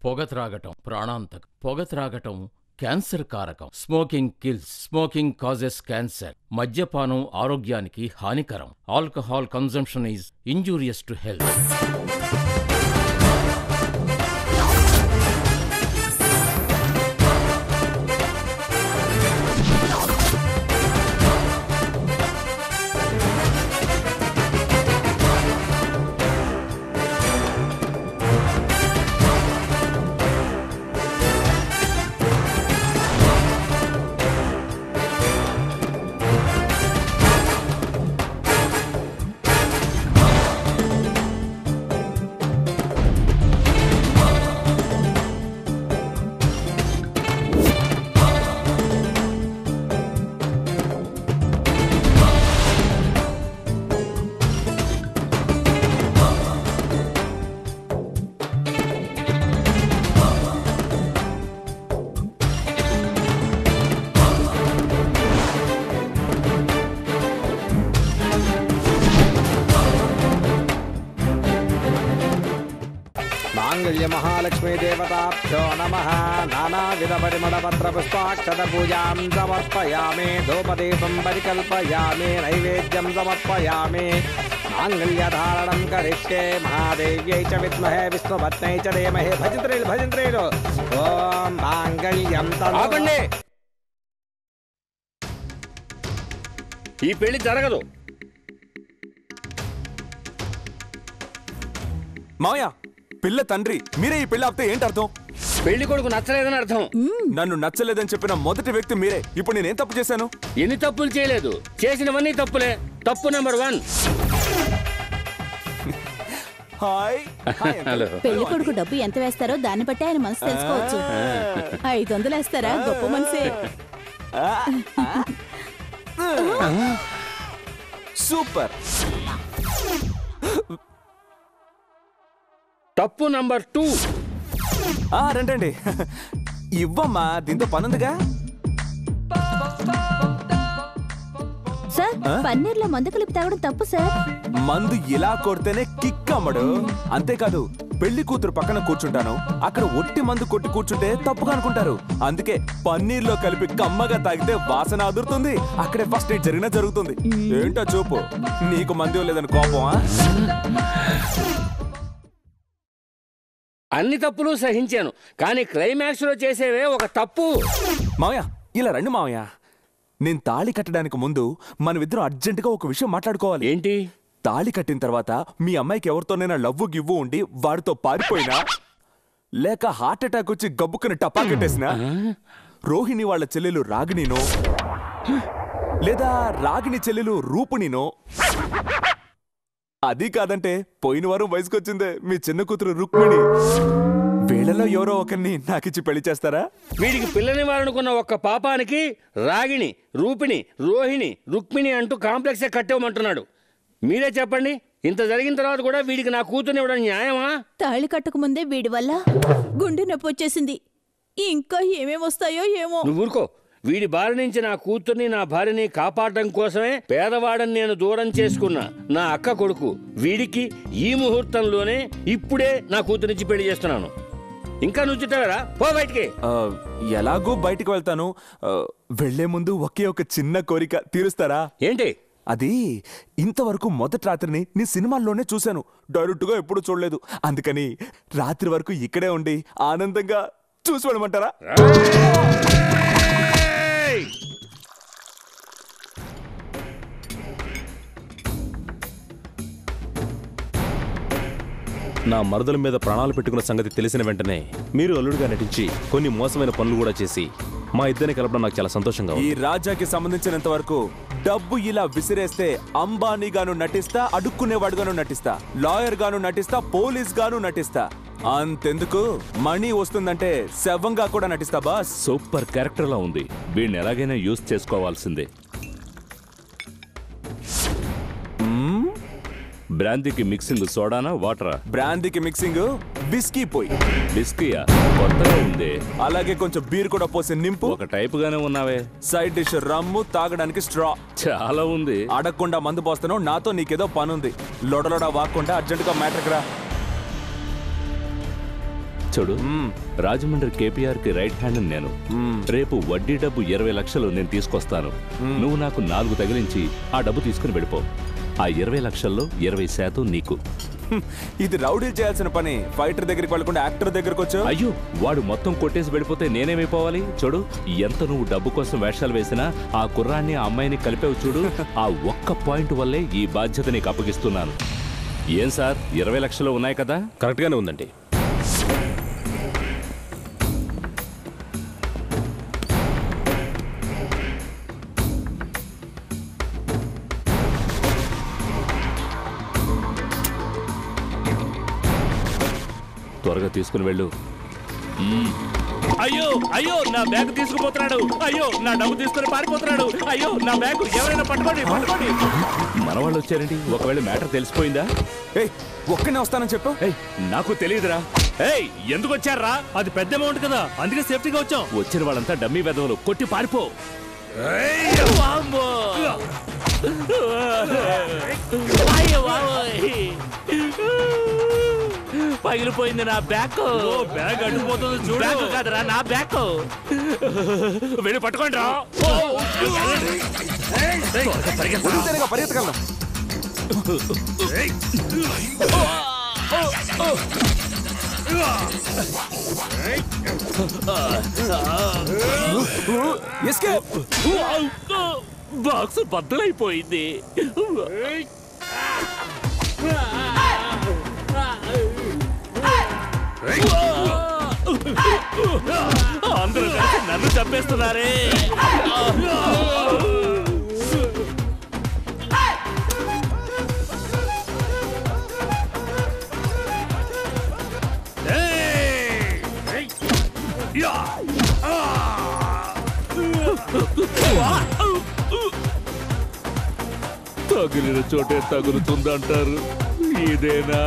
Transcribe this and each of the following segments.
పొగ త్రాగటం ప్రాణాంతకం. పొగ త్రాగటం క్యాన్సర్ కారకం. Smoking kills. Smoking causes cancer. మద్యపానం ఆరోగ్యానికి హానికరం. Alcohol consumption is injurious to health. Mahalakshmi देवताभ्यो नमः। नानाविध परिमलपत्र पुष्पाक्षत पूजां समर्पयामि। धूपदीपं परिकल्पयामि। नैवेद्यं समर्पयामि। माङ्गल्यधारणं करिष्ये। महादेव्यै च विद्महे विष्णुपत्न्यै च धीमहि। भजन्त्रेलु ॐ माङ्गल्यं ఆపండి. ఈ పెళ్లి జరగదు. మావయ్య, పిల్ల తండ్రి మీరే. ఈ పెళ్లి ఆపితే ఏంటి అర్థం? పెళ్లి కొడుకు నచ్చలేదని అర్థం. నన్ను నచ్చలేదని చెప్పిన మొదటి వ్యక్తి మీరే. ఇప్పుడు నేనేం తప్పు చేశాను? ఎన్ని తప్పులు చేయలేదు, చేసినవన్నీ తప్పులే. తప్పు నెంబర్ 1. హాయ్. హలో. పెళ్లి కొడుకు డబ్బు ఎంత వేస్తారో దాన్ని బట్టి ఆయన మనసు తెలుసుకోవచ్చు. 500 వేస్తారా? గొప్ప మనసే. సూపర్. తప్పు నంబర్ 2. రండి. ఇవ్వమ్మా, దీంతో పనుందిగా. సార్, పన్నీర్లో మందు కలిపి తాగడం తప్పు సార్. మందు ఇలా కొడితేనే కిక్ అమ్మడు. అంతేకాదు, పెళ్లి కూతురు పక్కన కూర్చుంటాను, అక్కడ ఒట్టి మందు కొట్టి కూర్చుంటే తప్పుగా అనుకుంటారు. అందుకే పన్నీర్లో కలిపి కమ్మగా తాగితే వాసన అదురుతుంది. అక్కడే ఫస్ట్ ఎయిడ్ జరిగినా జరుగుతుంది. ఏంటో చూపు, నీకు మందు లేదని కోపమా? అన్ని తప్పులు సహించాను, కానీ క్లైమాక్స్ లో చేసేవే ఒక తప్పు. మావయ్య, ఇలా రండి మావయ్య. నేను తాళి కట్టడానికి ముందు మనమిద్దరం అర్జెంటుగా ఒక విషయం మాట్లాడుకోవాలి. ఏంటి? తాళి కట్టిన తర్వాత మీ అమ్మాయికి ఎవరితోనైనా లవ్వు గివ్వు ఉండి వాడితో పారిపోయినా, లేక హార్ట్ అటాక్ వచ్చి గబ్బుకుని టపా కట్టేసినా, రోహిణి వాళ్ళ చెల్లెలు రాగిణినో లేదా రాగిణి చెల్లెలు రూపునినో, అది కాదంటే పోయిన వారం వయసుకొచ్చిందే మీ చిన్న కూతురు రుక్మిణి, వీళ్ళలో ఎవరో ఒకరిని నాకిచ్చి పెళ్లి చేస్తారా? వీడికి పిల్లనివ్వాలనుకున్న ఒక్క పాపానికి రాగిణి, రూపిణి, రోహిణి, రుక్మిణి అంటూ కాంప్లెక్సే కట్టేవమంటున్నాడు. మీరే చెప్పండి, ఇంత జరిగిన తర్వాత కూడా వీడికి నా కూతుర్ని ఇవ్వడం న్యాయమా? తాళి కట్టక ముందే వీడి వల్ల గుండె నొప్పి వచ్చేసింది. ఇంకా ఏమేమి వస్తాయో ఏమో. నువ్వు ఊరుకో. వీడి బారి నుంచి నా కూతుర్ని, నా భార్యని కాపాడటం కోసమే పేదవాడని నేను దూరం చేసుకున్నా నా అక్క కొడుకు వీడికి ఈ ముహూర్తంలోనే ఇప్పుడే నా కూతురించి పెళ్లి చేస్తున్నాను. ఇంకా నుంచుంటావరా? పో బయటికి. ఎలాగూ బయటికి వెళ్తాను. వెళ్లే ముందు ఒకే ఒక చిన్న కోరిక తీరుస్తారా? ఏంటి అది? ఇంతవరకు మొదటి రాత్రిని నీ సినిమాల్లోనే చూశాను, డైరెక్ట్గా ఎప్పుడు చూడలేదు. అందుకని రాత్రి వరకు ఇక్కడే ఉండి ఆనందంగా చూసి వెళ్ళమంటారా? నా మరదల మీద ప్రాణాలు పెట్టుకున్న సంగతి తెలిసిన వెంటనే మీరు అల్లుడుగా నటించి కొన్ని మోసమైన పనులు కూడా చేసి మా ఇద్దరిని కలపడం నాకు చాలా సంతోషంగా ఉంది. ఈ రాజాకి సంబంధించినంత వరకు డబ్బు ఇలా విసిరేస్తే అంబానీ గాను నటిస్తా, అడుక్కునేవాడుగాను నటిస్తా, లాయర్ గాను నటిస్తా, పోలీస్ గాను నటిస్తా. అంతెందుకు, మనీ వస్తుందంటే శవంగా కూడా నటిస్తా బాస్. సూపర్ క్యారెక్టర్ లా ఉంది. వీడిని ఎలాగైనా యూజ్ చేసుకోవాల్సిందే. బ్రాందీకి మిక్సింగ్ సోడానా వాటరా? బ్రాందీకి మిక్సింగ్ బిస్కీ పోయి. బిస్కీయా? కొత్తగా ఉంది. అలాగే కొంచెం బీర్ కూడా పోసి నింపు. ఒక టైప్ గానే ఉన్నావే. సైడ్ డిష్ రమ్ము, తాగడానికి స్ట్రా. చాలా ఉంది. అడగకుండా మందు పోస్తాను. నాతో నీకేదో పనుంది. లొడలొడ వాక్కుండా అర్జెంటుగా మ్యాటర్కి రా. చూడు, రాజమండ్రి కేపీఆర్ కి రైట్ హ్యాండ్ నేను. రేపు వడ్డీ డబ్బు 20 లక్షలు నేను తీసుకొస్తాను. నువ్వు నాకు 4 తగిలించి ఆ డబ్బు తీసుకుని వెళ్ళిపో. ఆ 20 లక్షల్లో 20% నీకు. ఇది రౌడీలు చేయాల్సిన పని. ఫైటర్ దగ్గరికి వెళ్ళకుండా యాక్టర్ దగ్గరకు వచ్చావు. అయ్యో, వాడు మొత్తం కొట్టేసి వెళ్ళిపోతే నేనేమైపోవాలి? చూడు, ఎంత నువ్వు డబ్బు కోసం వేషాలు వేసినా ఆ కుర్రాన్ని ఆ అమ్మాయిని కలిపేవు చూడు. ఆ ఒక్క పాయింట్ వల్లే ఈ బాధ్యత నీకు అప్పగిస్తున్నాను. ఏం సార్, 20 లక్షలు ఉన్నాయి కదా? కరెక్ట్గానే ఉందండి. త్వరగా తీసుకుని వెళ్ళు. అయ్యో అయ్యో, నా బ్యాగ్ తీసుకుపోతున్నాడు. అయ్యో, నా డబ్బు తీసుకుని పారిపోతున్నాడు. అయ్యో, నా బ్యాగ్ ఎవరైనా పట్టుకోండి, పట్టుకోండి. మన వాళ్ళు వచ్చారండి. ఒకవేళ మ్యాటర్ తెలిసిపోయిందా? ఒక్కనే వస్తానని చెప్పు. నాకు తెలియదురా. ఎందుకు వచ్చారా? అది పెద్ద అమౌంట్ కదా, అందుకే సేఫ్టీగా వచ్చాం. వచ్చిన వాళ్ళంతా డమ్మీ వెధవలు. కొట్టి పారిపో. పగిలిపోయింది నా బ్యాగ్. బ్యాగ్ అడ్డుపోతుంది చూడు. బ్యాగ్ కాదురా, నా బ్యాగ్. వెళ్ళి పట్టుకోండి రా. పరిగెత్తగలను. బాక్స్ బద్దలైపోయింది. అందరూ కలిసి నన్ను చంపేస్తున్నారే. తగిలిన చోటే తగులుతుందంటారు. ఇదేనా?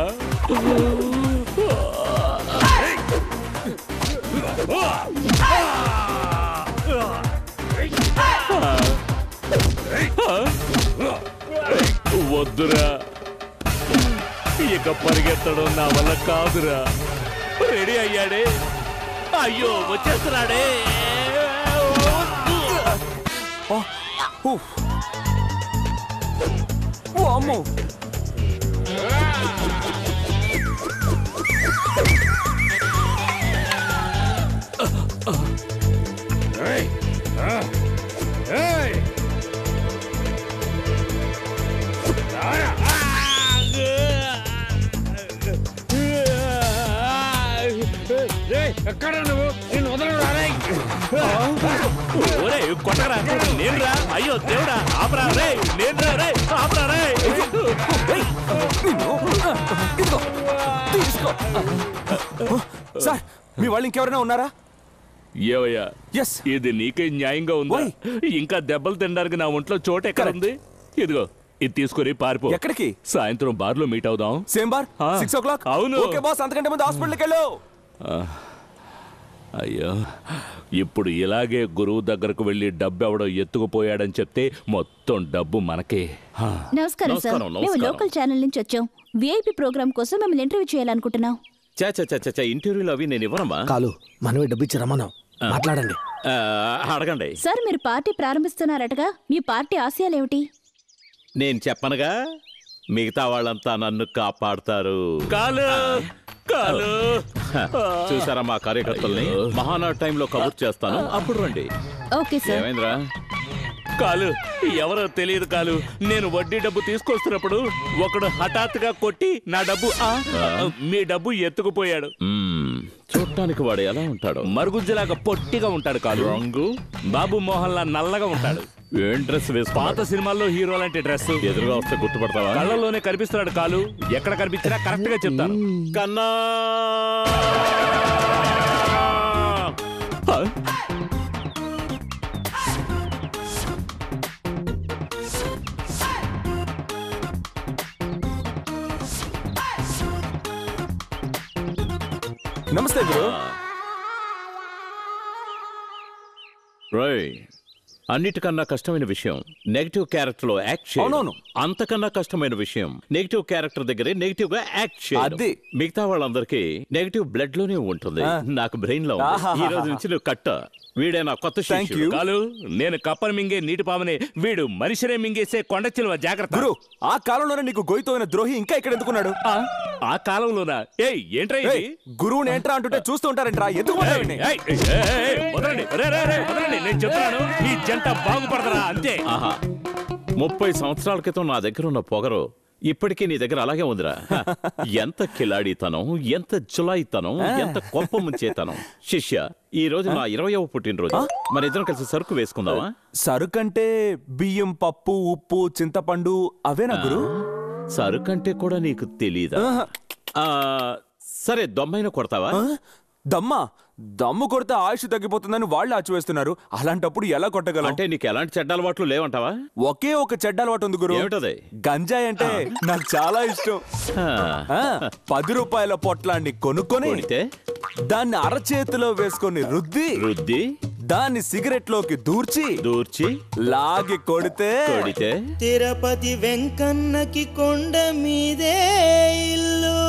వద్దురా, ఇక పరిగెత్తడం నా వల్ల కాదురా. రెడీ అయ్యాడే. అయ్యో, వచ్చేస్తున్నాడే. అమ్మో, ఎక్కడ నువ్వు? నేను వదలరా. కొట్టరా, నేనురా. అయ్యో దేవుడా, ఆపరా రే. నేనురా రే, ఆపరా రే. సార్, మీ వాళ్ళు ఇంకెవరైనా ఉన్నారా? ఏవయ్యా, ఇది నీకే న్యాయంగా ఉందా? ఇంకా దెబ్బలు తినడానికి నా ఒంట్లో చోటు ఎక్కడ ఉంది? ఇదిగో, ఇది తీసుకుని పారిపో. ఎక్కడికి? సాయంత్రం బార్లో మీట్ అవుదాం. Same bar, 6 o'clock? అవును. ఓకే బాస్, అంతకంటే ముందు హాస్పిటల్కి వెళ్ళు. అయ్యో, ఇప్పుడు ఇలాగే గురువు దగ్గరకు వెళ్ళి డబ్బు ఎవడో ఎత్తుకుపోయాడని చెప్తే మొత్తం డబ్బు మనకే. నమస్కారం సార్, మేము లోకల్ ఛానల్ నుంచి వచ్చాం. విఐపి ప్రోగ్రామ్ కోసం మిమ్మల్ని ఇంటర్వ్యూ చేయాలనుకుంటున్నాం. ఇంటర్వ్యూలు అవి నేను ఇవ్వనమ్మా. కాలు, మనమే డబ్బు ఇచ్చి రమ్మన్నాం. మాట్లాడండి. అడగండి. సార్, మీరు పార్టీ ప్రారంభిస్తున్నారటగా, మీ పార్టీ ఆశయాలేమిటి? నేను చెప్పనుగా, మిగతా వాళ్ళంతా నన్ను కాపాడతారు. కాలు కాలు చూసారా మా కార్యకర్తల్ని? మహానాడు టైంలో కవర్ చేస్తాను, అప్పుడు రండి. Okay sir. ఏమైందిరా? కాలు, ఎవరో తెలియదు కాలు. నేను వడ్డీ డబ్బు తీసుకొస్తున్నప్పుడు ఒకడు హఠాత్తుగా కొట్టి నా డబ్బు మీ డబ్బు ఎత్తుకుపోయాడు. చూడటానికి వాడు ఎలా ఉంటాడు? మరుగుజ్జులాగా పొట్టిగా ఉంటాడు కాలు. రంగు బాబు మోహన్ లా నల్లగా ఉంటాడు. ఏం డ్రెస్ వేసు? పాత సినిమాల్లో హీరో లాంటి డ్రెస్. ఎదురుగా వస్తే గుర్తుపడతావా? కళ్ళల్లోనే కనిపిస్తున్నాడు కాలు. ఎక్కడ కనిపించినా కరెక్ట్ గా చెప్తాను. కన్నా నమస్తే గురు. రేయ్, అన్నిటికన్నా కష్టమైన విషయం నెగటివ్ క్యారెక్టర్ లో యాక్ట్ చేయడం. అవునవును. అంతకన్నా కష్టమైన విషయం నెగటివ్ క్యారెక్టర్ దగ్గరే నెగటివ్ గా యాక్ట్ చేయడం. అది. మిగతా వాళ్ళందరికీ నెగటివ్ బ్లడ్ లోనే ఉంటుంది, నాకు బ్రెయిన్ లో ఉంది. ఈ రోజు నుంచి నువ్వు కట్ట. వీడే నా కొత్త శిష్యుడు. కాలు నేను కప్పను మింగే నీటి పాముని, వీడు మనిషినే మింగేసే కొండ చిలువ. జాగ్రత్త. గురు, ఆ కాలంలోనే నీకు గొయ్యితోన ద్రోహి ఇంకా ఇక్కడ ఎందుకున్నాడు? ఆ కాలంలోనా? ఏయ్ ఏంట్రా ఇది? గురువుని ఏంట్రా అంటుంటే చూస్తూ ఉంటారంట్రా. ఎందుకు వదలండి. నేను చెప్తాను, ఈ జంట బాగుపడదరా అంతే. 30 సంవత్సరాల క్రితం నా దగ్గర ఉన్న పొగరు ఇప్పటికీ నీ దగ్గర అలాగే ఉందిరా. ఎంత కిలాడితనం, ఎంత జులాయితనం, ఎంత కొంప ముంచేతనం. శిష్య, ఈ రోజు నా 20వ పుట్టినరోజు. మన ఇద్దరం కలిసి సరుకు వేసుకుందామా? సరుకంటే బియ్యం, పప్పు, ఉప్పు, చింతపండు అవేనా గురు? సరుకంటే కూడా నీకు తెలీదా? సరే, దొమ్మైన కొడతావా? దమ్మా? దమ్ము కొడితే ఆయుష్ తగ్గిపోతుందని వాళ్ళు ఆచివేస్తున్నారు. అలాంటప్పుడు ఎలా కొట్టగలం? అంటే నీకు ఎలాంటి చెడ్డ అలవాట్లు లేవంటావా? ఒకే ఒక చెడ్డ అలవాటు ఉంది గురు. ఏమిటది? గంజాయి అంటే నాకు చాలా ఇష్టం. 10 రూపాయల పొట్లాన్ని కొనుక్కొని దాన్ని అరచేతిలో వేసుకొని రుద్ది దాన్ని సిగరెట్ లోకి దూర్చి లాగి కొడితే తిరుపతి వెంకన్నకి కొండ మీదే ఇల్లు,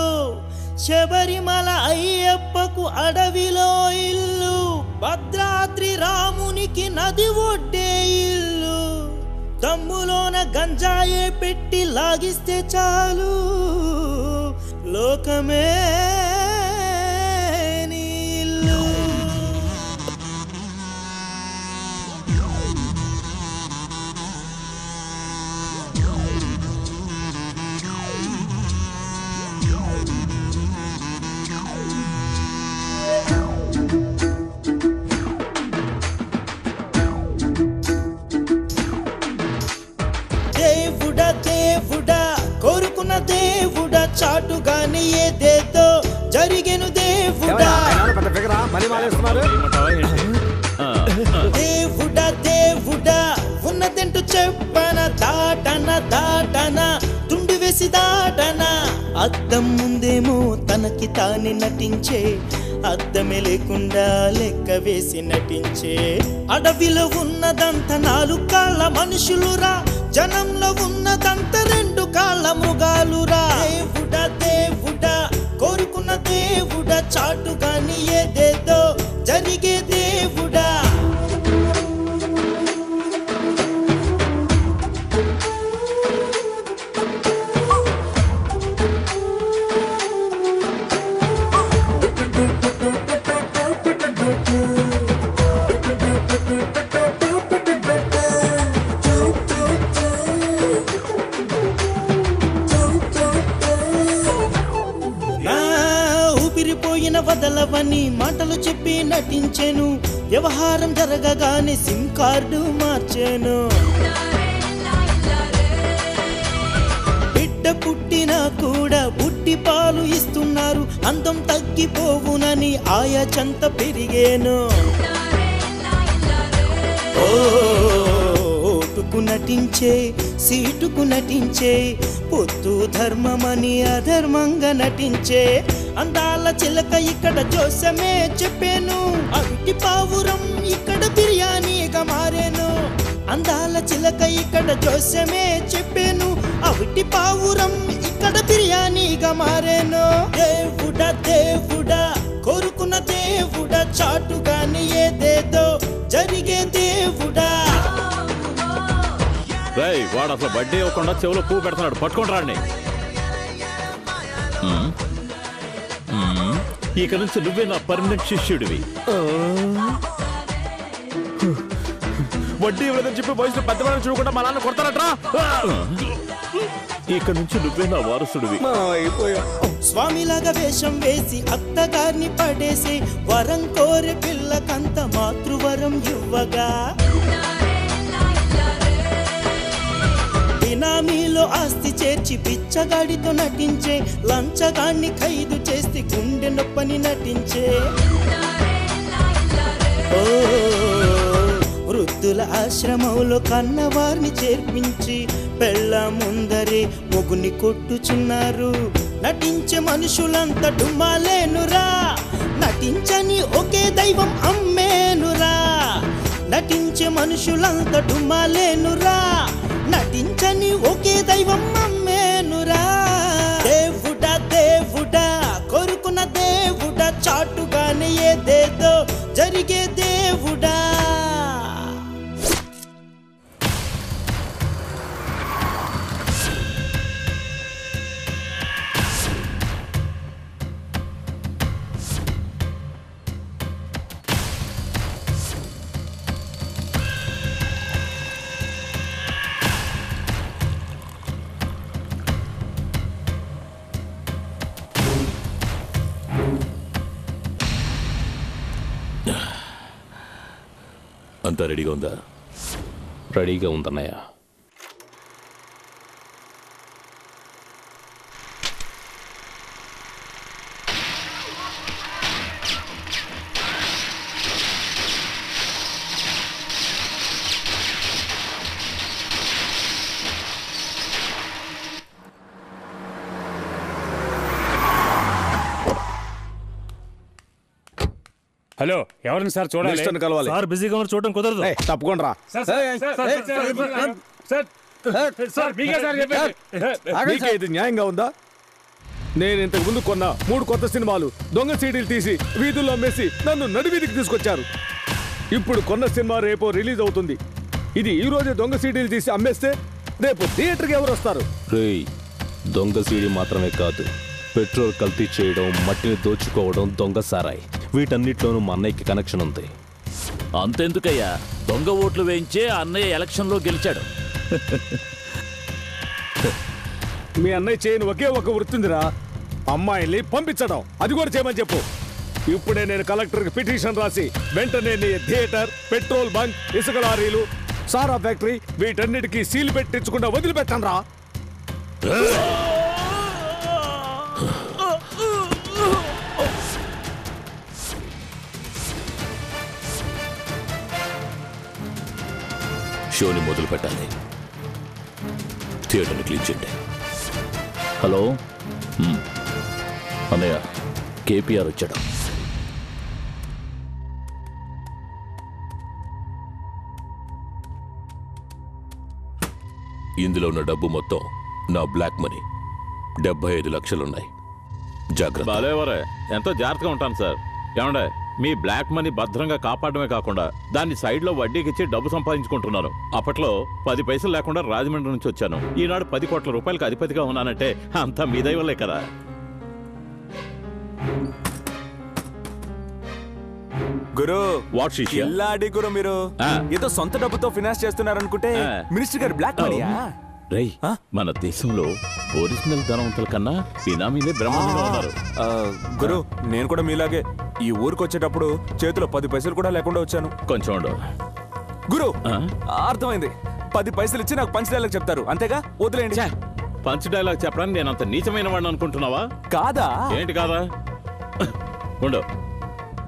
శబరిమల అయ్యప్పకు అడవిలో ఇల్లు, భద్రాద్రి రామునికి నది ఒడ్డే ఇల్లు. దమ్ములోన గంజాయే పెట్టి లాగిస్తే చాలు, లోకమే నీ ఇల్లు. దేవుడా దేవుడా కోరుకున్న దేవుడా, చాటుగాని ఏదేదో జరిగెను దేవుడా. దేవుడా దేవుడా ఉన్నదంటూ చెప్పన, దాటన తుండి వేసి దాటన. అద్దం ముందేమో తనకి తానే నటించే, అద్దమే లేకుండా లెక్క వేసి నటించే. అడవిలో ఉన్నదంత 4 కాళ్ళ మనుషులురా, జనంలో ఉన్నదంత 2 కాళ్ళ మృగాలురా. దేవుడా దేవుడా కోరుకున్న దేవుడా, చాటుగాని ఏదేదో జరిగే దేవుడా. వదలవని మాటలు చెప్పి నటించెను, వ్యవహారం జరగగానే సిమ్ కార్డు మార్చెను. బిడ్డ పుట్టినా కూడా బుట్టి పాలు ఇస్తున్నారు, అందం తగ్గిపోవునని ఆయా చెంత పెరిగేను. ఓటుకు నటించే, సీటుకు నటించే, పొత్తు ధర్మమని అధర్మంగా నటించే. అందాల చిలక ఇక్కడ జోసమే చెప్పాను, అవిటి పావురం ఇక్కడ బిర్యానీగా మారేను. అందాల చిలక ఇక్కడ జోసమే చెప్పాను, అవిటి పావురం ఇక్కడ బిర్యానీగా మారేను. దేవుడా దేవుడా కోరుకున్న దేవుడా, చాటుగాని ఏదేదో జరిగే దేవుడా. వాడు అసలు బర్త్డే ఇవ్వకుండా చెవులో పువ్వు పెడుతున్నాడు, పట్టుకొని రాండి. ఇక నుంచి నువ్వే నా పర్మనెంట్ శిష్యుడివి. వడ్డీ ఇవ్వలేదని చెప్పి వయసులో పెద్దవాళ్ళని చూడకుండా మా నాన్న కొడతారట్రా. ఇక నుంచి నువ్వే నా వారసుడివి. స్వామిలాగా వేషం వేసి అత్తగారిని పడేసి, వరం కోరే పిల్లకంత మాతృవరం ఇవ్వగా. బినామీలో ఆస్తి చేర్చి పిచ్చగాడితో నటించే, లంచగాన్ని ఖైదు చేసి గుండె నొప్పని నటించే. వృద్ధుల ఆశ్రమంలో కన్నవారిని చేర్పించి, పెళ్ళ ముందరే మొగుని కొట్టుచున్నారు. నటించే మనుషులంతా డుమ్మాలేనురా, నటించని ఒకే దైవం అమ్మేనురా. నటించే మనుషులంతా డుమ్మాలేనురా, నటించని ఒకే దైవం అమ్మేనురా. దేవుడా దేవుడా కొరుకున్న దేవుడా, చాటుగానే ఏదేదో జరిగే దేవుడా. అంతా రెడీగా ఉందా? రెడీగా ఉందన్నయ్య. హలో, ఎవరిని సార్ చూడాలి? మినిస్టర్ని కలవాలి. సార్ బిజీగా ఉన్నారు, చూడడం కుదరదు. తప్పకుండా రా. మీకే ఇది న్యాయంగా ఉందా? నేను ఇంతకు ముందు కొన్న 3 కొత్త సినిమాలు దొంగ సీడీలు తీసి వీధుల్లో అమ్మేసి నన్ను నడివీధికి తీసుకొచ్చారు. ఇప్పుడు కొన్న సినిమా రేపో రిలీజ్ అవుతుంది. ఇది ఈ రోజే దొంగ సీడీలు తీసి అమ్మేస్తే రేపు థియేటర్కి ఎవరు వస్తారు? రేయ్, దొంగ సీడీ మాత్రమే కాదు, పెట్రోల్ కల్తీ చేయడం, మట్టిని దోచుకోవడం, దొంగ సారాయి, వీటన్నిటిలోనూ మా అన్నయ్యకి కనెక్షన్ ఉంది. అంతెందుకయ్యా, దొంగ ఓట్లు వేయించే అన్నయ్య ఎలక్షన్లో గెలిచాడు. మీ అన్నయ్య చేయని ఒకే ఒక వృత్తిందిరా, అమ్మాయిల్ని పంపించడం. అది కూడా చేయమని చెప్పు. ఇప్పుడే నేను కలెక్టర్కి పిటిషన్ రాసి వెంటనే నీ థియేటర్, పెట్రోల్ బంక్, ఇసుక లారీలు, సారా ఫ్యాక్టరీ వీటన్నిటికీ సీల్ పెట్టించకుండా వదిలిపెట్టాను రా. షోని మొదలు పెట్టాలి. థియేటర్ని క్లీన్ చేయండి. హలో అన్నయ్య, కేపీఆర్ వచ్చాడు. ఇందులో ఉన్న డబ్బు మొత్తం నా బ్లాక్ మనీ 75 లక్షలున్నాయి. జాగ్రత్త. బాలేవరే, ఎంతో జాగ్రత్తగా ఉంటాను సార్. ఏమండే, మీ బ్లాక్ మనీ భద్రంగా కాపాడమే కాకుండా దాన్ని సైడ్లో వడ్డీకిచ్చి డబ్బు సంపాదించుకుంటున్నాను. అప్పట్లో 10 పైసలు లేకుండా రాజమండ్రి నుంచి వచ్చాను. ఈనాడు 10 కోట్ల రూపాయలకు అధిపతిగా ఉన్నానంటే అంతా మీ దయ వల్లే కదా. గురు, వాట్ శిష్య? ఇల్లాడి గురు, మీరు ఏదో సొంత డబ్బుతో ఫినాన్స్ చేస్తున్నారనుకుంటే మినిస్టర్ గారు బ్లాక్ మనీయా? రై, మన దేశంలో ఒరిజినల్ ధనవంతుల కన్నా బినామీలే బ్రహ్మాండంగా ఉన్నారు. గురు, నేను కూడా మీలాగే ఈ ఊరికి వచ్చేటప్పుడు చేతిలో 10 పైసలు కూడా లేకుండా వచ్చాను. కొంచెం గురు, అర్థమైంది. 10 పైసలు ఇచ్చి నాకు పంచ్ డైలాగ్ చెప్తారు, అంతేగా? వదిలేండి. పంచ్ డైలాగ్ చెప్పడానికి నేను అంత నీచమైన వాడిని అనుకుంటున్నావా? కాదా? ఏంటి కాదా? ఉండు,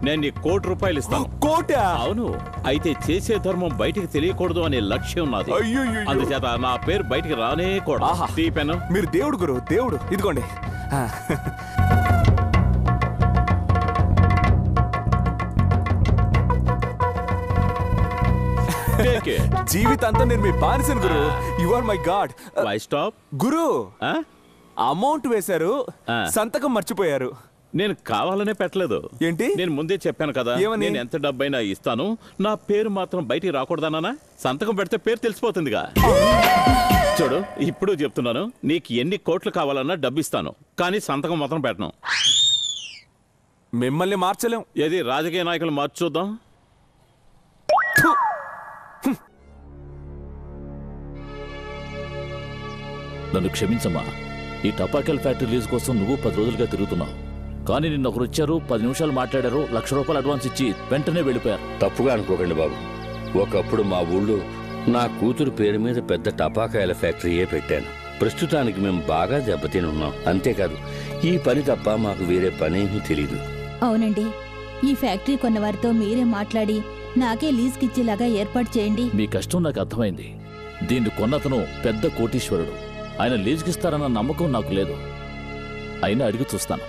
నేను నీ ₹1 ఇస్తాను. కోటా? అవును. అయితే చేసే ధర్మం బయటికి తెలియకూడదు అనే లక్ష్యం నాది. అందుచేత నా పేరు బయటికి రానే కూడదు. తీపెను. మీరు దేవుడు గురు, దేవుడు. ఇదిగోండి. జీవితాంతం నేను మీ బానిసను గురు. You are my god. Why stop? గురు, అమౌంట్ వేశారు, సంతకం మర్చిపోయారు. నేను కావాలనే పెట్టలేదు. ఏంటి? నేను ముందే చెప్పాను కదా, నేను ఎంత డబ్బైనా ఇస్తాను, నా పేరు మాత్రం బయటికి రాకూడదన్నా. సంతకం పెడితే పేరు తెలిసిపోతుందిగా. చూడు, ఇప్పుడు చెప్తున్నాను, నీకు ఎన్ని కోట్లు కావాలన్నా డబ్బు ఇస్తాను, కానీ సంతకం మాత్రం పెట్టను. మిమ్మల్ని మార్చలేం. ఏది రాజకీయ నాయకులు మార్చి చూద్దాం. నన్ను క్షమించమ్మా. ఈ టపాకాయల ఫ్యాక్టరీ లీజ్ కోసం నువ్వు 10 రోజులుగా తిరుగుతున్నావు. కానీ నిన్న ఒకరు వచ్చారు, 10 నిమిషాలు మాట్లాడారు, ₹1,00,000 అడ్వాన్స్ ఇచ్చి వెంటనే వెళ్ళిపోయారు. తప్పుగా అనుకోకండి బాబు. ఒకప్పుడు మా ఊళ్ళో నా కూతురు పేరు మీద పెద్ద టపాకాయల ఫ్యాక్టరీయే పెట్టాను. ప్రస్తుతానికి మేము బాగా దెబ్బతిని ఉన్నాం. అంతేకాదు, ఈ పని తప్ప మాకు వేరే పనేమీ తెలీదు. అవునండి, ఈ ఫ్యాక్టరీ కొన్న వారితో మీరే మాట్లాడి నాకే లీజ్కిచ్చేలాగా ఏర్పాటు చేయండి. మీ కష్టం నాకు అర్థమైంది. దీన్ని కొన్నతను పెద్ద కోటీశ్వరుడు. ఆయన లీజుకిస్తారన్న నమ్మకం నాకు లేదు. అయినా అడిగి చూస్తాను.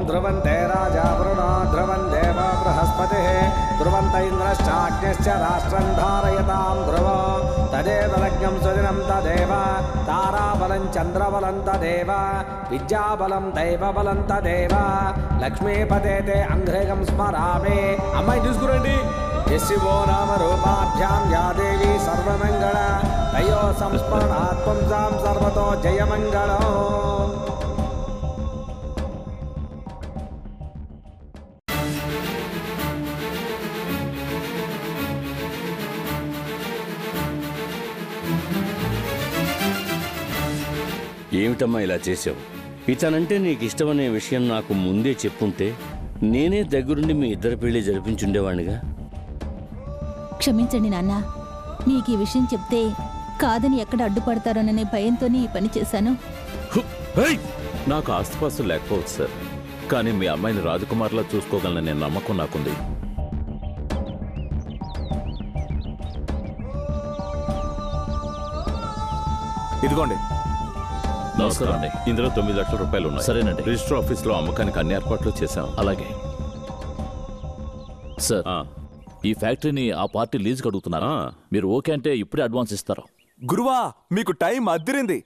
ధ్రువంతే రాజా వరుణో ధ్రువం దేవ బృహస్పతి ధ్రువంత ఇంద్రశ్చాగ్నిశ్చ రాష్ట్రం ధారయతాం ధ్రువో తదేవ లగ్నం సుదినం తదేవ తారాబలం చంద్రబలం తదేవ విద్యాబలం దైవబలం తదేవ లక్ష్మీపతే తే అంఘ్రేగం స్మరామి. అమ్మాయి తీసుకురండి. శివో నామ రూపాభ్యాం యా దేవి సర్వమంగళ తయో సంస్మరణాత్ పుంసాం సర్వతో జయమంగళం. ఏమిటమ్మా ఇలా చేసావు? ఇతనంటే నీకు ఇష్టమనే విషయం నాకు ముందే చెప్పుంటే నేనే దగ్గరుండి మీ ఇద్దరి పెళ్లి జరిపించుండేవాణ్ణిగా. క్షమించండి నాన్న, మీకు ఈ విషయం చెప్తే కాదని ఎక్కడ అడ్డుపడతారోననే భయంతోనే ఈ పని చేశాను. నాకు ఆస్తిపాస్తులు లేకపోవచ్చు సార్, కానీ మీ అమ్మాయిని రాజకుమార్లా చూసుకోగలననే నమ్మకం నాకుంది. ఇదిగోండి. నమస్కారం అండి. ఇందులో 9 లక్షల రూపాయలు ఉన్నాయి. సరేనండి. రిజిస్టర్ ఆఫీస్ లో అమ్మకానికి అన్ని ఏర్పాట్లు చేశాం. అలాగే సార్, ఈ ఫ్యాక్టరీని ఆ పార్టీ లీజుకి అడుగుతున్నారు. మీరు ఓకే అంటే ఇప్పుడే అడ్వాన్స్ ఇస్తారు. గురువా, మీకు టైం అద్దిరింది.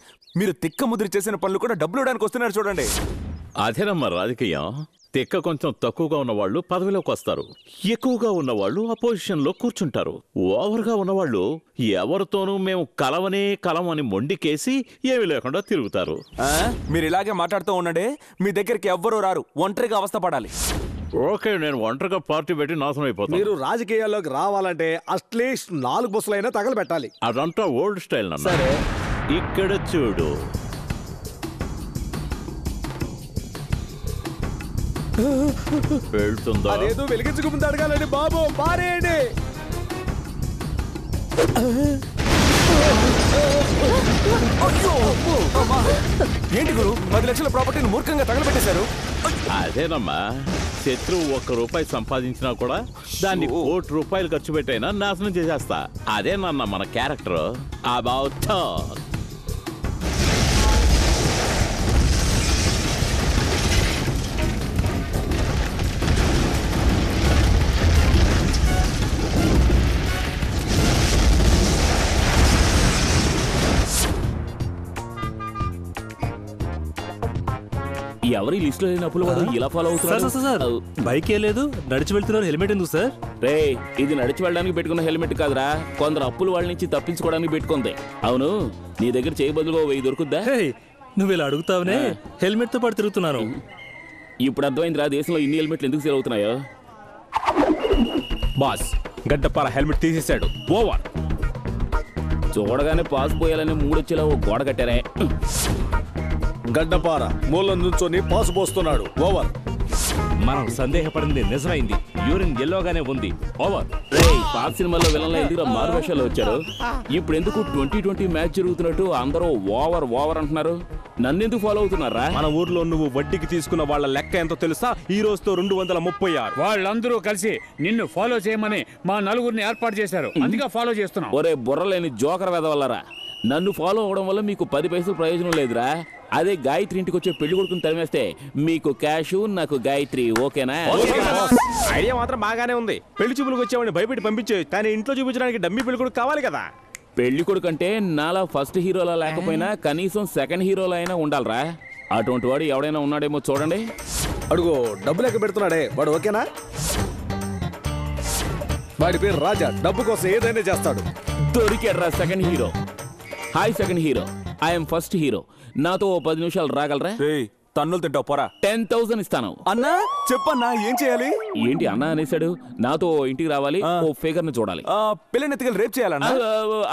మీరు తిక్క ముద్ర చేసిన పనులు కూడా డబ్బులు ఇవ్వడానికి వస్తున్నారు చూడండి. అదేనమ్మా రాజకీయం. తిక్క కొంచెం తక్కువగా ఉన్నవాళ్ళు పదవిలోకి వస్తారు, ఎక్కువగా ఉన్నవాళ్ళు అపోజిషన్ లో కూర్చుంటారు, ఓవర్గా ఉన్నవాళ్ళు ఎవరితోనూ మేము కలం అని మొండికేసి ఏమీ లేకుండా తిరుగుతారు. మీరు ఇలాగే మాట్లాడుతూ ఉండండి. మీ దగ్గరికి ఎవ్వరూ రారు, ఒంటరిగా అవస్థ పడాలి. ఓకే, నేను ఒంటరిగా పార్టీ పెట్టి నాశనం అయిపోతాను. మీరు రాజకీయాల్లోకి రావాలంటే అట్లీస్ట్ 4 బస్సులైనా తగలబెట్టాలి. అదంతా ఓల్డ్ స్టైల్ నన్ను. సరే, ఇక్కడ చూడు. వెళ్తుందా? అదేదో వెలిగించుకు ముందు అడగాలండి బాబు. పారేయండి. ఏంటి గురు, 10 లక్షల ప్రాపర్టీని మూర్ఖంగా తగలబెట్టేశారు? అదేనమ్మా, శత్రువు 1 రూపాయి సంపాదించినా కూడా దాన్ని 1 కోటి రూపాయలు ఖర్చు పెట్టైనా నాశనం చేసేస్తా. అదేనన్న మన క్యారెక్టర్. About talk. ఎవరి లిస్ట్ లో లేనప్పుడు వాడు ఇలా ఫాలో అవుతున్నాడు. బైక్ ఏ లేదు, నడిచి వెళ్తున్నారు. హెల్మెట్ ఎందుకు సార్? రే, ఇది నడిచి వెళ్ళడానికి పెట్టుకున్న హెల్మెట్ కాదురా, కొందరు అప్పుల వాళ్ళ నుంచి తప్పించుకోవడానికి పెట్టుకుంది. అవును, నీ దగ్గర చేయి బదులుగా 1000 దొరుకుద్దా? నువ్వు ఇలా అడుగుతావనే హెల్మెట్ తో పాటు తిరుగుతున్నాను. ఇప్పుడు అర్థమైందిరా దేశంలో ఇన్ని హెల్మెట్లు ఎందుకు సేల్ అవుతున్నాయో. బాస్, గడ్డపార హెల్మెట్ తీసేశాడు. ఓవర్. చూడగానే పాస్ పోయాలని మూడొచ్చేలా ఓ గోడ కట్టారే. గడ్డపార మూలం నుంచొని పాసు పోస్తున్నాడు. ఓవర్. మనం సందేహపడింది నిజమైంది. యూరిన్ ఎల్లోగానే ఉంది. ఓవర్. పాత సినిమాలో విలన్ల ఎందుకు మారువేషాలు వచ్చారు? ఇప్పుడు ఎందుకు 2020 మ్యాచ్ జరుగుతున్నట్టు అందరూ ఓవర్ ఓవర్ అంటున్నారు? నన్నెందుకు ఫాలో అవుతున్నారా? మన ఊర్లో నువ్వు వడ్డీకి తీసుకున్న వాళ్ళ లెక్క ఎంతో తెలుసా? ఈ రోజుతో 236. వాళ్ళందరూ కలిసి నిన్ను ఫాలో చేయమని మా నలుగురిని ఏర్పాటు చేశారు. అందుకే ఫాలో చేస్తున్నాం. ఒరే బుర్రలేని జోకర్ వెదవల్లరా, నన్ను ఫాలో అవడం వల్ల మీకు 10 పైసలు ప్రయోజనం లేదురా. అదే గాయత్రి ఇంటికి వచ్చే పెళ్లి కొడుకుని తరిమేస్తే మీకు క్యాష్, నాకు గాయత్రి. ఓకేనా? ఐడియా మాత్రం బాగానే ఉంది. పెళ్లి చూపులకు వచ్చేవాడిని భయపెట్టి పంపించే, కానీ ఇంట్లో చూపించడానికి డమ్మీ పెళ్లి కొడుకు కావాలి కదా. పెళ్లి కొడుకు అంటే నాలా ఫస్ట్ హీరోలా లేకపోయినా కనీసం సెకండ్ హీరోలా అయినా ఉండాలరా. అటువంటి వాడు ఎవడైనా ఉన్నాడేమో చూడండి. అడుగు, డబ్బు లెక్క పెడుతున్నాడే వాడు. ఓకేనా? వాడి పేరు రాజా. డబ్బు కోసం ఏదైనా చేస్తాడు. దొరికాడ్రా second hero. Hi second hero, I'm first hero. నాతో 10 నిమిషాలు రాగలరా? తన్నులు తింటావు పోరా. 10,000 ఇస్తాను. అన్నా చెప్పన్నా, ఏం చేయాలి? ఏంటి అన్నా అనేసాడు? నాతో ఇంటికి రావాలి, ఓ ఫిగర్ ని చూడాలి. పిల్లని ఎత్తుకెళ్ళి రేప్ చేయాలన్నా?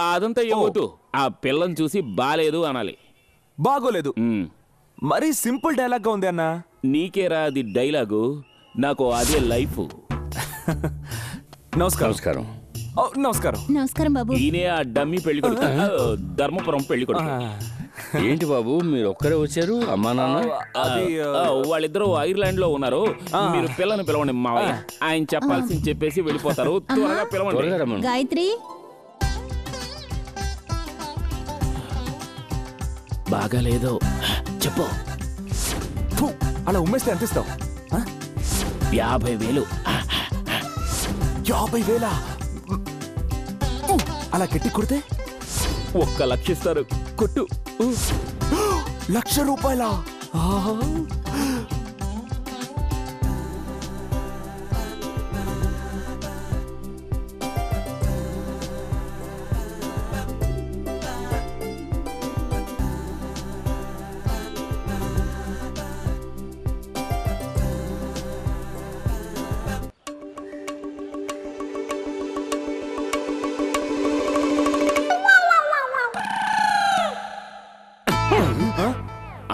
అదంతా ఏమవుతూ, ఆ పిల్లని చూసి బాలేదు అనాలి. బాగోలేదు. మరీ సింపుల్ డైలాగ్ గా ఉంది అన్నా. నీకేరా అది డైలాగు, నాకు అదే లైఫ్. నమస్కారం. నమస్కారం. నమస్కారం బాబు. ఈయనే ఆ డమ్మీ పెళ్లి కొడుకు, ధర్మపురం పెళ్లి కొడుకు. ఏంటి బాబు మీరు ఒక్కరే వచ్చారు? అమ్మా నాన్న? వాళ్ళిద్దరూ ఐర్లాండ్ లో ఉన్నారు. మీరు పిల్లని పిలవండి మావయ్య. ఆయన చెప్పాల్సింది చెప్పేసి వెళ్ళిపోతారు. త్వరగా పిలవండి. గాయత్రి. బాగాలేదు చెప్పు. అలా ఉమ్మేస్తే ఎంత ఇస్తావు? 50,000. 50,000 అలా గట్టి కొడితే 1,00,000 ఇస్తారు. కొట్టు. ₹1,00,000.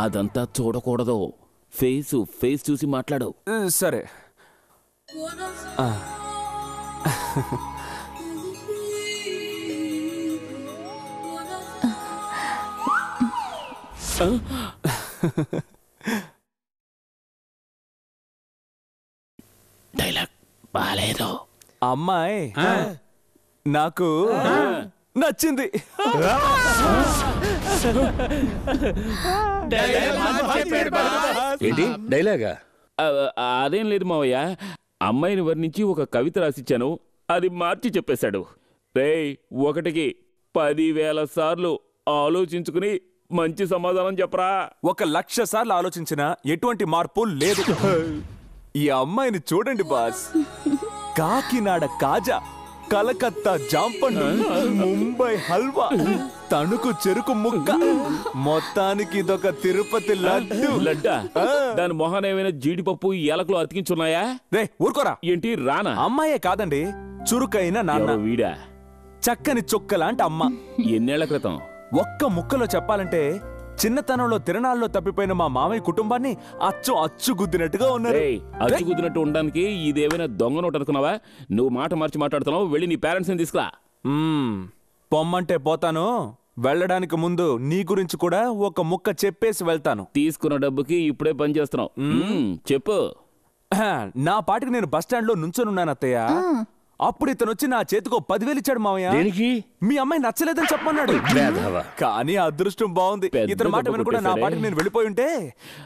అదంతా చూడకూడదు. ఫేస్ చూసి మాట్లాడు. సరే. డైలాగ్ బాలేదు. అమ్మాయి నాకు నచ్చింది. ఏంటి డైలాగా? అదేం లేదు మావయ్య, అమ్మాయిని వర్ణించి ఒక కవిత రాసిచ్చాను, అది మార్చి చెప్పేశాడు. రేయ్, 1కి 10,000 సార్లు ఆలోచించుకుని మంచి సమాధానం చెప్పరా. 1,00,000 సార్లు ఆలోచించినా ఎటువంటి మార్పు లేదు. ఈ అమ్మాయిని చూడండి బాస్. కాకినాడ కాజా, కలకత్తా జాంపండు, ముంబై హల్వా, తణుకు చెరుకు ముక్క, మొత్తానికి ఇదొక తిరుపతి లడ్డు. లడ్డా? దాని మొహాన ఏమైనా జీడిపప్పు ఎలకలు అతికించున్నాయా? రే ఊరుకోరా. ఏంటి రానా? అమ్మాయే కాదండి, చురుకైన నాన్న, వీడా చక్కని చొక్కలాంటి అమ్మ. ఎన్నేళ్ల క్రితం? ఒక్క ముక్కలో చెప్పాలంటే చిన్నతనంలో తిరణాల్లో తప్పిపోయిన మా మామయ్య కుటుంబాన్ని అచ్చు గుద్దినట్టుగా ఉన్నారు. అచ్చు గుద్దినట్టు ఉండడానికి ఇదేమైనా దొంగ నోటు అనుకున్నావా? నువ్వు మాట మార్చి మాట్లాడుతున్నావు. వెళ్ళి నీ పేరెంట్స్ ని తీసుకురా. పొమ్మంటే పోతాను, వెళ్ళడానికి ముందు నీ గురించి కూడా ఒక ముక్క చెప్పేసి వెళ్తాను. తీసుకున్న డబ్బుకి ఇప్పుడే పని చేస్తున్నావు. చెప్పు. నా పాటికి నేను బస్టాండ్ లో నుంచొనున్నాను అత్తయ్య. అప్పుడు ఇతను వచ్చి నా చేతికో 10,000 ఇచ్చాడు మామయ్య. దేనికి? మీ అమ్మాయి నచ్చలేదని చెప్పమన్నాడు. కానీ అదృష్టం బాగుంది, ఇతని మాట వినకుండా నా పాటికి నేను వెళ్ళిపోయి ఉంటే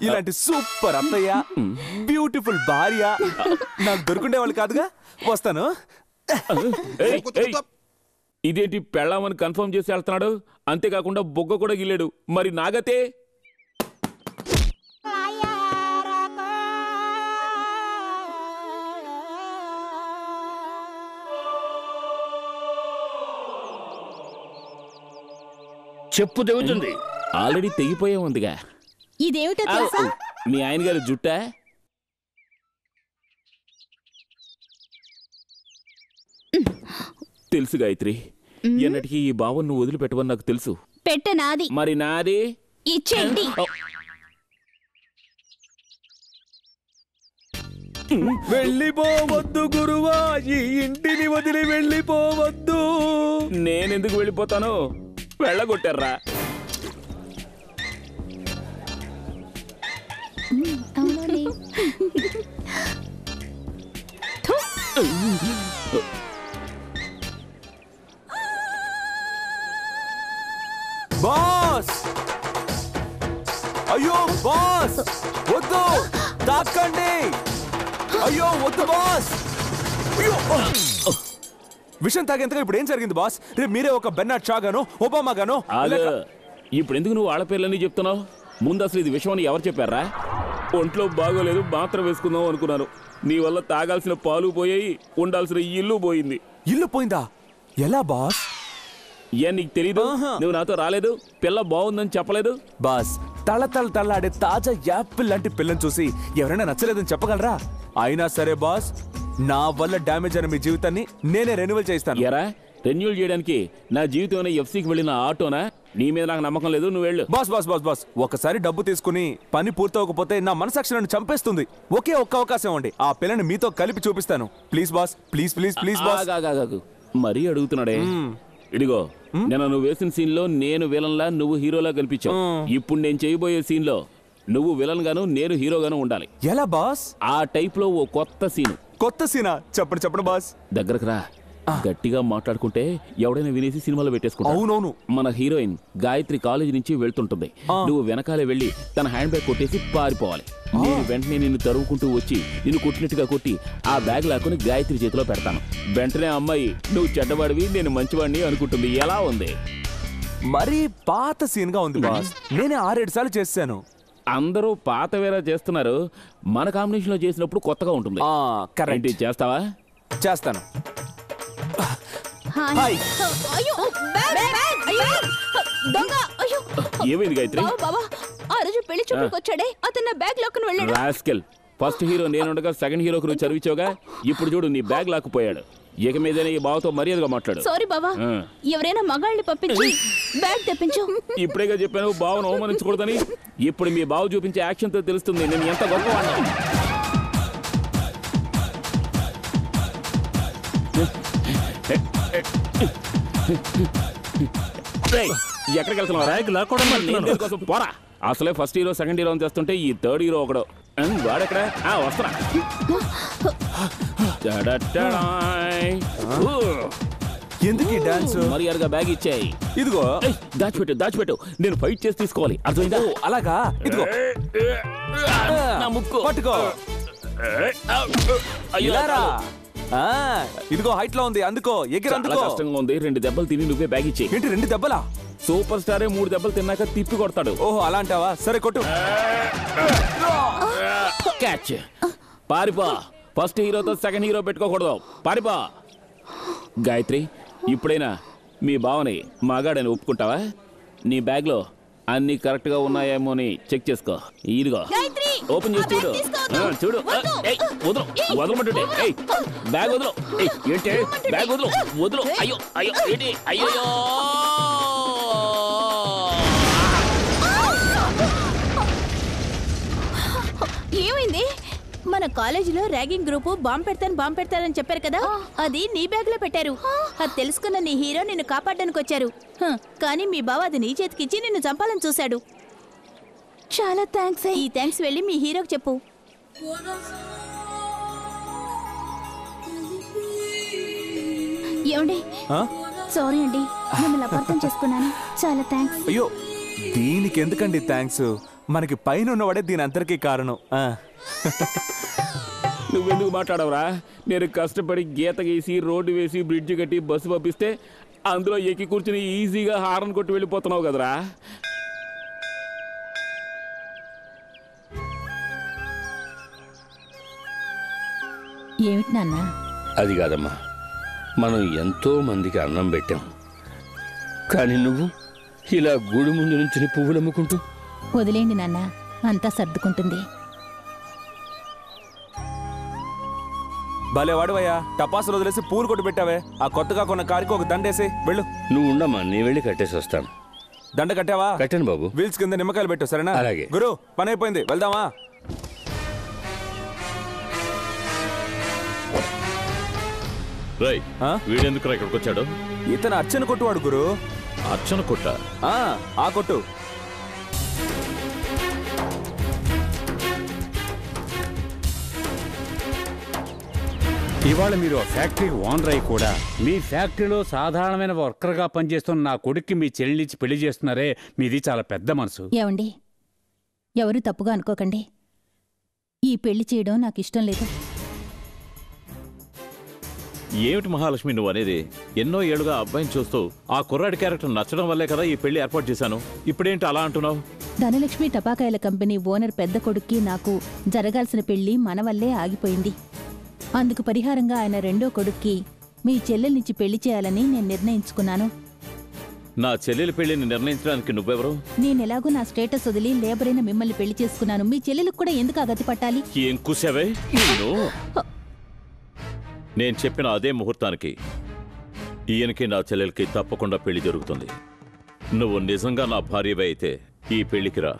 ఇలాంటి సూపర్ అత్తయ్య, బ్యూటిఫుల్ భార్య నాకు దొరుకుండేవాళ్ళు కాదుగా. వస్తాను. ఇదేంటి పెళ్ళామని కన్ఫర్మ్ చేసి వెళ్తున్నాడు, అంతేకాకుండా బొగ్గ కూడా గిల్లాడు. మరి నాగతే? చెప్పు తెగుతుంది. ఆల్రెడీ తెగిపోయే ఉందిగా. ఇదేమిటో తెలుసా? మీ ఆయన గారి జుట్టా? తెలుసు గాయత్రి, ఎన్నటికీ ఈ భావం నువ్వు వదిలిపెట్టవని నాకు తెలుసు. పెట్ట నాది. మరి నాది ఇచ్చేయండి. వెళ్ళిపోవద్దు గురువా, ఈ ఇంటిని వదిలి వెళ్ళిపోవద్దు. నేనెందుకు వెళ్ళిపోతాను? వెళ్ళగొట్టారా? బాస్, అయ్యో బాస్, వద్దు, తాకండి. అయ్యో వద్దు బాస్. విషయం తాగేంతగా ఇప్పుడు ఏం జరిగింది బాస్? రేపు మీరే ఒక బెర్నార్డ్ షా గానో ఒబామా గానో. ఇప్పుడు ఎందుకు నువ్వు వాళ్ళ పేర్లన్నీ చెప్తున్నావు? ముందు అసలు ఇది విషయం అని ఎవరు చెప్పారా? ఒంట్లో బాగోలేదు, మాత్రం వేసుకుందాం అనుకున్నాను. నీ వల్ల తాగాల్సిన పాలు పోయాయి, ఉండాల్సిన ఇల్లు పోయింది. ఇల్లు పోయిందా? ఎలా బాస్? ఏ నీకు తెలీదు? నువ్వు నాతో రాలేదు, పిల్ల బాగుందని చెప్పలేదు. బాస్, తళ్ళాడే తాజా యాపిల్ లాంటి పిల్లని చూసి ఎవరైనా నచ్చలేదని చెప్పగలరా? అయినా సరే బాస్, నా వల్ల డ్యామేజ్ అయిన మీ జీవితాన్ని నేనే రెన్యువల్ చేస్తాను. ఎరా, రెన్యువల్ చేయడానికి నా జీవితం ఎఫ్సీకి వెళ్ళిన ఆటోనా? నీ మీద నాకు నమ్మకం లేదు, నువ్వు వెళ్ళు. బాస్ బాస్ బాస్ బాస్, ఒకసారి డబ్బు తీసుకుని పని పూర్తవకపోతే నా మనసాక్షి నన్ను చంపేస్తుంది. ఒకే ఒక్క అవకాశం ఇవ్వండి, ఆ పిల్లని మీతో కలిపి చూపిస్తాను. Please boss, please please please boss. మరీ అడుగుతున్నాడే. ఇడిగో, నేను నువ్వు వేసిన సీన్ లో నేను విలన్లా, నువ్వు హీరోలా కనిపించావు. ఇప్పుడు నేను చేయబోయే సీన్ లో నువ్వు విలన్ గాను, నేను హీరోగాను ఉండాలి. ఎలా బాస్? ఆ టైప్ లో ఓ కొత్త సీన్. కొత్త సీనా? చెప్పండి చెప్పండి బాస్. దగ్గరకు రా. గట్టిగా మాట్లాడుకుంటే ఎవడైనా వినేసి సినిమాలో పెట్టేసుకుంటా. అవునవును. మన హీరోయిన్ గాయత్రి కాలేజీ నుంచి వెళ్తుంటుంది. నువ్వు వెనకాలే వెళ్ళి తన హ్యాండ్ బ్యాగ్ కొట్టేసి పారిపోవాలి. నేను వెంటనే నిన్ను తరువుకుంటూ వచ్చి నిన్ను కొట్టినట్టుగా కొట్టి ఆ బ్యాగ్ లాక్కుని గాయత్రి చేతిలో పెడతాను. వెంటనే అమ్మాయి నువ్వు చెడ్డవాడివి నేను మంచివాడిని అనుకుంటుంది. ఎలా ఉంది? మరీ పాత సీన్ గా ఉంది బాస్. నేనే 6-7 సార్లు చేశాను. అందరూ పాత వేరే చేస్తున్నారు, మన కాంబినేషన్ లో చేసినప్పుడు కొత్తగా ఉంటుంది. కరెక్ట్. చేస్తావా? చేస్తాను. హాయ్. అయ్యో, బ్యాగ్, అయ్యో, దొంగ, అయ్యో. ఏమైంది గాయత్రి? బావా ఆ రోజు పెళ్లి చూపులకు వచ్చాడే అతను నా బ్యాగ్ లాక్కుని వెళ్ళాడు. రాస్కెల్, ఫస్ట్ హీరో నేనుండగా సెకండ్ హీరోకి నువ్వు చదివించావుగా. ఇప్పుడు చూడు నీ బ్యాగ్ లాక్కుపోయాడు. ఇక మీదనే ఈ బావతో మర్యాదగా మాట్లాడు. సారీ బావా, ఎవరైనా మగాళ్ళని పంపించి బ్యాగ్ తెప్పించు. ఇప్పుడేగా చెప్పాను బావను అవమానించకూడదని. ఇప్పుడు మీ బావ చూపించే యాక్షన్ తో తెలుస్తుంది నేను ఎంత గొప్పవాడిని. ఎక్కడికి వెళ్తున్నావు? పోరా. అసలే ఫస్ట్ హీరో సెకండ్ హీరో చేస్తుంటే ఈ థర్డ్ హీరో ఒకడు వాడెక్కడ వస్తున్నా. ఎందుకు ఈ డాన్స్? మర్యాదగా బ్యాగ్ ఇచ్చాయి. ఇదిగో దాచిపెట్టు. నేను ఫైట్ చేసి తీసుకోవాలి, అర్థమైందా? అలాగా? ఇదిగో నా ముక్కు పట్టుకో. ఇదిగో హైట్ లో ఉంది, అందుకో ఎగిరి అందుకో. కష్టంగా ఉంది. 2 దెబ్బలు తిని నువ్వే బ్యాగ్ ఇచ్చేయి. ఏంటి 2 దెబ్బలా? సూపర్ స్టారే 3 దెబ్బలు తిన్నాక తిప్పి కొడతాడు. ఓహో అలా అంటావా? సరే కొట్టు. క్యాచ్. పారిపో. ఫస్ట్ హీరోతో సెకండ్ హీరో పెట్టుకోకూడదు. పారిపో. గాయత్రి, ఇప్పుడైనా మీ బావని మగాడని ఒప్పుకుంటావా? నీ బ్యాగ్ లో అన్ని కరెక్ట్ గా ఉన్నాయేమో అని చెక్ చేసుకో. ఇదిగో ఓపెన్ చేసి చూడు. చూడు. వదలమంటుంటే బ్యాగ్ వదలు. ఏంటి బ్యాగ్ వదలు. అయ్యో ఏంటి? అయ్యో ఏమైంది? మన కాలేజీలో ర్యాగింగ్ గ్రూపు బాంబు పెడతారని చెప్పారు కదా, అది నీ బ్యాగ్ లో పెట్టారు. అది తెలుసుకున్న నీ హీరో నిన్ను కాపాడడానికి వచ్చారు. కానీ మీ బావ అది నీ చేతికిచ్చి నిన్ను చంపాలని చూశాడు. చాలా థ్యాంక్స్. ఈ థ్యాంక్స్ వెళ్ళి మీ హీరోకి చెప్పు. ఏమండి? సారీ అండి, మిమ్మల్ని అపార్థం చేసుకున్నాను. చాలా థ్యాంక్స్. అయ్యో దీనికి ఎందుకండి థ్యాంక్స్? మనకి పైన ఉన్నవాడే దీని అంతరికి కారణం. నువ్వెందుకు మాట్లాడవరా? నేను కష్టపడి గీత గీసి రోడ్డు వేసి బ్రిడ్జ్ కట్టి బస్సు పంపిస్తే అందులో ఎక్కి కూర్చుని ఈజీగా హారన్ కొట్టి వెళ్ళిపోతున్నావు కదరా. ఏమిటి నాన్న? అది కాదమ్మా, మనం ఎంతో మందికి అన్నం పెట్టాం, కానీ నువ్వు ఇలా గుడి ముందు నుంచి పువ్వులు అమ్ముకుంటూ. వదిలేండి నాన్న, అంతా సర్దుకుంటుంది. భలే వాడువయ్యా, టపాసులు వదిలేసి పూలు కొట్టు పెట్టావే. ఆ కొత్తగా కొన్న కారుకి ఒక దండేసి వెళ్ళు. నువ్వు ఉండమ్మా, నీ వెళ్ళి కట్టేసి వస్తాను. దండ కట్టావా? కట్టాను బాబు. వీల్స్ కింద నిమ్మకాయలు పెట్టు, సరేనా? అలాగే. గురు, పని అయిపోయింది, వెళ్దామా? వీడెందుకు ఇక్కడికి వచ్చాడు? ఇతను అర్చన కొట్టువాడు గురు. అర్చన కొట్ట? ఆ కొట్టు. ఇవాళ మీరు ఫ్యాక్టరీ ఓనర్ అయి కూడా మీ ఫ్యాక్టరీలో సాధారణమైన వర్కర్గా పనిచేస్తున్న నా కొడుక్కి మీ చెల్లించి పెళ్లి చేస్తున్నారే, మీది చాలా పెద్ద మనసు. ఏమండి, ఎవరు తప్పుగా అనుకోకండి. ఈ పెళ్లి చేయడం నాకు ఇష్టం లేదు. ఏమిటి మహాలక్ష్మి నువ్వు అనేది? ఎన్నో ఏళ్లుగా అబ్బాయిని చూస్తూ ఆ కుర్రాడి క్యారెక్టర్ నచ్చడం వల్లే కదా ఈ పెళ్లి ఏర్పాటు చేశాను. ఇప్పుడేంటి అలా అంటున్నావు? ధనలక్ష్మి టపాకాయల కంపెనీ ఓనర్ పెద్ద కొడుక్కి నాకు జరగాల్సిన పెళ్లి మన వల్లే ఆగిపోయింది. అందుకు పరిహారంగా ఆయన రెండో కొడుక్కి మీ చెల్లెల్నిచ్చి పెళ్లి చేయాలని నేను నిర్ణయించుకున్నాను. నా చెల్లెలి పెళ్లిని నిర్ణయించడానికి నువ్వెవరు? నేనెలాగూ నా స్టేటస్ వదిలి లేబర్ అయిన మిమ్మల్ని పెళ్లి చేసుకున్నాను. మీ చెల్లెలకు కూడా ఎందుకు ఆ గతి పట్టాలి? ఏం కూసావే నిన్ను? నేను చెప్పిన అదే ముహూర్తానికి ఈయనకి నా చెల్లెలకి తప్పకుండా పెళ్లి జరుగుతుంది. నువ్వు నిజంగా నా భార్యవే అయితే ఈ పెళ్లికి రా.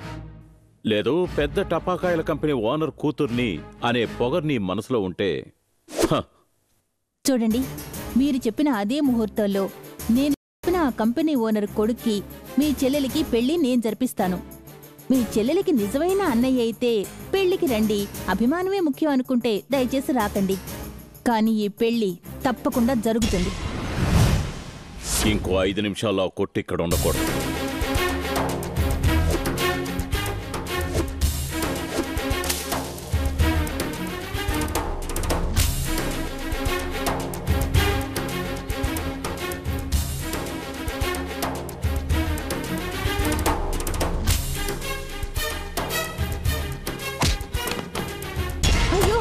లేదు పెద్ద టపాకాయల కంపెనీ ఓనర్ కూతుర్ని అనే పొగర్ నీ మనసులో ఉంటే చూడండి, మీరు చెప్పిన అదే ముహూర్తంలో నేను చెప్పిన ఆ కంపెనీ ఓనర్ కొడుక్కి మీ చెల్లెలికి పెళ్లి నేను జరిపిస్తాను. మీ చెల్లెలికి నిజమైన అన్నయ్య అయితే పెళ్లికి రండి. అభిమానమే ముఖ్యం అనుకుంటే దయచేసి రాకండి. కానీ ఈ పెళ్లి తప్పకుండా జరుగుతుంది. ఇంకో 5 నిమిషాల్లో కొట్టి ఇక్కడ ఉండకూడదు. అయ్యో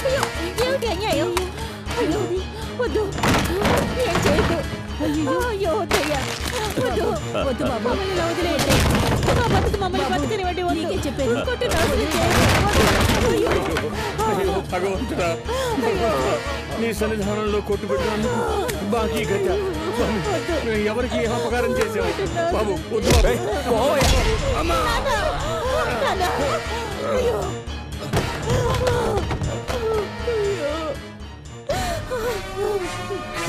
అయ్యో ఏమిటి అన్యాయం? అయ్యో వద్దు, ఏం చేయొద్దు. అయ్యో అయ్యో వద్దయ్యా, వద్దు వద్దు బాబు, మమ్మల్ని ఇలా వదిలేయండి. మా బతుకు మమ్మల్ని బతకనివ్వండి. నీకే చెప్పేది, కొట్టి నాశనం చేయండి. అయ్యో భగవంతుడా, నీ సన్నిధానంలో కొట్టు పెట్టినందుకు బాకీ గత. మేము ఎవరికి ఏం అపకారం చేసావు బాబు? వద్దు బాబు. అమ్మా. అయ్యో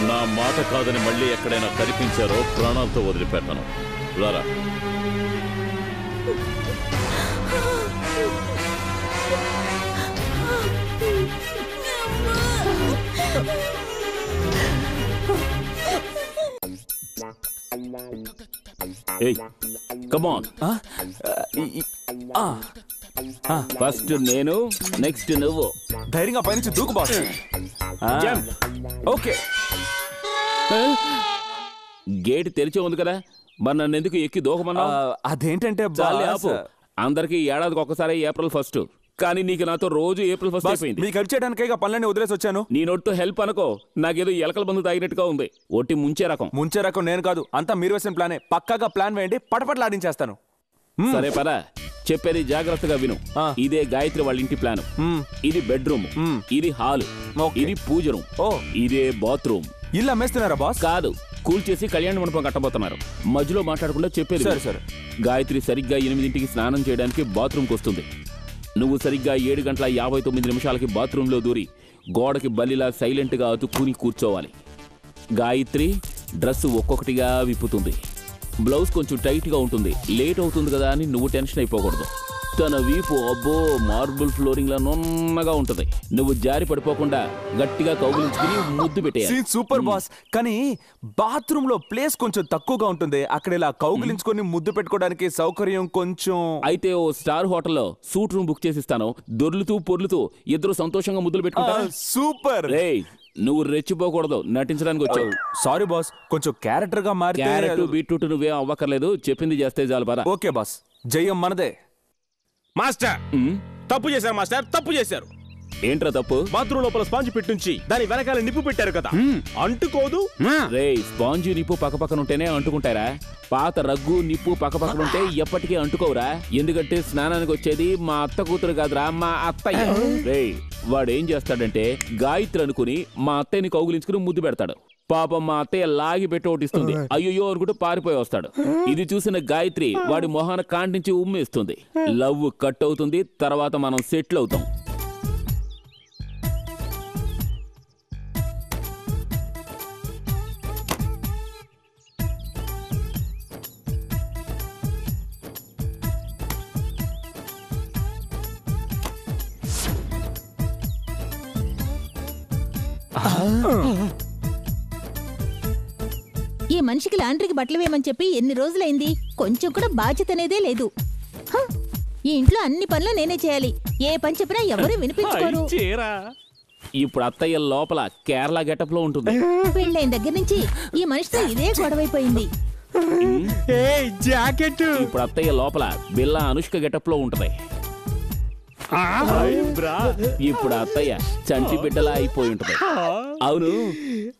నా మాట కాదని మళ్ళీ ఎక్కడైనా కనిపించారో ప్రాణాలతో వదిలిపెట్టను. రారా. ఏయ్ కమ్ ఆన్. ఫస్ట్ నేను, నెక్స్ట్ నువ్వు. ధైర్యంగా పైనుంచి దూకు బాస్. ఓకే. గేట్ తెరిచే ఉంది కదా, మరి నన్ను ఎందుకు ఎక్కి దూకమన్నా? అదేంటంటే చాలే ఆపు. అందరికి ఏడాదికి ఒక్కసారి ఏప్రిల్ 1, కానీ నీకు నాతో రోజు ఏప్రిల్ 1 అయిపోయింది. మీకు హెల్ప్ చేయడానికి పనులన్నీ వదిలేసి వచ్చాను. నీ నోట్తో హెల్ప్ అనుకో, నాకేదో ఎలకల మందు తాగినట్టుగా ఉంది. ఒట్టి ముంచే రకం. ముంచే రకం నేను కాదు, అంతా మీరు వేసిన ప్లానే. పక్కాగా ప్లాన్ వేయండి, పటపట్లాడించేస్తాను. సరే పరా, చెప్పేది జాగ్రత్తగా విను. ఇదే గాయత్రి వాళ్ళ ఇంటి ప్లాన్. ఇది బెడ్రూమ్, ఇది హాల్, ఇది పూజ రూమ్, ఇదే బాత్రూమ్. ఇల్లు అమ్మేస్తున్నారా బాస్? కాదు, కూల్చేసి కళ్యాణ మండపం కట్టబోతున్నారు. మధ్యలో మాట్లాడకుండా చెప్పేది. సరే సరే. గాయత్రి సరిగ్గా 8ంటికి స్నానం చేయడానికి బాత్రూమ్కి వస్తుంది. నువ్వు సరిగ్గా 7:59 బాత్రూంలో దూరి గోడకి బల్లిలా సైలెంట్గా అతుక్కుని కూర్చోవాలి. గాయత్రి డ్రెస్ ఒక్కొక్కటిగా విప్పుతుంది. బ్లౌజ్ కొంచెం టైట్గా ఉంటుంది. లేట్ అవుతుంది కదా అని నువ్వు టెన్షన్ అయిపోకూడదు. తన వీపు అబ్బో మార్బుల్ ఫ్లోరింగ్ లా నున్నగా ఉంటది. నువ్వు జారి పడిపోకుండా గట్టిగా కౌగిలించుకుని ముద్దు పెట్టేయాలి. Super boss. కానీ బాత్రూమ్ లో ప్లేస్ కొంచెం తక్కువగా ఉంటుంది. అక్కడ ఇలా కౌగిలించుకొని ముద్దు పెట్టుకోవడానికి సౌకర్యం కొంచెం. అయితే ఓ స్టార్ హోటల్లో సూట్ రూమ్ బుక్ చేసిస్తాను. దొర్లుతూ పొర్లుతూ ఇద్దరు సంతోషంగా ముద్దులు పెట్టుకుంటారు. సూపర్. నువ్వు రెచ్చిపోకూడదు, నటించడానికి వచ్చావు. సారీ బాస్, కొంచెం క్యారెక్టర్ గా మారి. క్యారెట్ బీట్రూట్ నువ్వేం అవ్వక్కర్లేదు, చెప్పింది చేస్తే చాలు పద. ఓకే బాస్, జయం మనదే. మాస్టర్ తప్పు చేశారు మాస్టర్, తప్పు చేశారు. ఏంట్రా తప్పు? బాత్రూమ్ లోపల స్పాంజ్ పెట్టుంచి దాని వెనకాల నిప్పు పెట్టారు కదా, అంటుకోదు. రే, స్పాంజ్ నిప్పు పక్కపక్కన ఉంటేనే అంటుకుంటారా? పాత రగ్గు నిప్పు పక్కపక్కన ఉంటే ఎప్పటికీ అంటుకోవురా? ఎందుకంటే స్నానానికి వచ్చేది మా అత్త కూతురు కాదురా, మా అత్తయ్య. రే, వాడేం చేస్తాడంటే గాయత్రి అనుకుని మా అత్తయ్యని కౌగులించుకుని ముద్దు పెడతాడు. పాపం మా అత్తయ్య లాగి పెట్టి ఓటిస్తుంది. అయ్యో అనుకుంటూ పారిపోయి వస్తాడు. ఇది చూసిన గాయత్రి వాడి మొహాన కాంటించి ఉమ్మేస్తుంది. లవ్ కట్ అవుతుంది. తర్వాత మనం సెటిల్ అవుతాం. ఈ మనిషికి లాండ్రీకి బట్టలు వేయమని చెప్పి ఎన్ని రోజులైంది? కొంచెం కూడా బాధ్యత అనేదే లేదు. ఈ ఇంట్లో అన్ని పనులు నేనే చేయాలి. ఏ పని చెప్పినా ఎవరు వినిపించుకోరు. ఇప్పుడు అత్తయ్య లోపల కేరళ గెటప్ లో ఉంటుంది. పెళ్ళైన దగ్గర నుంచి ఈ మనిషితో ఇదే గొడవైపోయింది. జాకెట్. ఇప్పుడు అత్తయ్య లోపల బిల్లా అనుష్క గెటప్ లో ఉంటది. ఇప్పుడు అత్తయ్య చంటి బిడ్డలా అయిపోయి ఉంటది. అవును,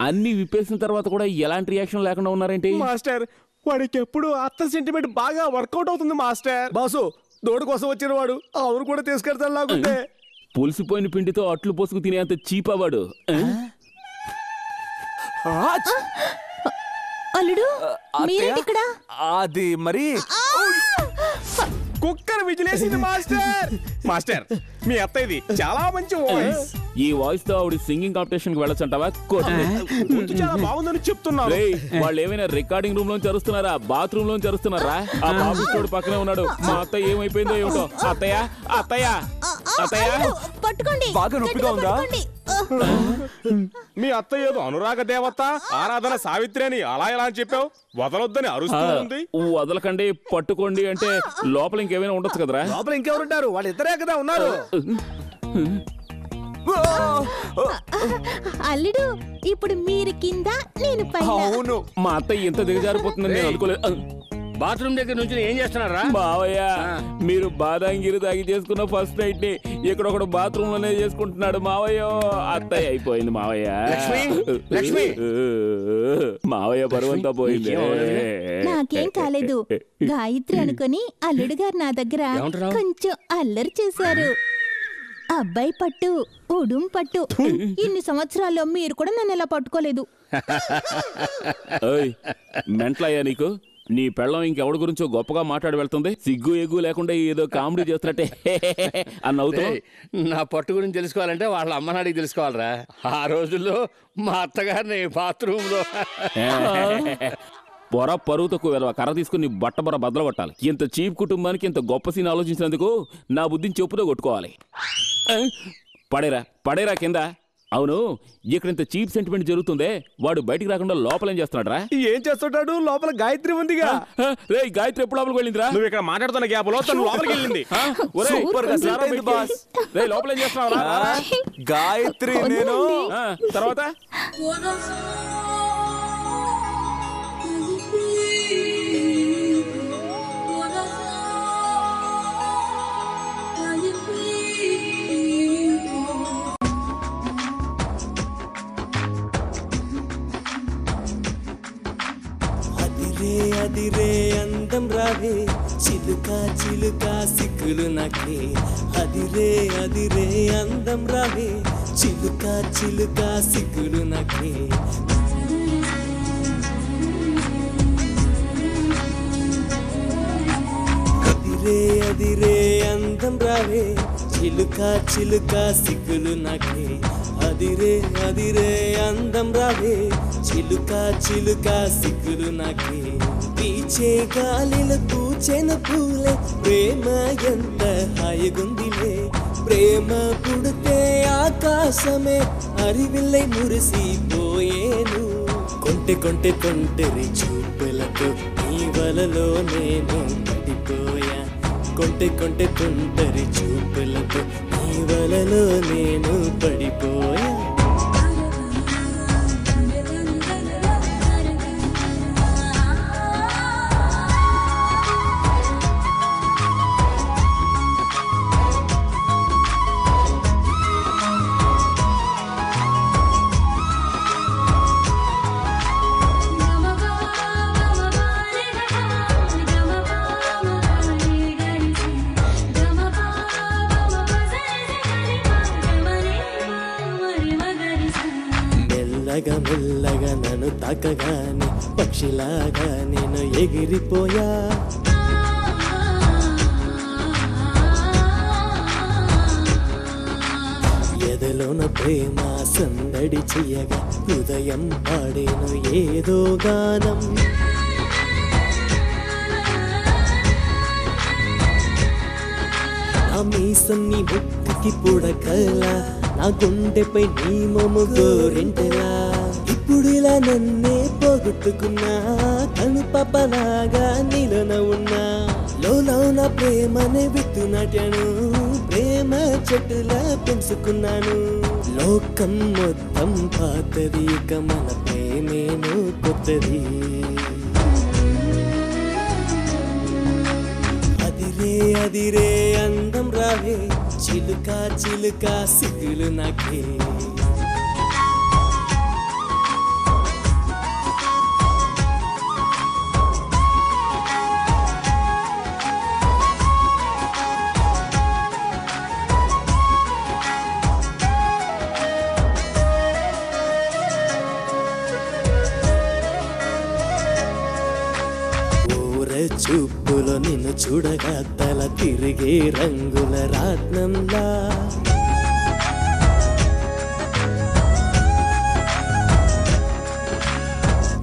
అన్ని విప్పేసిన తర్వాత కూడా ఎలాంటి రియాక్షన్ లేకుండా ఉన్నారేంటి? మాస్టర్, వాడికి ఎప్పుడు అత్త సెంటిమెంట్ బాగా వర్కౌట్ అవుతుంది మాస్టర్. బాసు, దోడు కోసం వచ్చిన వాడు అవును కూడా తీసుకెళ్తాను లాగుంటే. పులిసిపోయిన పిండితో అట్లు పోసుకు తినేంత చీపవాడు. అల్లుడు, మీరేంటి ఇక్కడ? అది మరి కుక్కర్ విజిలేసింది మాస్టర్. మాస్టర్, మీ అత్త ఇది చాలా మంచి వాయిస్. ఈ వాయిస్ తో ఆవిడ సింగింగ్ కాంపిటీషన్ కి వెళ్ళొచ్చంటావా? ముందు చాలా బాగుందని చెప్తున్నారు. వాళ్ళు ఏమైనా రికార్డింగ్ రూమ్ లో జరుస్తున్నారా, బాత్రూమ్ లో జరుస్తున్నారా? ఆ బాబు పక్కనే ఉన్నాడు. మా అత్త ఏమైపోయిందో ఏమిటో. అత్తయ్య, అత్తయ్య. పట్టుకోండి, బాగా నొప్పిగా ఉందా? మీ అత్తయ్య ఏదో అనురాగ దేవత ఆరాధన సావిత్రి అని అలా ఎలా అని చెప్పావు? వదలొద్దని అరుస్తూ ఉంది. వదలకండి, పట్టుకోండి అంటే లోపల ఇంకేమైనా ఉండొచ్చు కదరా? లోపల ఇంకెవరుంటారు? వాళ్ళు ఇద్దరే కదా ఉన్నారు. అల్లుడు, ఇప్పుడు మీరు కింద, నేను పైన. అవును, మా అత్తయ్య ఇంత దిగజారిపోతుందని నేను అనుకోలేదు. బాత్రూమ్ దగ్గర నుంచి ఏం చేస్తున్నారా? మావయ్య, మీరు బాదాంగిరి తాగి చేసుకున్న ఫస్ట్ నైట్ ని ఇక్కడ ఒకడు బాత్రూమ్ లోనే చేసుకుంటున్నాడు మావయ్య. అత్తయ్య అయిపోయింది మావయ్య. లక్ష్మి మావయ్య బరువంతా పోయింది. నాకేం కాలేదు. గాయత్రి అనుకుని అల్లుడు గారు నా దగ్గర కొంచెం అల్లరి చేశారు. అబ్బాయి పట్టు, ఉడుం పట్టు. ఇన్ని సంవత్సరాల్లో మీరు కూడా నన్ను ఎలా పట్టుకోలేదు. మెంట్లయ్యా నీకు? నీ పెళ్ళం ఇంకెవడి గురించో గొప్పగా మాట్లాడి వెళ్తుంది. సిగ్గు ఎగ్గు లేకుండా ఏదో కామెడీ చేస్తున్నట్టే అని అవుతావు. నా పట్టు గురించి తెలుసుకోవాలంటే వాళ్ళ అమ్మనాడికి తెలుసుకోవాలరా. ఆ రోజుల్లో మా అత్తగారిని బాత్రూమ్ లో పొర పరువు తక్కువ కర్ర తీసుకుని బట్ట బొర బద్దలు కొట్టాలి. ఇంత చీప్ కుటుంబానికి ఇంత గొప్ప సీన్ ఆలోచించినందుకు నా బుద్ధిని చెప్పుతో కొట్టుకోవాలి. పడేరా పడేరా కింద. అవును, ఇక్కడ ఇంత చీప్ సెంటిమెంట్ జరుగుతుందే, వాడు బయటికి రాకుండా లోపల ఏం చేస్తున్నాడు రా? ఏం చేస్తుంటాడు? లోపల గాయత్రి ఉందిగా. రే, గాయత్రి ఎప్పుడు లోపలికి వెళ్ళిందిరా? నువ్వు ఇక్కడ మాట్లాడుతున్న గ్యాప్ లో తను లోపలికి వెళ్ళింది. రే, లోపల ఏం చేస్తున్నావురా? గాయత్రి నేను. తర్వాత అదిరే అందం రావే, చిలుక చిలుక సిగ్గులు నాకే. అదిరే అందం రావే, చిలుక చిలుక సిగ్గులు నాకే. అదిరే అందం రావే, చిలుక చిలుక సిగ్గులు నాకే. అదిరే అందం రావే, చిలుక చిలుక సిగ్గులు నాకే. పీచే గాలిలో పూచెన పూలే, ప్రేమ ఎంత హాయిగుందిలే. ప్రేమ పుడితే ఆకాశమే అరివిల్లై మురిసిపోయేను. కొంటె తొంటరి చూపులతో నీ వలలో నేను పడిపోయా. కొంటె తొంటరి చూపులతో నీ వలలో నేను పడిపోయా. మెల్లగా నన్ను తాకగానే పక్షిలాగా నేను ఎగిరిపోయా. ఎదలోన ప్రేమ సందడి చెయ్యగా హృదయం పాడేను ఏదో గానం. నా మీసం నీ ముక్కుకి పుడకలా, నా గుండెపై నీ మొమ్ము గోరింటలా. ఇప్పుడు ఇలా నన్నే పోగొట్టుకున్నా, కను పప్పలాగా నీలోన ఉన్నా. లోన ప్రేమనే విత్తు నాటాను, ప్రేమ చెట్టులా పెంచుకున్నాను. లోకం మొత్తం పాతది, ఇక మన ప్రేమేను కొత్తది. అదిరే అందం రావే, చిలుక చిలుక సిగ్గులు నాకే. చూపులో నిన్ను చూడగా తల తిరిగే రంగుల రాట్నంలా.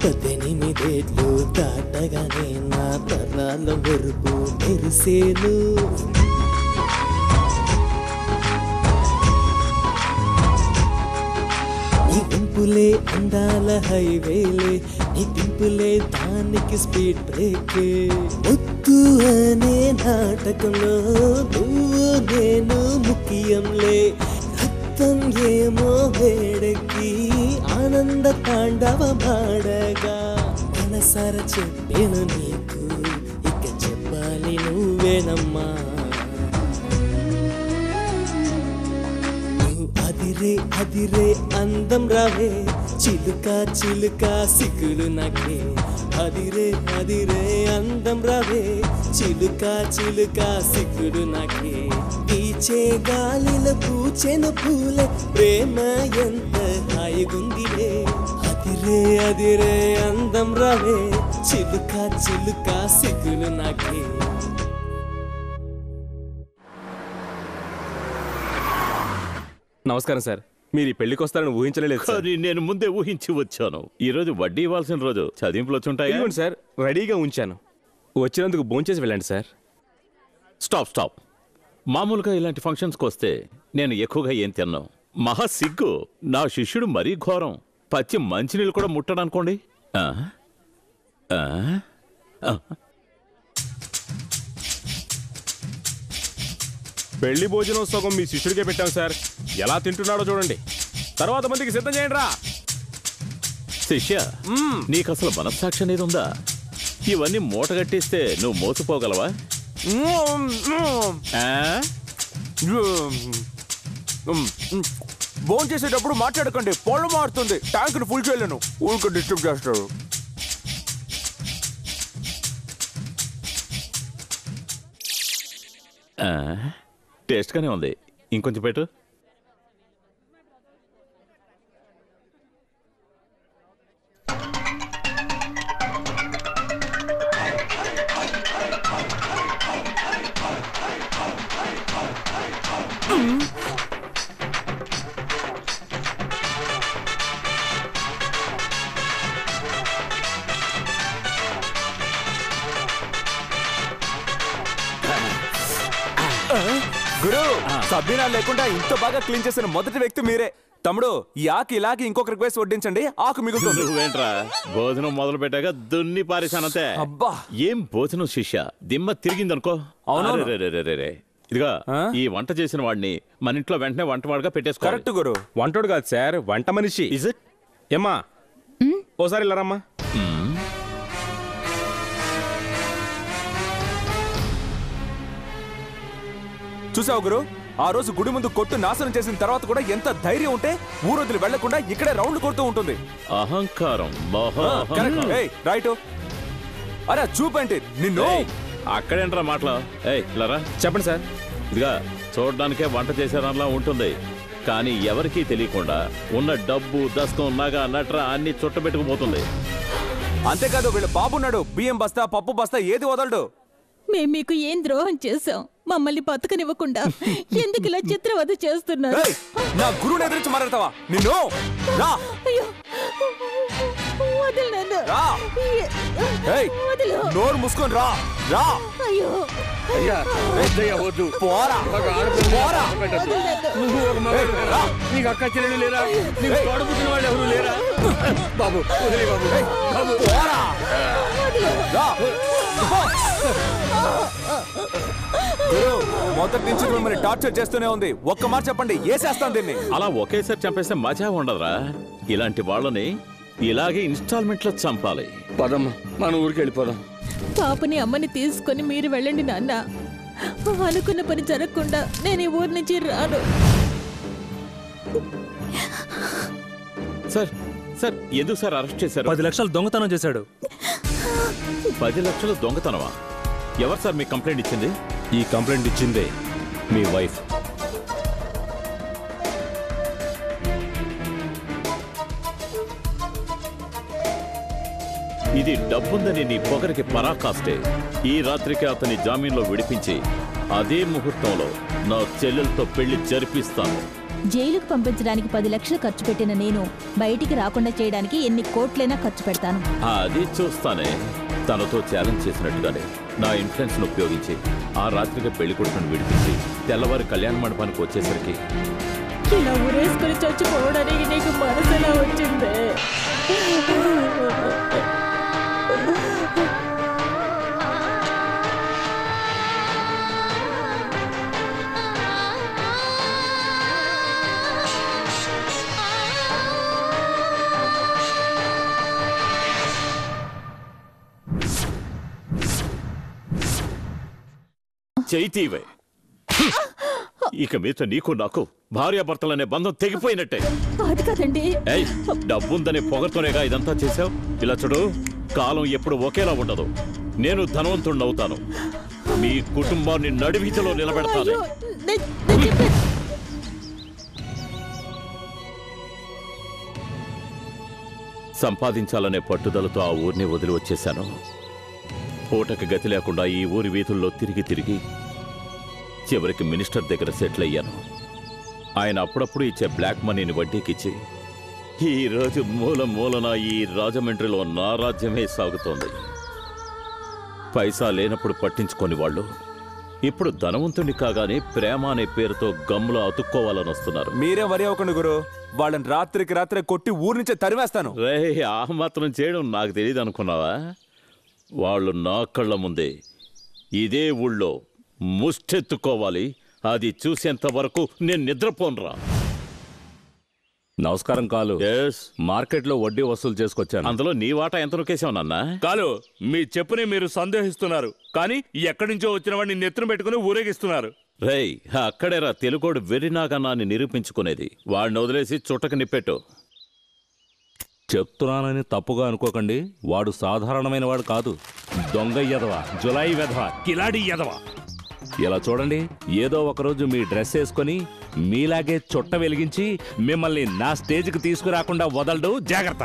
18 ఏళ్ళు దాటగానే నా ప్రాణాల మెరుపు మెరిసేను. నీ ఇంపులే అందాల హైవేలే, నీ దింపులే దానికి స్పీడ్ బ్రేకే. ముత్తు అనే నాటకంలో నువ్వు నేను ముఖ్యంలే, రక్తం ఏమో వేడెక్కి ఆనంద తాండవమాడగా. మనసార చెప్పాను నీకు, ఇక చెప్పాలి నువ్వేనమ్మా. అదిరే అదిరే అందం రావే, చిలుక చిలుక సిగ్గులు నాకే. అదిరే అదిరే అందం రావే, చిలుక చిలుక సిగ్గులు నాకే. పీచే గాలిలో పూచెను పూలే, ప్రేమ ఎంత హాయిగుందిలే. అదిరే అదిరే అందం రావే, చిలుక చిలుక సిగ్గులు నాకే. నమస్కారం సార్, మీరు ఈ పెళ్లికి వస్తారని ఊహించలేదు సార్. కానీ నేను ముందే ఊహించి వచ్చాను. ఈ రోజు వడ్డీ ఇవ్వాల్సిన రోజు. చదింపులు వచ్చుంటాయి సార్, రెడీగా ఉంచాను. వచ్చినందుకు భోంచేసి వెళ్ళండి సార్. స్టాప్. మామూలుగా ఇలాంటి ఫంక్షన్స్కి వస్తే నేను ఎక్కువగా ఏం తిన్నాను. మహా సిగ్గు. నా శిష్యుడు మరీ ఘోరం. పచ్చి మంచినీళ్ళు కూడా ముట్టడనుకోండి. పెళ్లి భోజనం సగం మీ శిష్యుడికే పెట్టాం సార్. ఎలా తింటున్నాడో చూడండి. తర్వాత మందికి సిద్ధం చేయండి రా. శిష్య, నీకు అసలు మనస్సాక్షి అనేది ఉందా? ఇవన్నీ మూట కట్టిస్తే నువ్వు మోసపోగలవా? భోజనం చేసేటప్పుడు మాట్లాడకండి, పొలం మారుతుంది. ట్యాంకును ఫుల్ చేయలేను, ఊరికి డిస్టర్బ్ చేస్తారు. టేస్ట్గానే ఉంది. ఇంకొంచెం పెట్టు. గురు, సబ్బీనా లేకుండా ఇంత బాగా క్లీన్ చేసిన మొదటి వ్యక్తి మీరే. తమ్ముడు, ఈ ఆకు ఇలాగే ఇంకొక రిక్వెస్ట్ వడ్డించండి, ఆకు మిగులుతుంది. నువ్వేంట్రా భోజనం మొదలు పెట్టాక దున్ని పారేశానంతే. అబ్బా, ఏం భోజనం శిష్య, దిమ్మ తిరిగిందనుకో. అవును. ఇదిగా ఈ వంట చేసిన వాడిని మన ఇంట్లో వెంటనే వంటవాడుగా పెట్టేసుకో. కరెక్ట్ గురు. వంటోడు కాదు సార్, వంట మనిషి. Is it? ఏమ్మా ఓసారి వెళ్ళారమ్మా. చూసావు గురు, ఆ రోజు గుడి ముందు కొట్టు నాశనం చేసిన తర్వాత కూడా ఎంత ధైర్యం ఉంటే ఊరొదిలి వెళ్లకుండా ఇక్కడే రౌండ్ కొడుతూ ఉంటుంది. అహంకారం. రైట్. అరే చూపండి నిన్ను. అక్కడేంట్రా మాటలు? లరా చెప్పండి సార్. ఇదిగా చూడడానికే వంట చేసేదానిలా ఉంటుంది, కానీ ఎవరికీ తెలియకుండా ఉన్న డబ్బు దస్తం నగ నట్ర అన్ని చుట్టబెట్టుకుపోతుంది. అంతేకాదు వీళ్ళ బాబున్నాడు, బియ్యం బస్తా పప్పు బస్తా ఏది వదలడు. మేము మీకు ఏం ద్రోహం చేశాం? మమ్మల్ని బతకనివ్వకుండా ఎందుకు ఇలా చిత్రవద చేస్తున్నారు? నా గురువుని ఎదిరించి మాట్లాడతావా? నిన్ను రా. నోరు మూసుకొని రా. రా. పోరా. నీకు అక్క చెల్లెలు లేరా? నీకు తోడబుట్టిన వాళ్ళు ఎవరు లేరా? బాబు బాబు పోరా. గురు, మొదటి నుంచి మిమ్మల్ని టార్చర్ చేస్తూనే ఉంది. ఒక్క మాట చెప్పండి, ఏసేస్తాను దీన్ని. అలా ఒకేసారి చంపేస్తే మజా ఉండదురా. ఇలాంటి వాళ్ళని ఇలాగే ఇన్స్టాల్మెంట్ లో చంపాలి. పదమ్మా, మన ఊరికి వెళ్ళిపోదాం. పాపని అమ్మని తీసుకొని మీరు వెళ్ళండి నాన్న. అనుకున్న పని జరగకుండా నేను ఈ ఊరి నుంచి రాను. సార్ సార్, ఎందుకు సార్ అరెస్ట్ చేశారు? 10 లక్షలు దొంగతనం చేశాడు. 10 లక్షలు దొంగతనమా? ఎవరు సార్ మీకు కంప్లైంట్ ఇచ్చింది? ఈ కంప్లైంట్ ఇచ్చిందే మీ వైఫ్. ఇది డబ్బుందని నీ పొగరికి పరాకాష్టే. ఈ రాత్రికి అతని జామీన్లో విడిపించి అదే ముహూర్తంలో నా చెల్లెలతో పెళ్లి జరిపిస్తాను. జైలుకు పంపించడానికి 10 లక్షలు ఖర్చు పెట్టిన నేను బయటికి రాకుండా చేయడానికి ఎన్ని కోట్లైనా ఖర్చు పెడతాను. అది చూస్తానే. తనతో ఛాలెంజ్ చేసినట్టుగానే నా ఇన్ఫ్లుయెన్స్ ను ఉపయోగించి ఆ రాత్రికి పెళ్లి కొడుకుని విడిపించి తెల్లవారి కళ్యాణ మండపానికి వచ్చేసరికి ఇలా ఊరేసుకుని చచ్చిపోవడానికి నీకు మనసులా వచ్చిందే? చైతీవే, ఇక మీద నీకు నాకు భార్యాభర్తలనే బంధం తెగిపోయినట్టే. అది కదండి. ఏయ్, డబ్బుందనే పొగతోనేగా ఇదంతా చేశావు. ఇలా చూడు, కాలం ఎప్పుడు ఒకేలా ఉండదు. నేను ధనవంతుణ్ణవుతాను, మీ కుటుంబాన్ని నడివీధిలో నిలబెడతాను. సంపాదించాలనే పట్టుదలతో ఆ ఊరిని వదిలి వచ్చేశాను. పూటకి గతి లేకుండా ఈ ఊరి వీధుల్లో తిరిగి తిరిగి చివరికి మినిస్టర్ దగ్గర సెటిల్ అయ్యాను. ఆయన అప్పుడప్పుడు ఇచ్చే బ్లాక్ మనీని వడ్డీకిచ్చి ఈ రోజు మూల మూలన ఈ రాజమండ్రిలో నా రాజ్యమే సాగుతోంది. పైసా లేనప్పుడు పట్టించుకొని వాళ్ళు ఇప్పుడు ధనవంతుని కాగానే ప్రేమ అనే పేరుతో గమ్ములో అతుక్కోవాలని వస్తున్నారు. మీరే వరి అవ్వకండి గురు, వాళ్ళని రాత్రికి రాత్రే కొట్టి ఊరి నుంచే తరివేస్తాను. రే, ఆ మాత్రం చేయడం నాకు తెలియదు అనుకున్నావా? వాళ్ళు నా కళ్ళ ముందే ఇదే ఊళ్ళో ముష్టెత్తుకోవాలి. అది చూసేంత వరకు నేను నిద్రపోనురా. నమస్కారం కాలు. మార్కెట్లో వడ్డీ వసూలు చేసుకొచ్చాను. అందులో నీ వాటా ఎంత నొక్కేసావు నాన్న? కాలు, మీ చెప్పుని మీరు సందేహిస్తున్నారు, కానీ ఎక్కడి నుంచో వచ్చిన వాడిని నెత్తిన పెట్టుకుని ఊరేగిస్తున్నారు. రేయ్, అక్కడేరా తెలుగోడు వెర్రినాగన్నాన్ని నిరూపించుకునేది. వాడిని వదిలేసి చుట్టకు నిప్పెట్టు. చెప్తున్నానని తప్పుగా అనుకోకండి, వాడు సాధారణమైన వాడు కాదు. దొంగ ఎదవ, జులాయి వెధవ, కిలాడి ఎదవ. ఇలా చూడండి, ఏదో ఒకరోజు మీ డ్రెస్ వేసుకొని మీలాగే చుట్ట వెలిగించి మిమ్మల్ని నా స్టేజ్కి తీసుకురాకుండా వదలడు. జాగ్రత్త.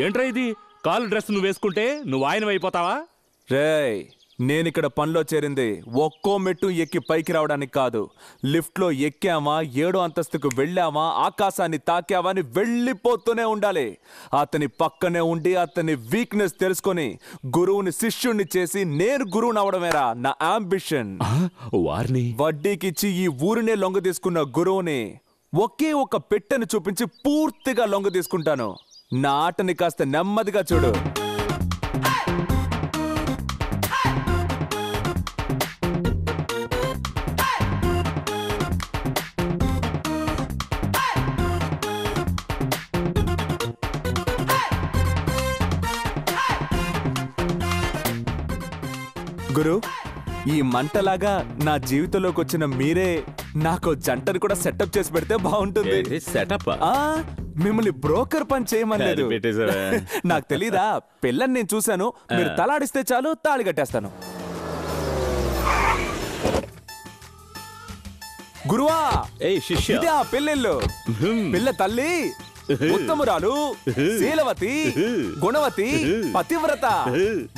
ఏంట్రా ఇది? కాలు డ్రెస్ నువ్వు వేసుకుంటే నువ్వు ఆయన అయిపోతావా? రేయ్, నేనిక్కడ పనిలో చేరింది ఒక్కో మెట్టు ఎక్కి పైకి రావడానికి కాదు. లిఫ్ట్లో ఎక్కామా, 7వ అంతస్తుకు వెళ్ళామా, ఆకాశాన్ని తాకామా అని వెళ్ళిపోతూనే ఉండాలి. అతని పక్కనే ఉండి అతని వీక్నెస్ తెలుసుకొని గురువుని శిష్యుణ్ణి చేసి నేను గురువుని అవడమేరా నా అంబిషన్. వారిని వడ్డీకిచ్చి ఈ ఊరినే లొంగ తీసుకున్న గురువుని ఒకే ఒక పెట్టెను చూపించి పూర్తిగా లొంగ తీసుకుంటాను. నా ఆటని కాస్త నెమ్మదిగా చూడు. గురు, ఈ మంటలాగా నా జీవితంలోకి వచ్చిన మీరే నాకు జంటను కూడా సెటప్ చేసి పెడితే బాగుంటుంది. సెటప్? మిమ్మల్ని బ్రోకర్ పని చేయమలేదు. నాకు తెలీదా? పిల్లని నేను చూశాను, మీరు తలాడిస్తే చాలు తాళి కట్టేస్తాను. గురువా, ఇదే ఆ పెళ్ళిళ్ళు. పిల్ల తల్లి ఉత్తమురాలు, శీలవతి, గుణవతి, పతివ్రత,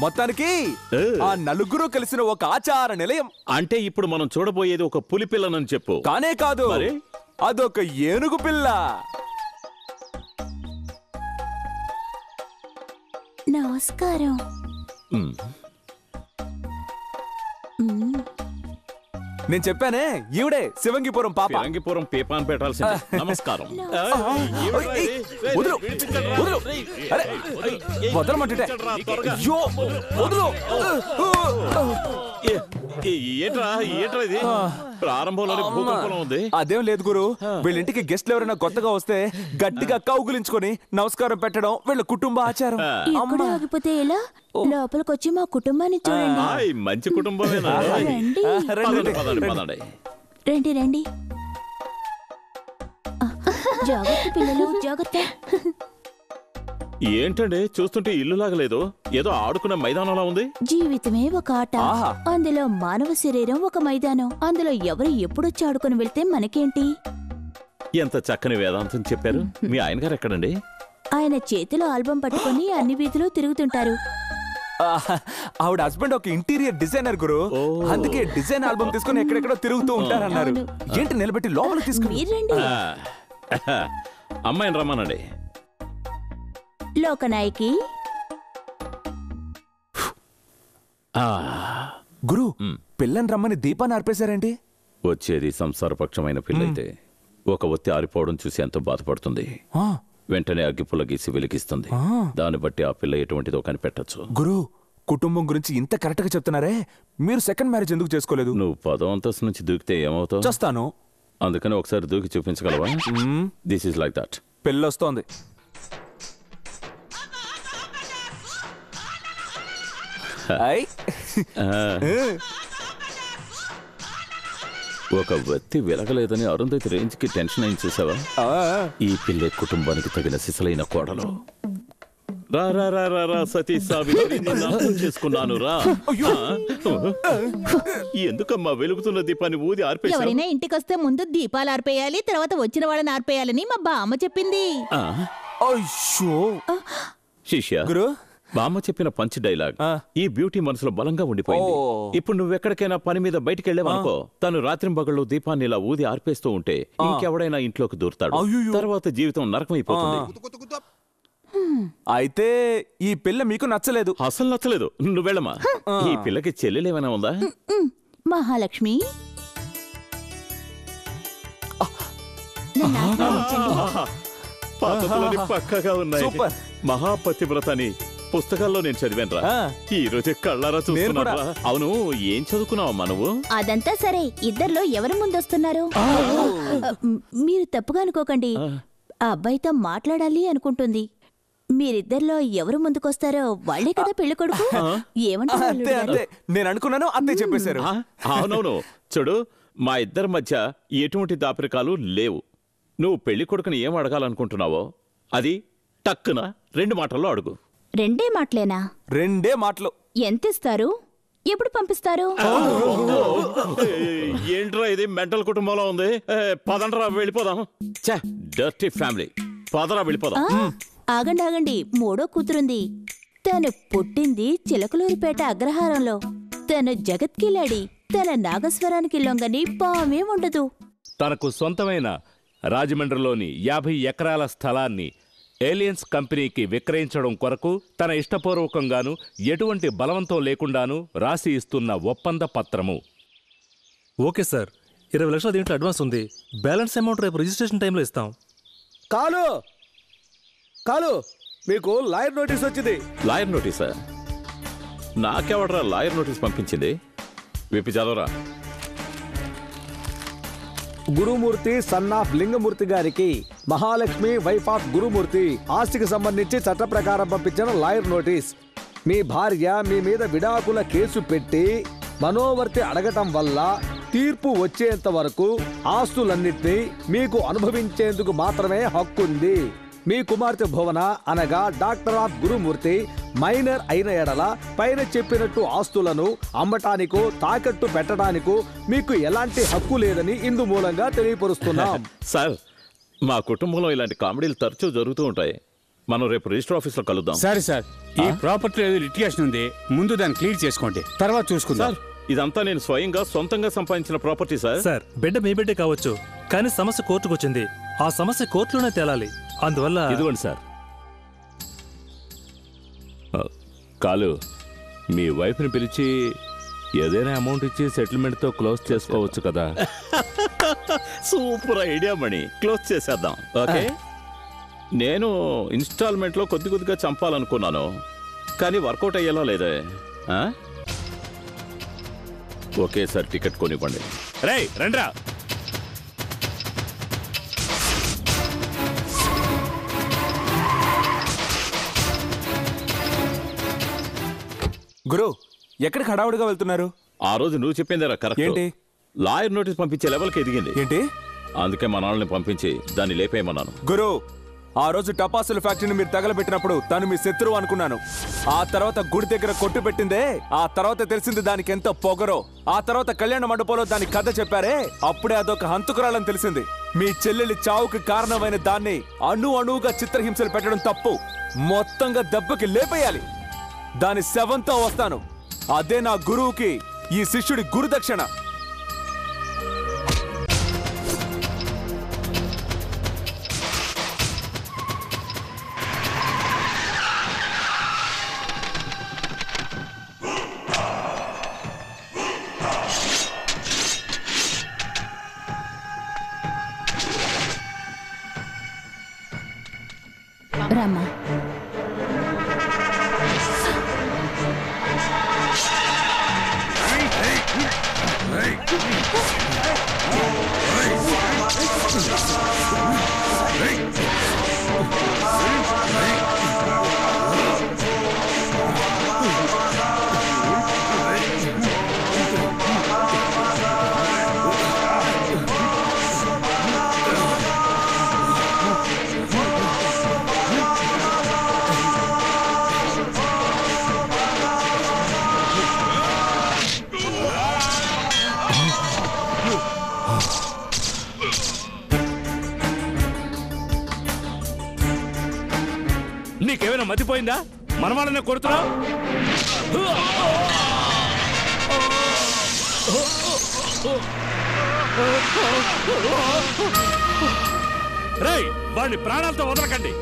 మొత్తానికి ఆ నలుగురు కలిసిన ఒక ఆచార నిలయం. అంటే ఇప్పుడు మనం చూడబోయేది ఒక పులి పిల్లనని చెప్పు. కానే కాదు, అదొక ఏనుగు పిల్ల. నమస్కారం. నేను చెప్పానే, ఈవిడే శివంగిపురం పాప. శివంగిపురం పీపాన్ పెట్టాల్సింది. నమస్కారం. వదలమంటే ఏంట్రా ఇది? ప్రారంభంలోనే భూకంపం ఉంది. అదేం లేదు గురు, వీళ్ళింటికి గెస్ట్లు ఎవరైనా కొత్తగా వస్తే గట్టిగా కౌగులించుకొని నమస్కారం పెట్టడం వీళ్ళ కుటుంబ ఆచారం. ఎక్కడ ఆగిపోతే ఎలా? లోపలికొచ్చి మా కుటుంబాన్ని చూడండి. మంచి కుటుంబమేనా? రండి రండి. జాగ్రత్త పిల్లలు, జాగ్రత్త. ఏంటండి చూస్తుంటే ఇల్లు లాగలేదు, ఏదో ఆడుకునే మైదానంలా ఉంది. జీవితమే ఒక ఆట, అందులో మానవ శరీరం ఒక మైదానం. అందులో ఎవరు ఎప్పుడొచ్చి ఆడుకుని వెళ్తే మనకేంటి? ఎంత చక్కని వేదాంతం చెప్పారు. మీ ఆయన గారు ఎక్కడండి? ఆయన చేతిలో ఆల్బం పట్టుకుని అన్ని వీధిలో తిరుగుతుంటారు. ఆవిడ హస్బెండ్ ఒక ఇంటీరియర్ డిజైనర్ గురు, అందుకే డిజైన్ ఆల్బమ్ తీసుకుని ఎక్కడెక్కడో తిరుగుతూ ఉంటారన్నారు. ఏంటి నిలబెట్టి లోపలికి తీసుకుని? మీరండి. అమ్మాయిని రమ్మనండి. లోకనాయకి. గురు పిల్లని రమ్మని దీపాన్ని ఆర్పేశారేంటి? వచ్చేది సంసారపక్షమైన పిల్లయితే ఒక ఒత్తి ఆరిపోవడం చూసి ఎంతో బాధపడుతుంది. వెంటనే అగ్గిపుల్ల గీసి వెలిగిస్తుంది. దాన్ని బట్టి ఆ పిల్ల ఎటువంటిదో కనిపెట్టచ్చు. గురు కుటుంబం గురించి ఇంత కరెక్ట్ గా చెప్తున్నారే, మీరు సెకండ్ మ్యారేజ్ ఎందుకు చేసుకోలేదు? నువ్వు 10వ అంతస్తు నుంచి దూకితే ఏమవుతావు? చేస్తాను. అందుకని ఒకసారి దూకి చూపించగలవా? This is like that. పెళ్ళొస్తోంది. ఒక వ్యక్తి వెలగలేదని అరుంధతి రేంజ్ కి టెన్షన్ అయింది చూసావా? ఈ పిల్లే కుటుంబానికి తగిన సిసలైన కోడలు. రా రా రా రా రా సతీ సావిత్రి, నిన్ను అర్థం చేసుకున్నాను రా. ఎందుకమ్మా వెలుగుతున్న దీపాన్ని ఊది ఆర్పేశావు? ఎవరైనా ఇంటికొస్తే ముందు దీపాలు ఆర్పేయాలి, తర్వాత వచ్చిన వాళ్ళని ఆర్పేయాలని మా బామ్మ చెప్పింది. శిష్య, బామ్మ చెప్పిన పంచ్ డైలాగ్ ఈ బ్యూటీ మనసులో బలంగా ఉండిపోయింది. ఇప్పుడు నువ్వెక్కడికైనా పని మీద బయటికి వెళ్ళావనుకో, తను రాత్రింబగళ్ళు దీపాన్ని ఇలా ఊది ఆర్పేస్తూ ఉంటే ఇంకెవడైనా ఇంట్లోకి దూరుతాడు. తర్వాత జీవితం నరకమైపోతుంది. అయితే ఈ పిల్ల మీకు నచ్చలేదు? అసలు నచ్చలేదు. నువ్వు వెళ్ళమా. ఈ పిల్లకి చెల్లెలేమైనా ఉందా? మహాలక్ష్మి, పద్ధతులని పక్కగా ఉన్నాయి. మహాపతివ్రతని పుస్తకాల్లో నేను చదివాను రా. ఈ రోజు కళ్ళారా చూస్తున్నా. అవును, ఏం చదువుకున్నావమ్మా నువ్వు? అదంతా సరే, ఇద్దర్లో ఎవరు ముందొస్తున్నారు? మీరు తప్పుగా అనుకోకండి, ఆ అబ్బాయితో మాట్లాడాలి అనుకుంటుంది. మీరిద్దరిలో ఎవరు ముందుకొస్తారో వాళ్లే కదా పెళ్లి కొడుకు. ఏమంటారు? నేను అనుకున్నాను, అదే చెప్పేశారు. అవునవును, చూడు, మా ఇద్దరి మధ్య ఎటువంటి దాపరికాలు లేవు. నువ్వు పెళ్లి కొడుకుని ఏం అడగాలనుకుంటున్నావో అది టక్కున 2 మాటల్లో అడుగు. 2 మాటలేనా? 2 మాటలు. ఎంత ఇస్తారు? ఎప్పుడు పంపిస్తారు? ఏంట్రా ఇది మెంటల్ కుటుంబంలో ఉంది. పదండ్రా వెళ్ళిపోదాం. డర్టీ ఫ్యామిలీ, పదరా వెళ్ళిపోదాం. ఆగండి ఆగండి, 3వ కూతురుంది. తను పుట్టింది చిలకలూరిపేట అగ్రహారంలో. తను జగత్కిలాడి. తన నాగస్వరానికి లొంగని పామే ఉండదు. తనకు సొంతమైన రాజమండ్రిలోని 50 ఎకరాల స్థలాన్ని ఏలియన్స్ కంపెనీకి విక్రయించడం కొరకు తన ఇష్టపూర్వకంగాను ఎటువంటి బలవంతం లేకుండాను రాసి ఇస్తున్న ఒప్పంద పత్రము. ఓకే సార్, 20 లక్షల దీంట్లో అడ్వాన్స్ ఉంది. బ్యాలెన్స్ అమౌంట్ రేపు రిజిస్ట్రేషన్ టైంలో ఇస్తాం. కాలు కాలు, మీకు లాయర్ నోటీస్ వచ్చింది. లాయర్ నోటీసా? నాకెవడరా లాయర్ నోటీస్ పంపించింది? విప్పి చదవరా. గురుమూర్తి సన్ ఆఫ్ లింగమూర్తి గారికి మహాలక్ష్మి వైఫ్ ఆఫ్ గురుమూర్తి ఆస్తికి సంబంధించి చట్ట ప్రకారం పంపించిన లాయర్ నోటీస్. మీ భార్య మీ మీద విడాకుల కేసు పెట్టి మనోవర్తి అడగటం వల్ల తీర్పు వచ్చేంత వరకు ఆస్తులన్నింటినీ మీకు అనుభవించేందుకు మాత్రమే హక్కుంది. మీ కుమార్తె భువన అనగా డాక్టర్ ఆఫ్ గురుమూర్తి మైనర్ అయిన ఎడల పైన చెప్పినట్టు ఆస్తులను అమ్మటానికో తాకట్టు పెట్టడానికో మీకు ఎలాంటి హక్కు లేదని ఇందు మూలంగా తెలియపరుస్తున్నాం. సార్, మా కుటుంబంలో ఇలాంటి కామెడీలు తరచూ జరుగుతూ ఉంటాయి. మనం రేపు రిజిస్టర్ ఆఫీస్ లో కలుద్దాం. సరే సార్, ఈ ప్రాపర్టీ లిటిగేషన్ ఉంది, ముందు దాన్ని క్లియర్ చేసుకోండి, తర్వాత చూసుకుందాం. ఇదంతా నేను స్వయంగా సొంతంగా సంపాదించిన ప్రాపర్టీ సార్. సార్, బిడ్డ మీ బిడ్డే కావచ్చు, కానీ సమస్య కోర్టుకు వచ్చింది. ఆ సమస్య కోర్టులోనే తేలాలి. అందువల్ల ఇదిగోండి సార్. కాలు, మీ వైఫ్ని పిలిచి ఏదైనా అమౌంట్ ఇచ్చి సెటిల్మెంట్తో క్లోజ్ చేసుకోవచ్చు కదా. సూపర్ ఐడియా మణి, క్లోజ్ చేసేద్దాం. ఓకే, నేను ఇన్స్టాల్మెంట్లో కొద్దిగా చంపాలనుకున్నాను, కానీ వర్కౌట్ అయ్యేలా లేదే. ఒకేసారి టికెట్ కొనివ్వండి. రేయ్ రండ్రా. గురు, ఎక్కడికి హడావుడిగా వెళ్తున్నారు? ఆ రోజు నువ్వు చెప్పిందిరా కరెక్ట్. ఏంటి? లాయర్ నోటీస్ పంపించే లెవెల్కి ఎదిగింది. ఏంటి? అందుకే మా నాన్నని పంపించి దాన్ని లేపేయమన్నాను. గురు, ఆ రోజు టపాసుల ఫ్యాక్టరీని మీరు తగలబెట్టినప్పుడు తను మీ శత్రువు అనుకున్నాను. ఆ తర్వాత గుడి దగ్గర కొట్టు పెట్టిందే, ఆ తర్వాత తెలిసింది దానికి ఎంత పొగరో. ఆ తర్వాత కళ్యాణ మండపంలో దాని కథ చెప్పారే, అప్పుడే అదొక హంతకురాలని తెలిసింది. మీ చెల్లెలి చావుకి కారణమైన దాన్ని అణువుగా చిత్రహింసలు పెట్టడం తప్పు. మొత్తంగా దెబ్బకి లేపేయాలి. దాని శవంతో వస్తాను. అదే నా గురువుకి ఈ శిష్యుడి గురుదక్షిణ. రామ్మా. నీకేమైనా మతిపోయిందా? మన వాళ్ళనే కొడుతున్నావు. రేయ్, వాడిని ప్రాణాలతో వదలకండి.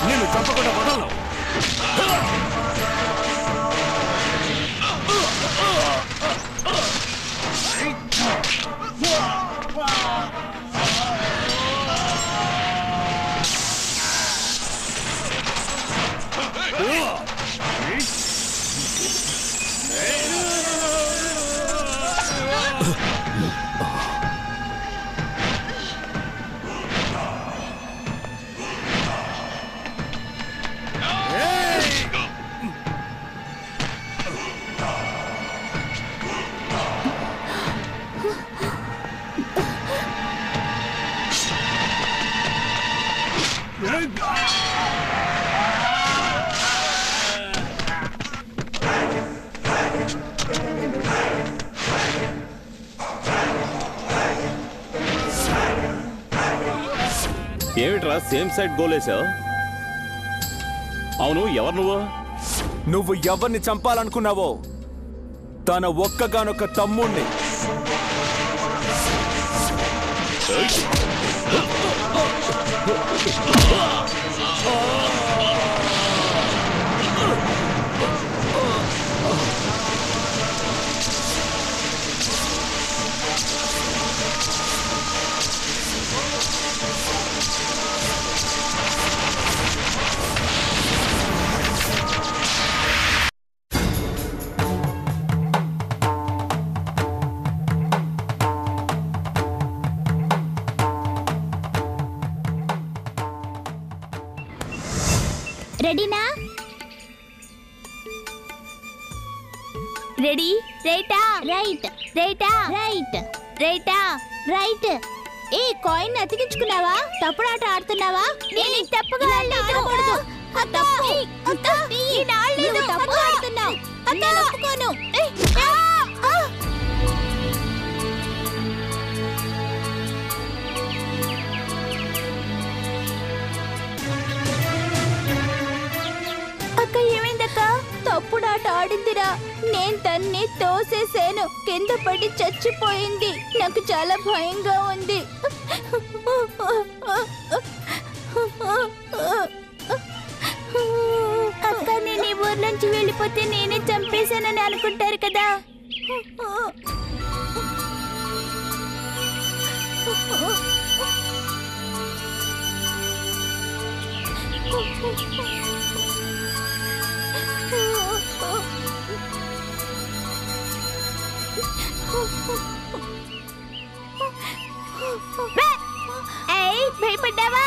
నేను చంపకుండా వదలను. ఏమిట్రా సేమ్ సైడ్ గోలేసావు? అవును, ఎవరు నువ్వు ఎవరిని చంపాలనుకున్నావో తన ఒక్కగానొక్క తమ్ముణ్ణి. రెడీనా? రెడీ? రైటా రైట్, రైటా రైట్, రైటా రైట్. ఏ కాయిన్ అతికించుకున్నావా? తప్పుడాట ఆడుతున్నావా? నేను తప్పుగా ఆడకూడదు. తప్పు ఆడుతున్నావు. నేను ఒప్పుకోను. అక్క ఏమైందక్క? తప్పుడాట ఆడిందిరా. నేను తన్ని తోసేసాను. కింద పడి చచ్చిపోయింది. నాకు చాలా భయంగా ఉంది. అక్క నేను ఈ ఊరు నుంచి వెళ్ళిపోతే నేనే చంపేశానని అనుకుంటారు కదా. భయపడ్డావా?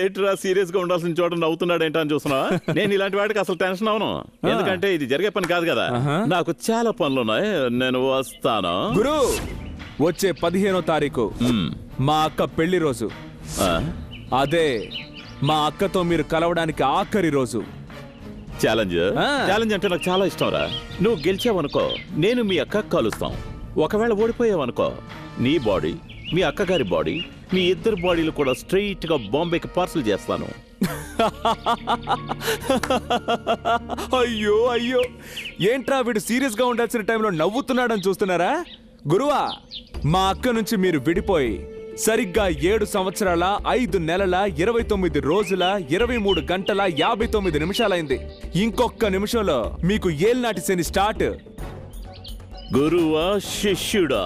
ఏట్రా సీరియస్ గా ఉండాల్సిన చోట నవ్వుతున్నాడేంటో అని చూస్తున్నావా? నేను ఇలాంటి వాటికి అసలు టెన్షన్ అవను, ఎందుకంటే ఇది జరిగే పని కాదు కదా. నాకు చాలా పనులున్నాయి, నేను వస్తాను. గురు, వచ్చే 15వ తారీఖు మా అక్క పెళ్లి రోజు. అదే మా అక్కతో మీరు కలవడానికి ఆఖరి రోజు. ఛాలెంజ్ అంటే నాకు చాలా ఇష్టం రా. నువ్వు గెలిచావనుకో, నేను మీ అక్క కలుస్తాం. ఒకవేళ ఓడిపోయావనుకో, నీ బాడీ, మీ అక్కగారి బాడీ, మీ ఇద్దరు బాడీలు కూడా స్ట్రైట్ గా బాంబేకి పార్సల్ చేస్తాను. అయ్యో అయ్యో, ఏంట్రా వీడు సీరియస్ గా ఉండాల్సిన టైంలో నవ్వుతున్నాడని చూస్తున్నారా? గురువా, మా అక్క నుంచి మీరు విడిపోయి సరిగ్గా 7 సంవత్సరాల 5 నెలల 29 రోజుల 23 గంటల 59 నిమిషాలైంది. ఇంకొక నిమిషంలో మీకు ఏల్నాటి శని స్టార్ట్. గురువా శిష్యుడా?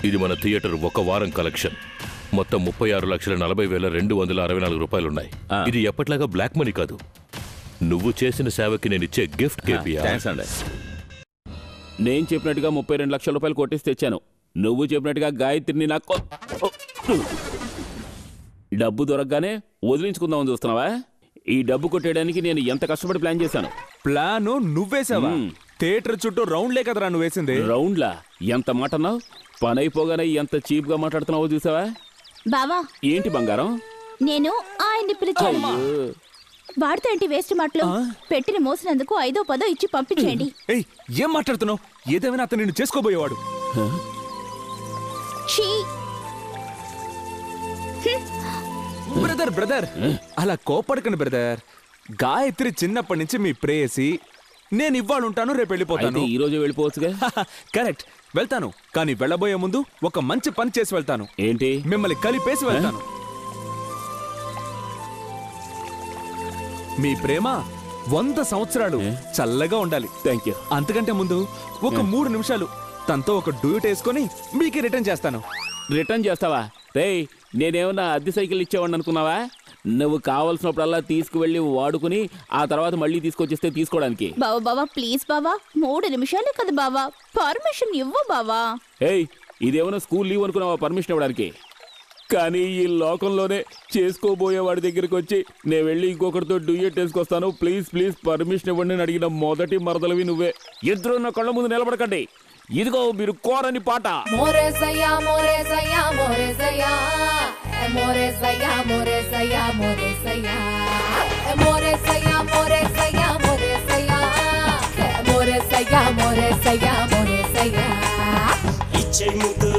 ఇది మన థియేటర్ ఒక వారం కలెక్షన్. మొత్తం 36,40,264 రూపాయలున్నాయి. ఇది ఎప్పట్లాగా బ్లాక్ మనీ కాదు, నువ్వు చేసిన సేవకి నేను ఇచ్చే గిఫ్ట్. నేను చెప్పినట్టుగా 32 లక్షల రూపాయలు కొట్టేసి తెచ్చాను. నువ్వు చెప్పినట్టుగా గాయత్రిని నాకు డబ్బు దొరకగానే వదిలించుకుందామని చూస్తున్నావా? ఈ డబ్బు కొట్టేయడానికి నేను ఎంత కష్టపడి ప్లాన్ చేశాను. ప్లాను నువ్వేసావా? థియేటర్ చుట్టూ రౌండ్లే కదరా నువ్వు వేసింది. రౌండ్లా? ఎంత మాట అన్నావు? పని అయిపోగానే ఎంత చీప్ గా మాట్లాడుతున్నావో చూసావా? బావా, ఏంటి బంగారం? నేను ఆయన్ని పిలిచాను. వాడితో ఏంటి వేస్ట్ మాటలు? పెట్టిన మోసినందుకు 5ో 10ో ఇచ్చి పంపించేయండి. ఏం మాట్లాడుతున్నావు? ఏదేమైనా అతను నిన్ను చేసుకోబోయేవాడు. బ్రదర్ బ్రదర్, అలా కోపడకండి బ్రదర్. గాయత్రి చిన్నప్పటి నుంచి మీ ప్రేయసి. నేను ఇవ్వాలుంటాను, రేపు వెళ్ళిపోతాను. ఈ రోజు వెళ్ళిపోవచ్చుగా? కరెక్ట్, వెళ్తాను. కానీ వెళ్ళబోయే ముందు ఒక మంచి పని చేసి వెళ్తాను. ఏంటి? మిమ్మల్ని కలిపేసి వెళ్తాను. మీ ప్రేమ 100 సంవత్సరాలు చల్లగా ఉండాలి. Thank you. అంతకంటే ముందు ఒక 3 నిమిషాలు తనతో ఒక డ్యూట్ వేసుకొని మీకు రిటర్న్ చేస్తాను. రిటర్న్ చేస్తావా? రేయ్, నేనేమన్నా అద్దె సైకిల్ ఇచ్చేవాడిని అనుకున్నావా? నువ్వు కావలసినప్పుడల్లా తీసుకువెళ్ళి వాడుకుని ఆ తర్వాత మళ్ళీ తీసుకొచ్చిస్తే తీసుకోవడానికి. బావా బావా ప్లీజ్ బావా, 3 నిమిషాలే కదా బావా, పర్మిషన్ ఇవ్వు బావా. ఏయ్, ఇదేమన్నా స్కూల్ లీవ్ అనుకున్నావా పర్మిషన్ ఇవ్వడానికి? కానీ ఈ లోకంలోనే చేసుకోబోయే వాడి దగ్గరికి వచ్చి నేను వెళ్ళి ఇంకొకరితో డ్యూయట్ వేసుకొస్తాను, ప్లీజ్ ప్లీజ్ పర్మిషన్ ఇవ్వండి అని అడిగిన మొదటి మరదలవి నువ్వే. ఇద్దరు నా కళ్ళ ముందు నిలబడకండి. ఇదిగో మీరు కోరని పాట. మోరేసయ్యా మోరేసయ్యా మోరేసయ్యా మోరేసయ్యా మోరేసయ్యా మోరేసయ్యా మోరేసయ్యా మోరేసయ్యా మోరేసయ్యా మోరేసయ్యా మోరేసయ్యా మోరేసయ్యా. ఇచ్చే ముద్దు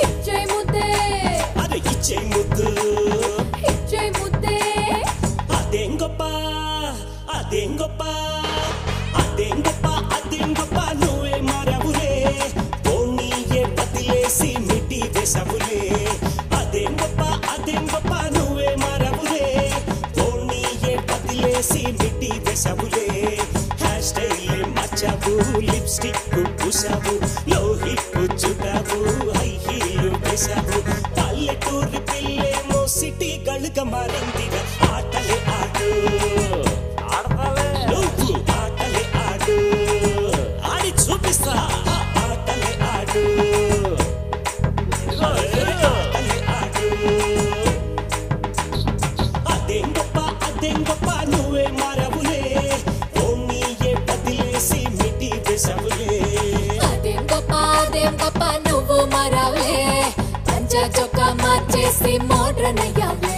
ఇచ్చే ముద్దే, అది ఇచ్చే ముద్దు ఇచ్చే ముద్దే. అదేం గొప్ప అదేం గొప్ప అదేం గొప్ప అదేం గొప్ప నువ్వే మారవులే, పోనీయే బదిలేసి మిట్టి వేసవులే. అదేం గొప్ప నువ్వే మారవులే, పోనీయే బదిలేసి మిట్టి వేసవులే. హెయిర్ స్టైల్ మార్చావు, లిప్స్టిక్ పూసావు, లోహిట్ చుట్టావు, హై హీల్ వేసావు. పల్లెటూరి పిల్లేమో సిటీ గళ్ళుగా మారిందిగా. ఆటలే ఆడు నువ్వు, ఆటలే ఆడు, ఆడి చూపిస్తా. ఆటలే ఆడు, ఆటలే ఆడు. అదేం గొప్ప నువ్వే మారవులే, ఓనీయే బదిలేసి మిటి వేసవులే. అదేం గొప్ప నువ్వు మారావులే, పంచా చొక్కా మార్చేసి మోడ్రన్ అయ్యావులే.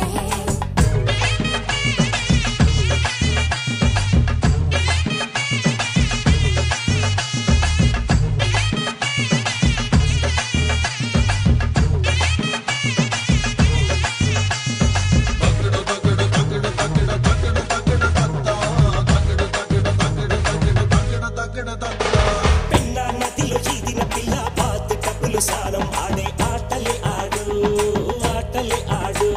పెన్నా నదిలో ఈదిన పిల్ల బాతు డబ్బులు సారం ఆడే. ఆటలే ఆడు, ఆటలే ఆడు.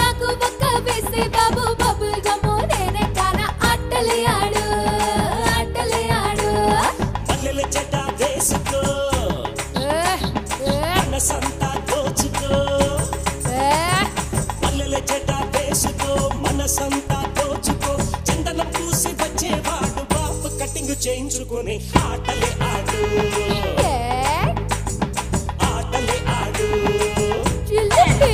ఆకు పక్క వేసి బాబు బబుల్ గమ్ము నేనే కాన. ఆటలే ఆడు, ఆటలే ఆడు. మల్లెల జట వేసుకో, మనసంతా దోచుకో. మల్లెల జట వేసుకో, మనసంతా దోచుకో. చందనం పూసి వచ్చేవాడు బాబు కటింగ్ చేయించుకొని. ఆటలే ఆడు, ఆటలే ఆడు. చిల్లెట్టి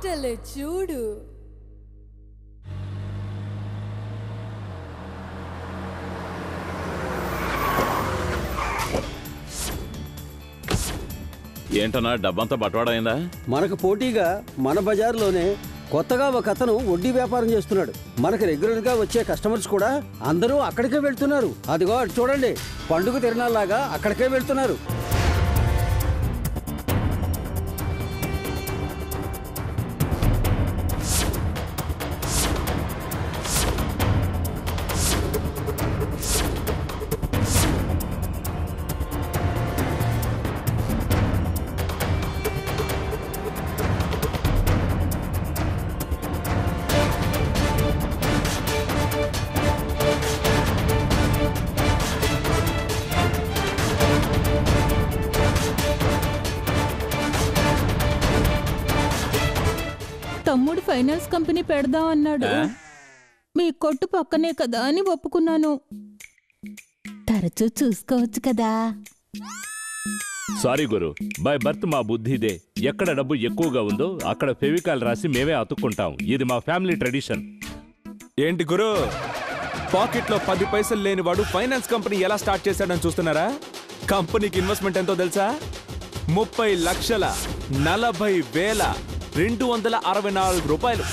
ఆటలే చూడు. ఏంటన్నా డబ్బంతా బట్వాడైందా? మనకు పోటీగా మన బజార్లోనే కొత్తగా ఒక అతను వడ్డీ వ్యాపారం చేస్తున్నాడు. మనకు రెగ్యులర్ గా వచ్చే కస్టమర్స్ కూడా అందరూ అక్కడికే వెళ్తున్నారు. అదిగో అటు చూడండి, పండుగ తిరణాల్లాగా అక్కడికే వెళ్తున్నారు. తమ్ముడు ఫైనాన్స్ కంపెనీ పెడదాం అన్నాడు. మీ కొట్టు పక్కనే కదా అని ఒప్పుకున్నాను. తరచూ చూసుకోవచ్చు కదా. సారీ గురు, బై బర్త్ మా బుద్ధి ఇదే. ఎక్కడ డబ్బు ఎక్కువగా ఉందో అక్కడ ఫెవికాల్ రాసి మేమే అతుక్కుంటాం. ఇది మా ఫ్యామిలీ ట్రెడిషన్. ఏంటి గురు, పాకెట్లో 10 పైసలు లేనివాడు ఫైనాన్స్ కంపెనీ ఎలా స్టార్ట్ చేశాడని చూస్తున్నారా? కంపెనీకి ఇన్వెస్ట్మెంట్ ఎంతో తెలుసా? 30,40,264 రూపాయలు.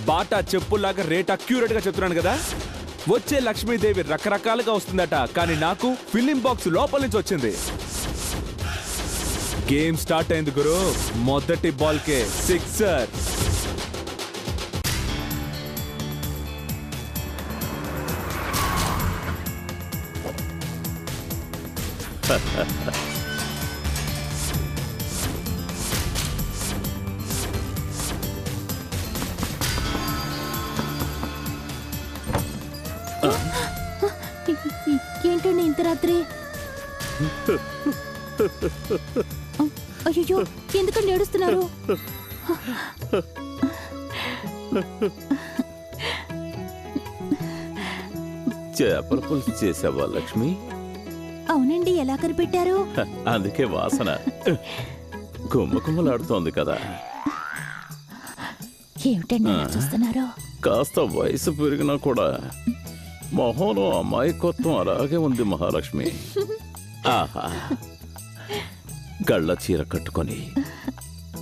బాటా చెప్పుల్లాగా రేట్ అక్యూరేట్ గా చెప్తున్నాను కదా. వచ్చే లక్ష్మీదేవి రకరకాలుగా వస్తుందట, కానీ నాకు ఫిల్లిం బాక్స్ లోపల నుంచి వచ్చింది. గేమ్ స్టార్ట్ అయింది గురు. మొదటి బాల్ కే సిక్సర్. ఏంటండి ఇంత రాత్రి? అయ్యో, ఎందుకండి ఏడుస్తున్నారు? చేపల పులుసు చేసావా లక్ష్మి? అవునండి, ఎలా కనిపెట్టారు? అందుకే వాసన గుమ్మకుమ్మలాడుతోంది కదా. ఏమిటండి అలా చూస్తున్నారు? కాస్త వయసు పెరిగినా కూడా మొహంలో అమాయకత్వం అలాగే ఉంది మహాలక్ష్మి. ఆహా, గళ్ళ చీర కట్టుకొని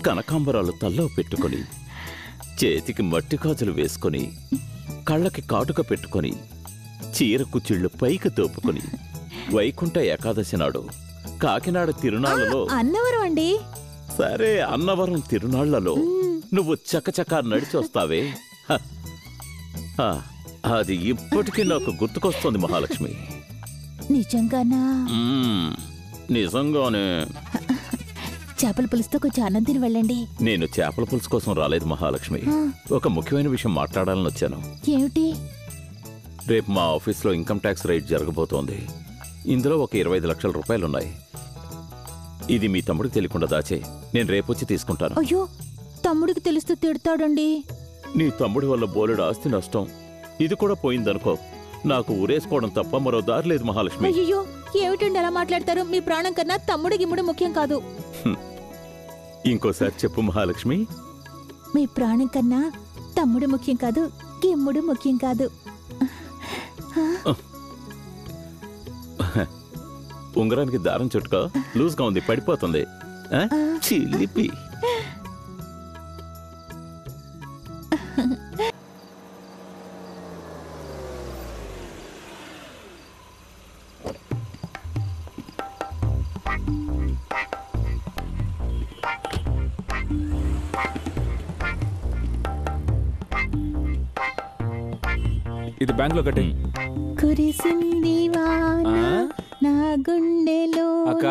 కనకాంబరాలు తల్లో పెట్టుకొని చేతికి మట్టి గాజులు వేసుకొని కళ్ళకి కాటుక పెట్టుకొని చీర కుచ్చిళ్ళు పైకి తోపుకొని వైకుంఠ ఏకాదశి నాడు కాకినాడ తిరునాళ్లలో అన్నవరం అండి. సరే, అన్నవరం తిరునాళ్లలో నువ్వు చకచకా నడిచి వస్తావే, అది ఇప్పటికీ నాకు గుర్తుకొస్తుంది మహాలక్ష్మి. నిజంగానా? నిజంగానే. చేపల పులుసుతో కొంచెం అన్నం తిని వెళ్ళండి. నేను చేపల పులుసు కోసం రాలేదు మహాలక్ష్మి. ఒక ముఖ్యమైన విషయం మాట్లాడాలని వచ్చాను. ఏమిటి? రేపు మా ఆఫీస్లో ఇన్కమ్ ట్యాక్స్ రైడ్ జరగబోతోంది. ఇందులో ఒక 25 లక్షల రూపాయలున్నాయి. ఇది మీ తమ్ముడికి తెలియకుండా దాచే, నేను రేపొచ్చి తీసుకుంటాను. అయ్యో, తమ్ముడికి తెలిస్తే తిడతాడండి. నీ తమ్ముడి వల్ల బోలెడు ఆస్తి నష్టం. ఇది కూడా పోయిందనుకో, నాకు ఊరేసుకోవడం తప్ప మరో దారి లేదు మహాలక్ష్మి. అయ్యో, ఏమిటండి అలా మాట్లాడతారు? మీ ప్రాణం కన్నా తమ్ముడు గిమ్ముడు ముఖ్యం కాదు. ఇంకోసారి చెప్పు మహాలక్ష్మి. మీ ప్రాణం కన్నా తమ్ముడు ముఖ్యం కాదు, గిమ్ముడు ముఖ్యం కాదు. ఉంగరానికి దారం చుట్టుకో, లూజ్గా ఉంది, పడిపోతుంది. చిలిపి. ఇది బ్యాంక్ లో కట్టే. కురిసింది వాన నా గుండెలో. అక్క,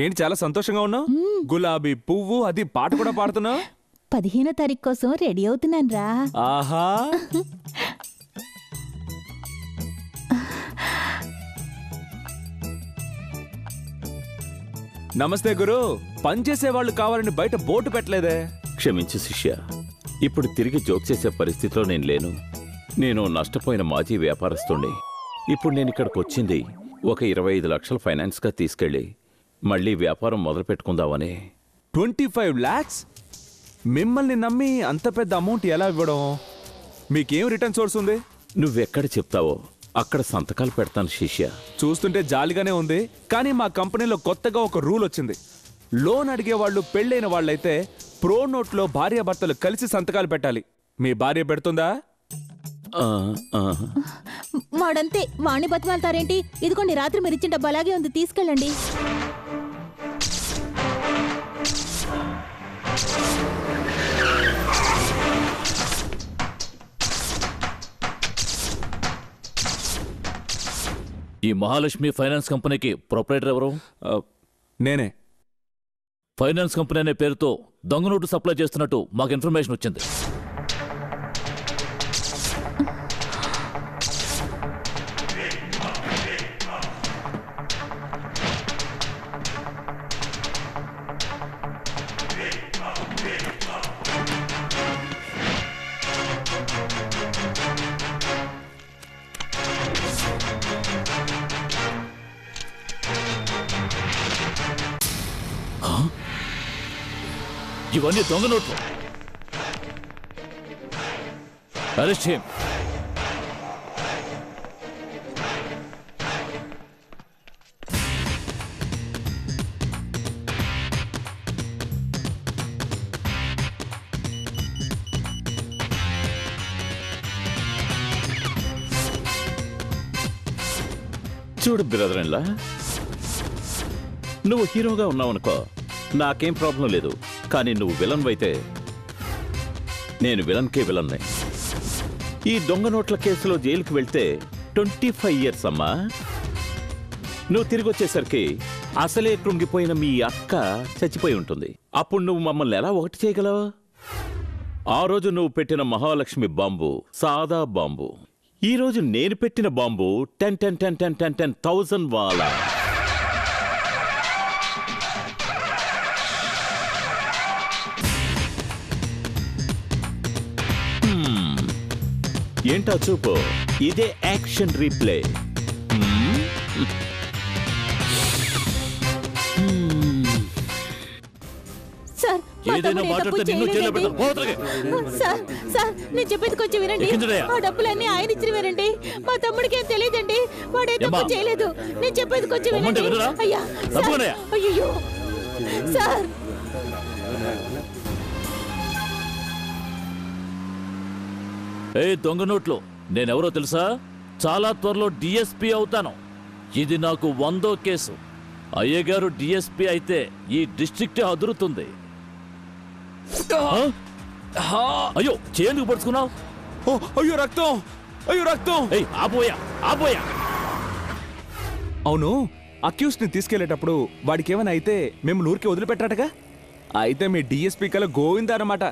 ఏంటి చాలా సంతోషంగా ఉన్నావు? గులాబీ పువ్వు, అది పాట కూడా పాడుతున్నావు. 15వ తారీఖు కోసం రెడీ అవుతున్నాను రా. ఆహా, నమస్తే గురు. పనిచేసే వాళ్ళు కావాలని బయట బోటు పెట్టలేదే. క్షమించు శిష్య, ఇప్పుడు తిరిగి జోక్ చేసే పరిస్థితిలో నేను లేను. నేను నష్టపోయిన మాజీ వ్యాపారస్తుణ్ణి. ఇప్పుడు నేను ఇక్కడికి వచ్చింది ఒక 25 లక్షల ఫైనాన్స్గా తీసుకెళ్ళి మళ్ళీ వ్యాపారం మొదలు పెట్టుకుందామని. 25 lakhs? మిమ్మల్ని నమ్మి అంత పెద్ద అమౌంట్ ఎలా ఇవ్వడం? మీకేం రిటర్న్ సోర్స్ ఉంది? నువ్వెక్కడ చెప్తావో అక్కడ సంతకాలు పెడతాను శిష్య. చూస్తుంటే జాలిగానే ఉంది, కానీ మా కంపెనీలో కొత్తగా ఒక రూల్ వచ్చింది. లోన్ అడిగే వాళ్ళు పెళ్ళైన వాళ్ళైతే ప్రో నోట్లో భార్యాభర్తలు కలిసి సంతకాలు పెట్టాలి. మీ భార్య పెడుతుందా? వాడంతే, వాణ్ణి బతిమాలతారేంటి? ఇదిగోండి, రాత్రి మీరు ఇచ్చిన డబ్బు అలాగే ఉంది, తీసుకెళ్ళండి. ఈ మహాలక్ష్మి ఫైనాన్స్ కంపెనీకి ప్రొపరేటర్ ఎవరు? నేనే. ఫైనాన్స్ కంపెనీ అనే పేరుతో దొంగ నోటు సప్లై చేస్తున్నట్టు మాకు ఇన్ఫర్మేషన్ వచ్చింది. ఇవన్నీ దొంగ నోట్లు. అరెస్ట్ చేయం. చూడు బ్రదర్లా, నువ్వు హీరోగా ఉన్నావనుకో నాకేం ప్రాబ్లం లేదు. కానీ నువ్వు విలన్ అయితే నేను విలన్కే విలన్నే. ఈ దొంగ నోట్ల కేసులో జైలుకి వెళ్తే 25 years అమ్మా. నువ్వు తిరిగి వచ్చేసరికి అసలే కృంగిపోయిన మీ అక్క చచ్చిపోయి ఉంటుంది. అప్పుడు నువ్వు మమ్మల్ని ఎలా ఒకటి చేయగలవు? ఆ రోజు నువ్వు పెట్టిన మహాలక్ష్మి బాంబు సాదా బాంబు. ఈ రోజు నేను పెట్టిన బాంబు 10,000 వాలా. ఏంటా చూపు, ఇదే యాక్షన్ రీప్లే. సార్, మా ఏదైనా తమ్ముడు ఏ మాట్లాడితే తప్పు నిన్ను జైల్లో చేయలేదండి. పెడతాను. పోతలకే. సార్, సార్, నేను చెప్పేది కొంచెం వినండి. ఎక్కించుడయ్యా. ఆ డబ్బులన్నీ ఆయన ఇచ్చినవేనండి. మా తమ్ముడికి ఏం తెలియదండి. వాడే తప్పు ఏమ్మా? చేయలేదు. నేను చెప్పేది కొంచెం పొమ్మంటే వినండి. వినరా? అయ్యా, సార్, తప్పుకోనయ్యా. అయ్యయ్యో. సార్, ఏ దొంగ నోట్లు, నేనెవరో తెలుసా? చాలా త్వరలో డిఎస్పీ అవుతాను. ఇది నాకు 100వ కేసు. అయ్యగారు డిఎస్పీ అయితే ఈ డిస్ట్రిక్టే అదురుతుంది. అయ్యో, చేందుకు పడుచుకున్నావు? అయ్యో రక్తం, అయ్యో రక్తం. ఆపోయా, ఆపోయా. అవును, అక్యూస్ ని తీసుకెళ్లేటప్పుడు వాడికి ఏమైనా అయితే మేము ఊరికి వదిలిపెట్టాటగా? అయితే మీ డిఎస్పీ కల గోవింద అన్నమాట.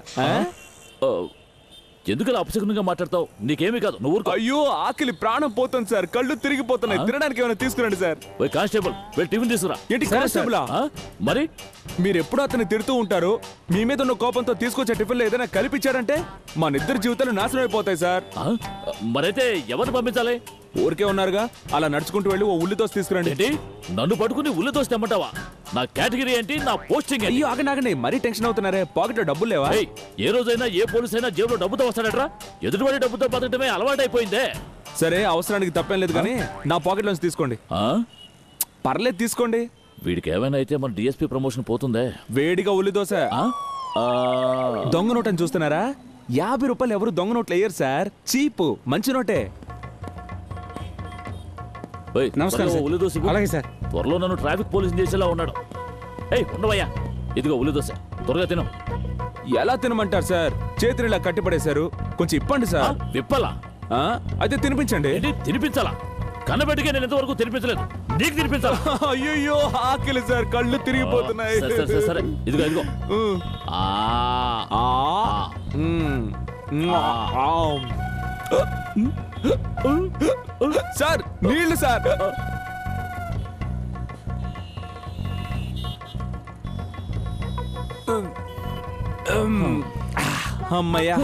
ఎందుకలా అపశకునంగా మాట్లాడతావు? నీకేమీ కాదు, నువ్వు ఊరుకో. అయ్యో, ఆకలి ప్రాణం పోతుంది సార్, కళ్ళు తిరిగిపోతున్నాయి. తినడానికి ఏమైనా తీసుకురండి సార్. కానిస్టేబుల్, వెళ్ళి టిఫిన్ తీసుకురా. ఏంటి కానిస్టేబులా? మరి మీరు ఎప్పుడు అతన్ని తిడుతూ ఉంటారు. మీ మీద ఉన్న కోపంతో తీసుకొచ్చే టిఫిన్లో ఏదైనా కలిపిచ్చారంటే మన ఇద్దరు జీవితాలు నాశనం అయిపోతాయి సార్. మరైతే ఎవరిని పంపించాలి? ఊరికే ఉన్నారుగా, అలా నడుచుకుంటూ వెళ్ళి ఓ ఉల్లి దోశ తీసుకురండి. ఏంటి, నన్ను పట్టుకుని ఉల్లి దోశ తెమ్మంటావా? నా కేటగిరీ ఏంటి, నా పోస్టింగ్ ఏంటి? అయ్యో ఆగండి, మరీ టెన్షన్ అవుతున్నారే. పాకెట్లో డబ్బులు లేవా? ఏ రోజైనా ఏ పోలీస్ అయినా జేబులో డబ్బుతో వస్తాడట్రా? ఎదుటివాడి డబ్బుతో బతకటమే అలవాటైపోయిందే. సరే, అవసరానికి తప్పేం లేదు కానీ నా పాకెట్ లోంచి తీసుకోండి. పర్లేదు, తీసుకోండి. వీడికి ఏమైనా అయితే మన డిఎస్పీ ప్రమోషన్ పోతుందే. వేడిగా ఉల్లి దోశ. దొంగ నోట్ అని చూస్తున్నారా? 50 రూపాయలు ఎవరు దొంగ నోట్లు వేయరు సార్. చీప్, మంచి నోటే. నమస్కారం సార్. ఉల్లి దోశ ఇవ్వు. అలాగే సార్. త్వరలో నన్ను ట్రాఫిక్ పోలీస్ చేసేలా ఉన్నాడు. ఉండవయ్యా, ఇదిగో ఉల్లి దోశ, త్వరగా తిను. ఎలా తినమంటారు సార్? చేతులు ఇలా కట్టిపడేశారు, కొంచెం ఇప్పండి సార్. విప్పలా? అయితే తినిపించండి. తినిపించాలా? కన్నబెట్టిగా నేను ఎంతవరకు తినిపించలేదు, నీకు తినిపించాలా? అయ్యో ఆకలి సార్, కళ్ళు తిరిగిపోతున్నాయి. సరే, ఇదిగో ఇదిగో. సార్, నీళ్లు సార్. అమ్మయ్యా,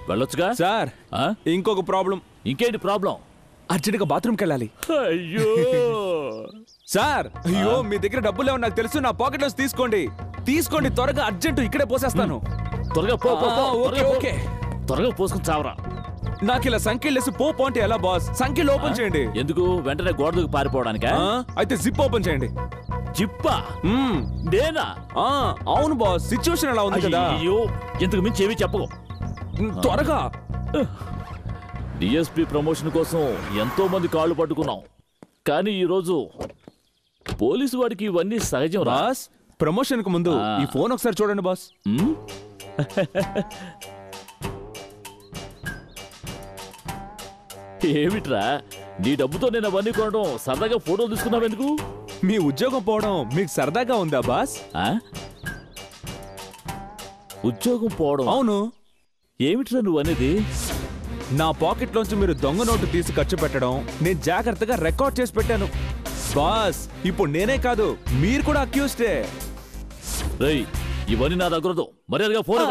వెళ్ళొచ్చుగా సార్. ఇంకొక ప్రాబ్లం. ఇంకేంటి ప్రాబ్లం? అర్జెంట్గా బాత్రూమ్కి వెళ్ళాలి. అయ్యో సార్, అయ్యో మీ దగ్గర డబ్బులు లేవని నాకు తెలుసు, నా పాకెట్ లోంచి తీసుకోండి. తీసుకోండి త్వరగా, అర్జెంటు, ఇక్కడే పోసేస్తాను. త్వరగా పో పో, పో. ఓకే ఓకే, త్వరగా పోసుకుని చావరా. నాకు ఇలా సంఖ్యలేసి పో అంటే ఎలా బాస్? సంఖ్యలు ఓపెన్ చేయండి. ఎందుకు? వెంటనే గోడ దూకి పారిపోవడానికా? అయితే జిప్ ఓపెన్ చేయండి. జిప్పా? నేనా? అవును బాస్, సిచ్యువేషన్ అలా ఉంది కదా. అయ్యో, ఇంతకు మించి ఏమీ చెప్పకు. త్వరగా. డిఎస్పీ ప్రమోషన్ కోసం ఎంతో మంది కాళ్ళు పట్టుకున్నాం, కానీ ఈరోజు పోలీసు వాడికి ఇవన్నీ సహజం. బాస్, ప్రమోషన్ కు ముందు ఈ ఫోన్ ఒకసారి చూడండి బాస్. ఏమిట్రా, నీ డబ్బుతో నేను అవన్నీ కొనడం, సరదాగా ఫోటోలు తీసుకున్నావు ఎందుకు? మీ ఉద్యోగం పోవడం మీకు సరదాగా ఉందా బాస్? ఉద్యోగం పోవడం? అవును. ఏమిట్రా నువ్వు అనేది? నా పాకెట్ లోంచి మీరు దొంగ నోటు తీసి ఖర్చు పెట్టడం నేను జాగ్రత్తగా రికార్డ్ చేసి పెట్టాను బాస్. ఇప్పుడు నేనే కాదు, మీరు కూడా అక్యూస్డే. రేయ్, ఇవన్నీ నా దగ్గర మర్యాదగా ఫోన్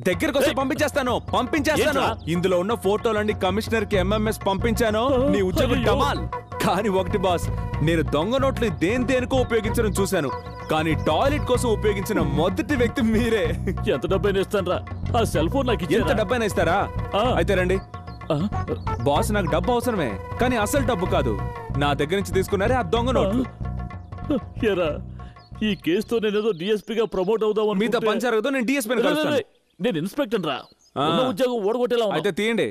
దగ్గరకు వస్తే పంపించేస్తాను. ఇందులో ఉన్న ఫోటోలన్నీ కమిషనర్ కి ఎంఎంఎస్ పంపించాను. నీ ఉద్యోగం కమాల్. కానీ ఒకటి బాస్, నేను దొంగ నోట్లు దేనికో ఉపయోగించడం చూశాను, కానీ టాయిలెట్ కోసం ఉపయోగించిన మొదటి వ్యక్తి మీరే. ఎంత డబ్బైనా ఇస్తాను రా, ఆ సెల్ ఫోన్ నాకు ఎంత డబ్బైనా ఇస్తారా? అయితే రండి బాస్, నాకు డబ్బు అవసరమే, కానీ అసలు డబ్బు కాదు. నా దగ్గర నుంచి తీసుకున్నారే ఆ దొంగ నోట్లు. ఈ కేసుతో నేనేదో డిఎస్పీగా ప్రమోట్ అవుదాం. మీతో పని జరగదు, నేను డిఎస్పీ. నేను ఇన్స్పెక్టర్ రా, ఉద్యోగం ఓడగొట్టేలా. అయితే తీయండి.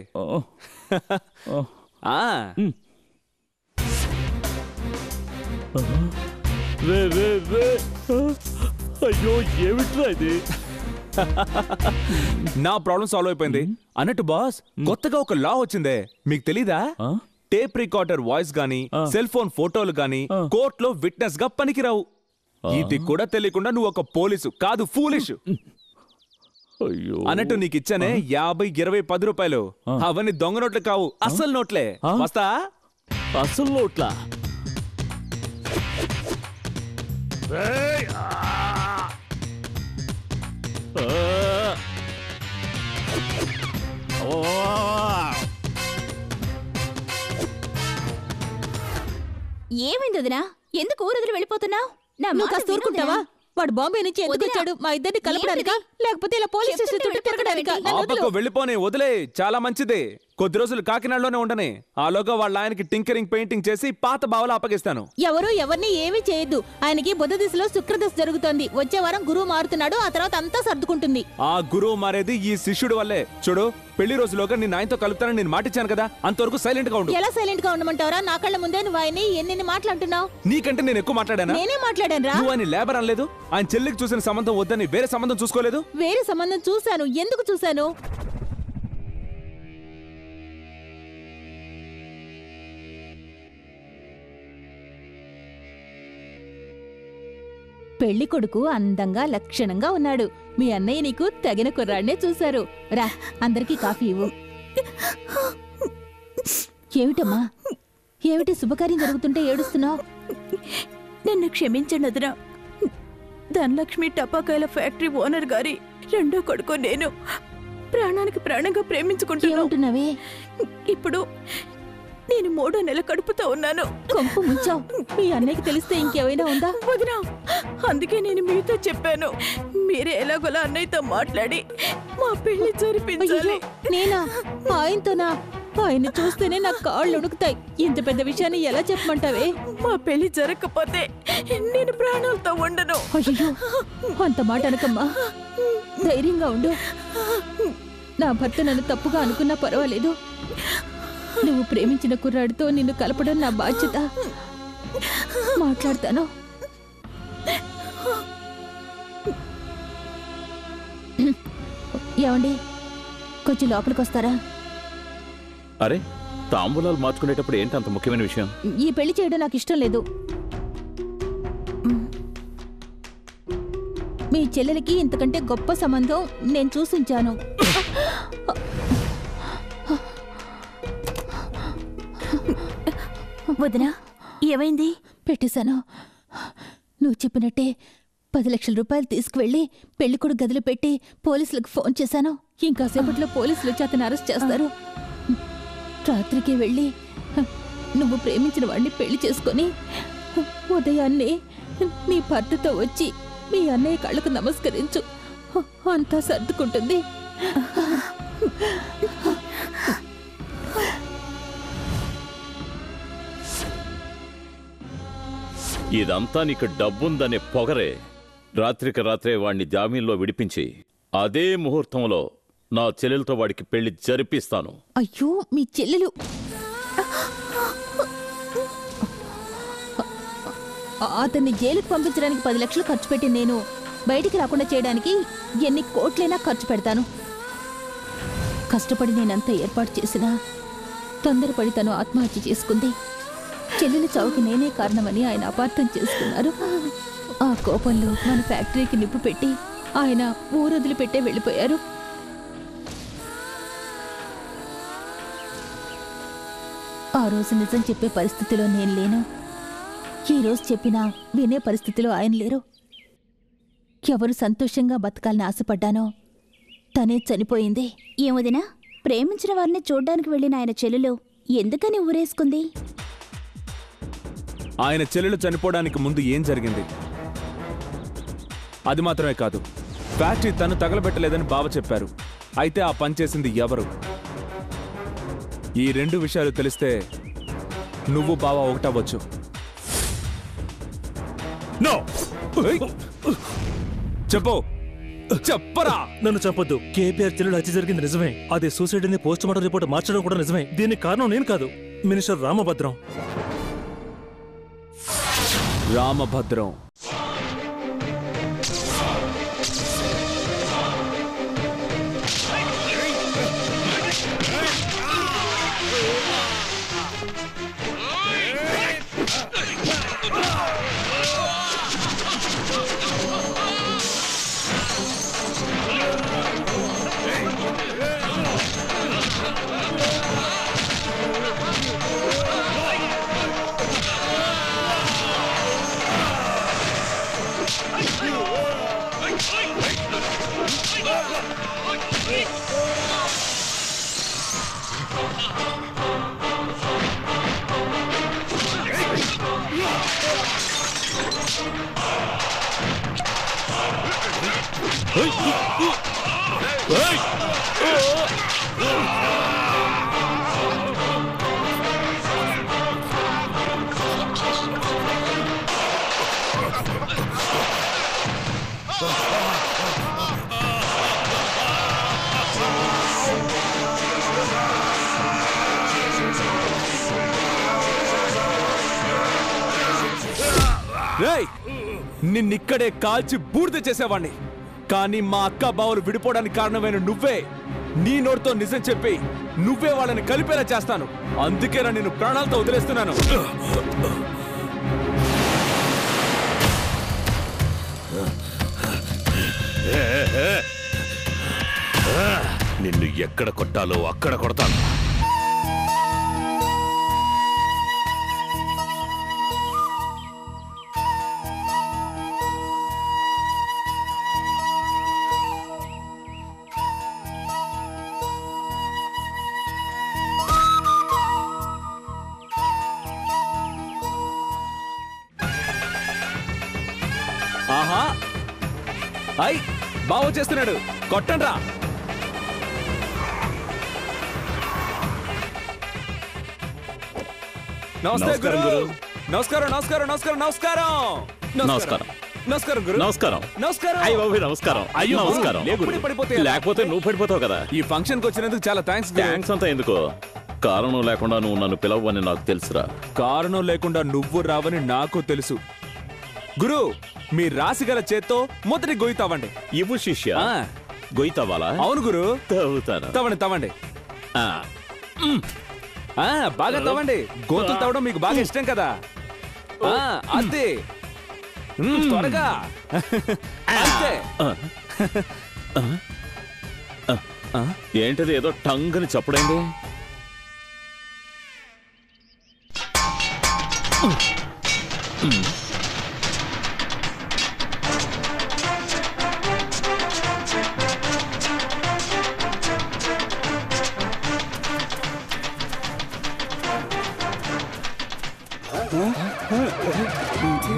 అయ్యో, ఏమిట్రా ఇది? నా ప్రాబ్లం సాల్వ్ అయిపోయింది. అన్నట్టు బాస్, కొత్తగా ఒక లా వచ్చిందే, మీకు తెలీదా? టేప్ రికార్డర్ వాయిస్ గానీ, సెల్ ఫోన్ ఫోటోలు గానీ కోర్టులో విట్నెస్ గా పనికిరావు. ఇది కూడా తెలియకుండా నువ్వు ఒక పోలీసు కాదు, ఫూలిష్. అన్నట్టు నీకు ఇచ్చానే 50, 20, 10 రూపాయలు, అవన్నీ దొంగ నోట్లు కావు, అసలు నోట్లే. వస్తా. అసలు నోట్లా? ఏమైంది వదినా? ఎందుకు ఊరొదిలి వెళ్ళిపోతున్నావు? నువ్వు కాస్త ఊరుకుంటావా? వాడు బాంబే నుంచి ఎందుకు వచ్చాడు? మా ఇద్దరిని కలపడానికా, లేకపోతే ఇలా పోలీస్ స్టేషన్ చుట్టూ తిరగడానికా? వెళ్ళిపోనే, వదిలే, చాలా మంచిది. కొద్ది రోజులు కాకినాడలోనే ఉండని, ఆలోగా వాళ్ళ ఆయనకి టింకరింగ్ పెయింటింగ్ చేసి పాత బావలు అప్పగిస్తాను. ఎవరు ఎవరిని ఏమీ చేయొద్దు. ఆయనకి బుధ దిశలో శుక్రదశ జరుగుతోంది. వచ్చే వారం గురువు మారుతున్నాడు, ఆ తర్వాత అంతా సర్దుకుంటుంది. ఆ గురువు మారేది ఈ శిష్యుడు వల్లే. చూడు, పెళ్లి రోజులోగా నేను ఆయనతో కలుపుతానని నేను మాటిచ్చాను కదా, అంతవరకు సైలెంట్ గా ఉండు. ఎలా సైలెంట్ గా ఉండమంటావరా? నా కళ్ళ ముందే నువ్వు ఆయన్ని ఎన్ని మాట్లాడుతున్నావు? నీకంటే నేను ఎక్కువ మాట్లాడానా? నేనే మాట్లాడాను రా. నువ్వు ఆయన లేబర్ అనలేదు, ఆయన చెల్లికి చూసిన సంబంధం వద్దని వేరే సంబంధం చూసుకోలేదు. వేరే సంబంధం చూశాను. ఎందుకు చూశాను? పెళ్లి కొడుకు అందంగా లక్షణంగా ఉన్నాడు. మీ అన్నయ్య నీకు తగిన కుర్రాడినే చూశారు. రా, అందరికీ కాఫీ ఇవ్వు. ఏమిటమ్మా, ఏమిటి శుభకార్యం జరుగుతుంటే ఏడుస్తున్నావు? నన్ను క్షమించండి వదినా. ధనలక్ష్మి టపాకాయల ఫ్యాక్టరీ ఓనర్ గారి రెండో కొడుకు నేను ప్రాణానికి ప్రాణంగా ప్రేమించుకుంటున్నావే. ఇప్పుడు నేను 3వ నెల కడుపుతో ఉన్నాను. కొంపు ముంచావు. మీ అన్నయ్యకి తెలిస్తే ఇంకేమైనా ఉందా? వదినా, అందుకే నేను మీతో చెప్పాను, మీరే ఎలాగోలా అన్నయ్యతో మాట్లాడి మా పెళ్లి జరిపించాలి. నేనా? ఆయనతోనా? ఆయన్ని చూస్తేనే నాకు కాళ్ళు ఉడుకుతాయి. ఇంత పెద్ద విషయాన్ని ఎలా చెప్పమంటావే? మా పెళ్లి జరగకపోతే నేను ప్రాణాలతో ఉండను. అయ్యో, అంత మాట అనకమ్మా. ధైర్యంగా ఉండు. నా భర్త నన్ను తప్పుగా అనుకున్నా పర్వాలేదు. నువ్వు ప్రేమించిన కుర్రాడితో నిన్ను కలపడం నా బాధ్యత. మాట్లాడతాను. ఏమండి, కొంచెం లోపలికి వస్తారా? అరే, తాంబూలాలు మార్చుకునేటప్పుడు ఏంటి అంత ముఖ్యమైన విషయం? ఈ పెళ్లి చేయడం నాకు ఇష్టం లేదు. మీ చెల్లెలకి ఇంతకంటే గొప్ప సంబంధం నేను చూసించాను. వదినా, ఏమైంది? పెట్టేశాను. నువ్వు చెప్పినట్టే 10 లక్షల రూపాయలు తీసుకువెళ్ళి పెళ్లికొడుకు గదిలో పెట్టి పోలీసులకు ఫోన్ చేశాను. ఇంకాసేపట్లో పోలీసులు వచ్చి అతను అరెస్ట్ చేస్తారు. రాత్రికి వెళ్ళి నువ్వు ప్రేమించిన వాడిని పెళ్లి చేసుకొని ఉదయాన్నే నీ భర్తతో వచ్చి మీ అన్నయ్య కళ్ళకు నమస్కరించు, అంతా సర్దుకుంటుంది. ఇదంతా నీకు డబ్బుందనే పొగరే. రాత్రికి రాత్రే వాణ్ణి జామీన్లో విడిపించి అదే ముహూర్తంలో నా చెల్లెలతో వాడికి పెళ్లి జరిపిస్తాను. అయ్యో, మీ చెల్లెలు అతన్ని జైలుకు పంపించడానికి 10 లక్షలు ఖర్చు పెట్టి నేను బయటికి రాకుండా చేయడానికి ఎన్ని కోట్లైనా ఖర్చు పెడతాను. కష్టపడి నేనంతా ఏర్పాటు చేసినా తొందరపడి తను ఆత్మహత్య చేసుకుంది. చెల్లెలి చావుకి నేనే కారణమని ఆయన అపార్థం చేసుకున్నారు. ఆ కోపంలో మన ఫ్యాక్టరీకి నిప్పు పెట్టి ఆయన ఊరొదిలి పెట్టే వెళ్ళిపోయారు. ఆ రోజు నిజం చెప్పే పరిస్థితిలో నేను లేను. ఈ రోజు చెప్పినా వినే పరిస్థితిలో ఆయన లేరు. ఎవరు సంతోషంగా బతకాలని ఆశపడ్డానో తనే చనిపోయింది. ఏమొదినా, ప్రేమించిన వారిని చూడ్డానికి వెళ్ళిన ఆయన చెల్లెలు ఎందుకని ఊరేసుకుంది? ఆయన చెల్లెలు చనిపోవడానికి ముందు ఏం జరిగింది? అది మాత్రమే కాదు, ఫ్యాక్టరీ తను తగలబెట్టలేదని బావ చెప్పారు. అయితే ఆ పని చేసింది ఎవరు? ఈ 2 విషయాలు తెలిస్తే నువ్వు బావ ఒకటవ్వచ్చు. చెప్పు, చెప్పరా. నన్ను చంపొద్దు. కేపీఆర్ చెల్లెలు హత్య జరిగింది నిజమే. అది సూసైడ్ అని పోస్ట్ మార్టం రిపోర్ట్ మార్చడం కూడా నిజమే. దీనికి కారణం నేను కాదు, మినిస్టర్ రామభద్రం. రామభద్రం నిన్నిక్కడే కాల్చి బూడిద చేసేవాణ్ణి. కానీ మా అక్క బావలు విడిపోవడానికి కారణమైన నువ్వే. నీ నోటితో నిజం చెప్పి నువ్వే వాళ్ళని కలిపేలా చేస్తాను. అందుకేనా నిన్ను ప్రాణాలతో వదిలేస్తున్నాను. నిన్ను ఎక్కడ కొట్టాలో అక్కడ కొడతాను. ఆహా, అయ్ బావ చేస్తున్నాడు, కొట్టండ్రా. నమస్కారం గురు. నమస్కారం నమస్కారం నమస్కారం నమస్కారం నమస్కారం నమస్కారం గురు. నమస్కారం నమస్కారం. అయ్య బాబు నమస్కారం. అయ్యో నమస్కారం. లేకపోతే నువ్వు పడిపోతావు కదా. ఈ ఫంక్షన్ కి వచ్చినందుకు చాలా థ్యాంక్స్. థ్యాంక్స్ అంతా ఎందుకు? కారణం లేకుండా నువ్వు నన్ను పిలవని నాకు తెలుసురా. కారణం లేకుండా నువ్వు రావని నాకు తెలుసు గురు. మీ రాశిగల చేత్తో మొదటి గొయ్యి తవ్వండి. ఇవ్వు శిష్య. గొయ్యి తవ్వాలా? అవును గురు. తవ్వుతాను. తవ్వండి తవ్వండి. బాగా తవ్వండి. గోతులు తవ్వడం మీకు బాగా ఇష్టం కదా. అంతే, త్వరగా. అంతే. ఏంటది ఏదో టంగ్ అని చెప్పడండి?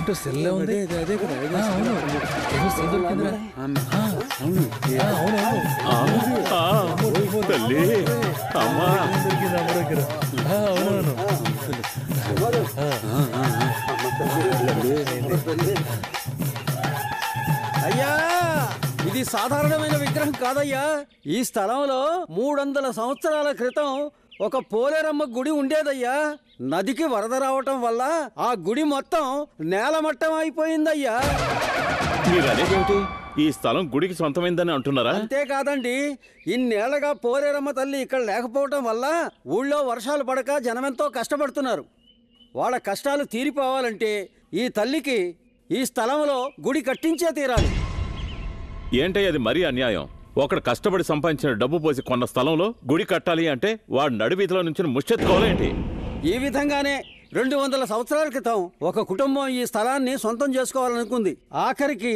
ఏంటో సెల్లే ఉంది. అవును ఏదో సెల్ దొరికిందిరా. తల్లి అమ్మా దొరికింది అమ్మ దగ్గర. అవునవును. అయ్యా ఇది సాధారణమైన విగ్రహం కాదయ్యా. ఈ స్థలంలో 300 సంవత్సరాల క్రితం ఒక పోలేరమ్మ గుడి ఉండేదయ్యా. నదికి వరద రావటం వల్ల ఆ గుడి మొత్తం నేలమట్టం అయిపోయిందయ్యా. మీరు అనేదేమిటి? ఈ స్థలం గుడికి సొంతమైందని అంటున్నారా? అంతేకాదండి, ఇన్నేళ్లగా పోలేరమ్మ తల్లి ఇక్కడ లేకపోవటం వల్ల ఊళ్ళో వర్షాలు పడక జనమెంతో కష్టపడుతున్నారు. వాళ్ళ కష్టాలు తీరిపోవాలంటే ఈ తల్లికి ఈ స్థలంలో గుడి కట్టించే తీరాలి. ఏంటయ్య అది మరీ అన్యాయం. ఒకడు కష్టపడి సంపాదించిన డబ్బు పోసి కొన్న స్థలంలో గుడి కట్టాలి అంటే వాడు నడివీధిలో నుంచి ముష్టెత్తుకోవాలేంటి? ఈ విధంగానే 200 సంవత్సరాల క్రితం ఒక కుటుంబం ఈ స్థలాన్ని సొంతం చేసుకోవాలనుకుంది. ఆఖరికి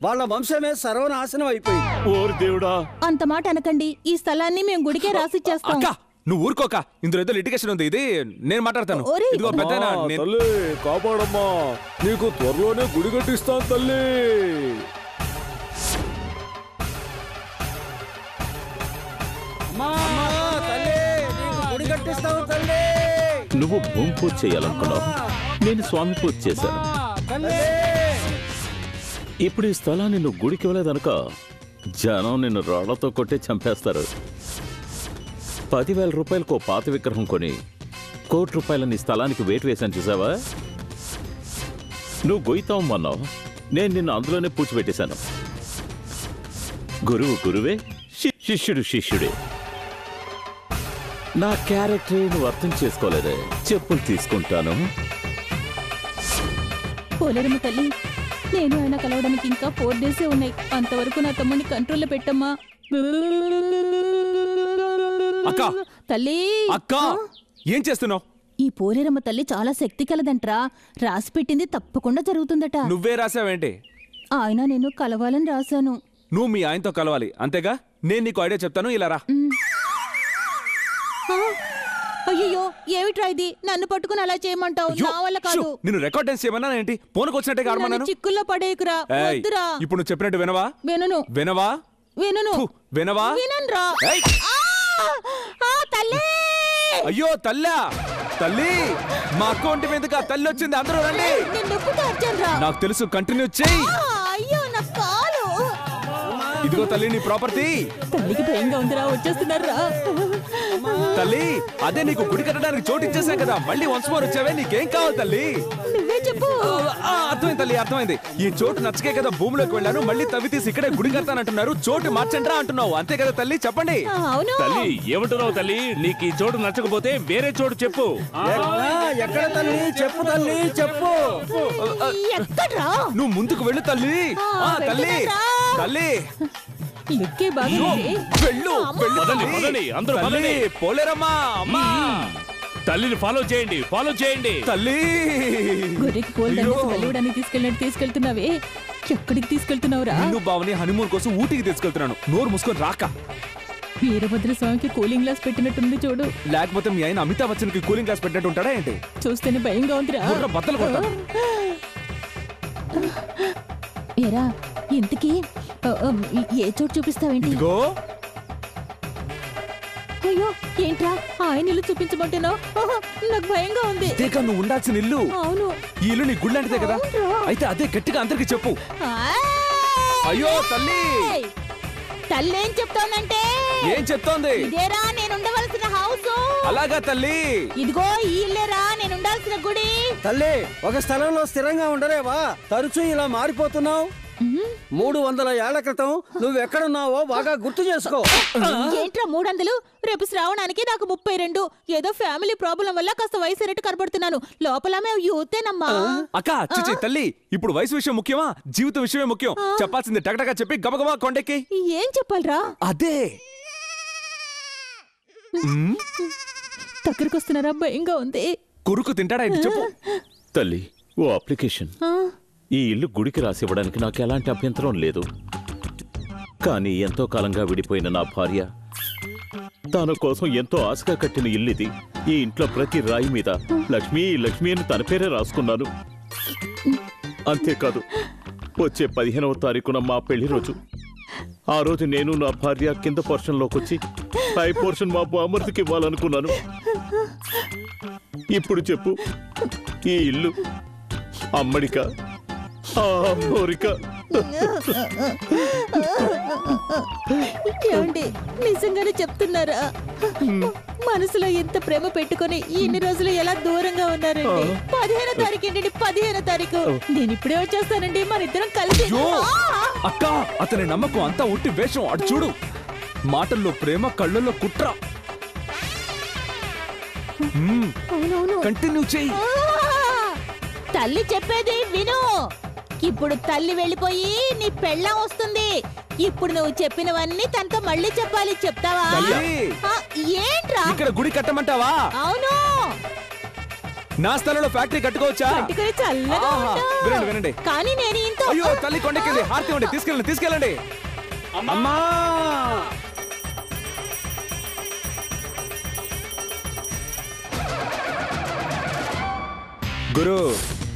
వాళ్ళ వంశమే సర్వనాశనం అయిపోయింది. ఓరి దేవుడా! అంత మాట అనకండి. ఈ స్థలాన్ని మేము గుడికే రాసిచ్చేస్తాం. అక్క నువ్వు ఊరుకోక, ఇందులో ఏదో లిటిగేషన్ ఉంది. ఇది నేను మాట్లాడతాను. ఇదిగో పెద్దనా, తల్లి కాపాడమ్మా, నీకు త్వరలోనే గుడి కట్టిస్తాను తల్లి. గుడి కట్టిస్తావు తల్లి. నువ్వు భూమి పూజ చేయాలనుకున్నావు, నేను స్వామి పూజ చేశాను. ఇప్పుడు ఈ స్థలాన్ని నువ్వు గుడికి ఇవ్వలేదనుక జనం నిన్ను రాళ్లతో కొట్టి చంపేస్తారు. 10,000 రూపాయలకు పాత విగ్రహం కొని 1 కోటి రూపాయల నీ స్థలానికి వేటు వేశాను చూసావా? నువ్వు గొయ్యితావమ్మన్నావు, నేను నిన్ను అందులోనే పూడ్చిపెట్టేశాను. గురువు గురువే, శిష్యుడు శిష్యుడే. నా క్యారెక్టర్ నువ్వు అర్థం చేసుకోలేదే. చెప్పులు తీసుకుంటాను. పోలేరమ్మ తల్లి, నేను ఆయన కలవడానికి ఇంకా 4 డేసే ఉన్నాయి. అంతవరకు నా తమ్ముడిని కంట్రోల్లో పెట్టమ్మా. అక్క తల్లి, అక్క ఏం చేస్తున్నావు? ఈ పోలేరమ్మ తల్లి చాలా శక్తి కలదంట్రా. రాసి పెట్టింది తప్పకుండా జరుగుతుందట. నువ్వే రాసావేంటి? ఆయన నేను కలవాలని రాశాను. నువ్వు మీ ఆయనతో కలవాలి అంతేగా? నేను నీకు ఐడియా చెప్తాను, ఇలా రా. అయ్యో ఏమిట్రా ఇది? నన్ను పట్టుకుని అలా చేయమంటావు? నా వల్ల కాదు. నేను రికార్డ్ డాన్స్ చేయమన్నా ఏంటి? పోనుకు వచ్చినట్టే కారమన్నాను. చిక్కుల్లో పడేకురా. వద్దురా. ఇప్పుడు నువ్వు చెప్పినట్టు వినవా? వినను. వినవా? వినను. వినవా? విననురా. తల్లి! అయ్యో తల్లా, తల్లి మా అక్క ఒంటి మీదగా తల్లి వచ్చింది. అందరూ రండి. నాకు తెలుసు, కంటిన్యూ చెయ్యి. అయ్యో నా కాలు. ఇదిగో తల్లి నీ ప్రాపర్టీ. తల్లికి భయంగా ఉందిరా, వచ్చేస్తున్నారా? తల్లి అదే నీకు గుడి కట్టడానికి చోటు ఇచ్చేసాం కదా, మళ్ళీ వన్స్ మోర్ వచ్చావే. నీకేం కావాలి తల్లి? నువ్వే చెప్పు. అర్థమైంది తల్లి, అర్థమైంది. ఈ చోటు నచ్చకే కదా భూమిలోకి వెళ్ళాను, మళ్ళీ తవ్వి తీసి ఇక్కడే గుడి కడతానంటున్నారు. చోటు మార్చండ్రా అంటున్నావు, అంతే కదా తల్లి? చెప్పండి. అవును తల్లి, ఏమంటున్నావు తల్లి? నీకు ఈ చోటు నచ్చకపోతే వేరే చోటు చెప్పు. ఎక్కడ తల్లి? చెప్పు తల్లి, చెప్పు. ఎక్కడ్రా? నువ్వు ముందుకు వెళ్ళు తల్లి. తల్లి తల్లి లుక్కే బాగుంది. వెళ్ళు పదండి, అందరూ పదండి. పోలేరమ్మా, అమ్మా. తల్లిని ఫాలో చేయండి, ఫాలో చేయండి. తల్లి గొర్రెకి పోలడానికి తీసుకెళ్తున్నావే, ఎక్కడికి తీసుకెళ్తున్నావురా? నిన్ను బావని హనీమూన్ కోసం ఊటీకి తీసుకెళ్తున్నాను. నోరు మూసుకొని రాక. వీరభద్ర స్వామికి కూలింగ్ గ్లాస్ పెట్టినట్టుంది చూడు. లేకపోతే మీ ఆయన అమితాబ్ బచ్చన్ కి కూలింగ్ గ్లాస్ పెట్టినట్టు ఉంటాడా ఏంటి? చూస్తేనే భయంగా ఉందిరా. బద్దలు కొడతాను. ఏరా, ఇంతకీ ఏ చోటు చూపిస్తావేంటి? అయ్యో ఏంట్రా ఆయన ఇల్లు చూపించమంటున్నావు? నాకు భయంగా ఉంది. నువ్వు ఉండాల్సిన ఇల్లు. అవును, ఈ ఇల్లు నీ గుళ్ళంటిదే కదా, అయితే అదే గట్టిగా అందరికి చెప్పు. అయ్యో తల్లి, తల్లి ఏం చెప్తోందంటే? ఏం చెప్తోంది? ఇదేరా నేను ఉండవలసిన హౌస్. అలాగా తల్లి? ఇదిగో ఈ ఇల్లేరా నేను ఉండాల్సిన గుడి. తల్లి ఒక స్థలంలో స్థిరంగా ఉండలేవా? తరచూ ఇలా మారిపోతున్నావు. 300 ఏళ్ల క్రితం నువ్వెక్కడున్నావో బాగా గుర్తు చేసుకో. ఏంట్రా 300? రేపు శ్రావణానికి నాకు 32. ఏదో ఫ్యామిలీ ప్రాబ్లం వల్ల కాస్త వయసు రేటు కనబడుతున్నాను. లోపల మేము యూతేనమ్మా. అక్క చిచి తల్లి, ఇప్పుడు వయసు విషయం ముఖ్యమా, జీవిత విషయమే ముఖ్యం. చెప్పాల్సింది టకటగా చెప్పి గబగబా కొండెక్కి. ఏం చెప్పాలరా? అదే దగ్గరకు వస్తున్నారా? భయంగా ఉంది. కురుకు తింటాడా ఇది చెప్పు. తల్లి, ఓ అప్లికేషన్. ఈ ఇల్లు గుడికి రాసివ్వడానికి నాకు ఎలాంటి అభ్యంతరం లేదు. కానీ ఎంతో కాలంగా విడిపోయిన నా భార్య తన కోసం ఎంతో ఆశగా కట్టిన ఇల్లు ఇది. ఈ ఇంట్లో ప్రతి రాయి మీద లక్ష్మీ లక్ష్మీ అని తన పేరే రాసుకున్నాను. అంతేకాదు వచ్చే 15వ తారీఖున మా పెళ్లి రోజు. ఆ రోజు నేను నా భార్య కింద పోర్షన్లోకి వచ్చి పై పోర్షన్ మా బామర్దికి ఇవ్వాలనుకున్నాను. ఇప్పుడు చెప్పు, ఈ ఇల్లు అమ్మడిక అమ్మోరిక? ఏమండి నిజంగానే చెప్తున్నారా? మనసులో ఎంత ప్రేమ పెట్టుకొని ఇన్ని రోజులు ఎలా దూరంగా ఉన్నారండి? 15వ తారీఖు ఏంటండి? 15వ తారీఖు నేను ఇప్పుడే వచ్చేస్తానండి, మన ఇద్దరం కలిసి. అక్క, అతని నమ్మకం అంతా ఉట్టి వేషం. అటు చూడు, మాటల్లో ప్రేమ, కళ్ళల్లో కుట్ర. కంటిన్యూ చెయ్యి. తల్లి చెప్పేది విను. ఇప్పుడు తల్లి వెళ్ళిపోయి నీ పెళ్ళం వస్తుంది. ఇప్పుడు నువ్వు చెప్పినవన్నీ తనతో మళ్ళీ చెప్పాలి. చెప్తావా? ఏంట్రా ఇక్కడ గుడి కట్టమంటావా? అవును. నా స్థలంలో ఫ్యాక్టరీ కట్టుకోవచ్చా? కట్టుకొని చల్లగా ఉండు. వినండి వినండి. కానీ నేను ఇంత. అయ్యో, తల్లి కొండకెళ్ళి హారతి ఇవ్వండి. తీసుకెళ్ళండి తీసుకెళ్ళండి. అమ్మా, గురు,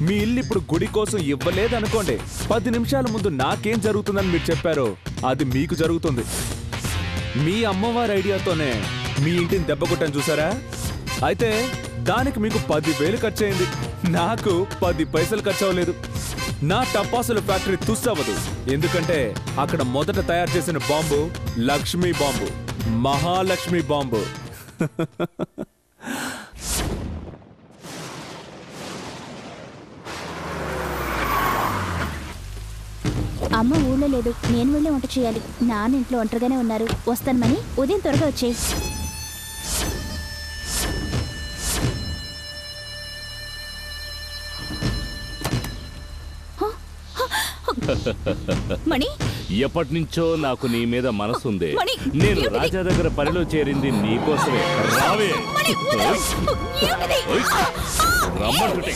మీ ఇల్లు ఇప్పుడు గుడి కోసం ఇవ్వలేదనుకోండి, 10 నిమిషాల ముందు నాకేం జరుగుతుందని మీరు చెప్పారో అది మీకు జరుగుతుంది. మీ అమ్మవారి ఐడియాతోనే మీ ఇంటిని దెబ్బ కొట్టాను చూసారా? అయితే దానికి మీకు 10,000 ఖర్చు అయింది. నాకు 10 పైసలు ఖర్చు అవ్వలేదు. నా టపాసుల ఫ్యాక్టరీ తుస్సవ్వదు. ఎందుకంటే అక్కడ మొదట తయారు చేసిన bomb Lakshmi bomb, Mahalakshmi bomb. అమ్మ ఊళ్ళో లేదు, నేను వెళ్ళి వంట చేయాలి. నాన్న ఇంట్లో ఒంటరిగానే ఉన్నారు. వస్తాను మని, ఉదయం త్వరగా వచ్చేయి. మణి, ఎప్పటి నుంచో నాకు నీ మీద మనసుంది. మణి, నేను ఏమిటి? రాజా దగ్గర పనిలో చేరింది నీకోసమే. రావే, రమ్మంటుంటే.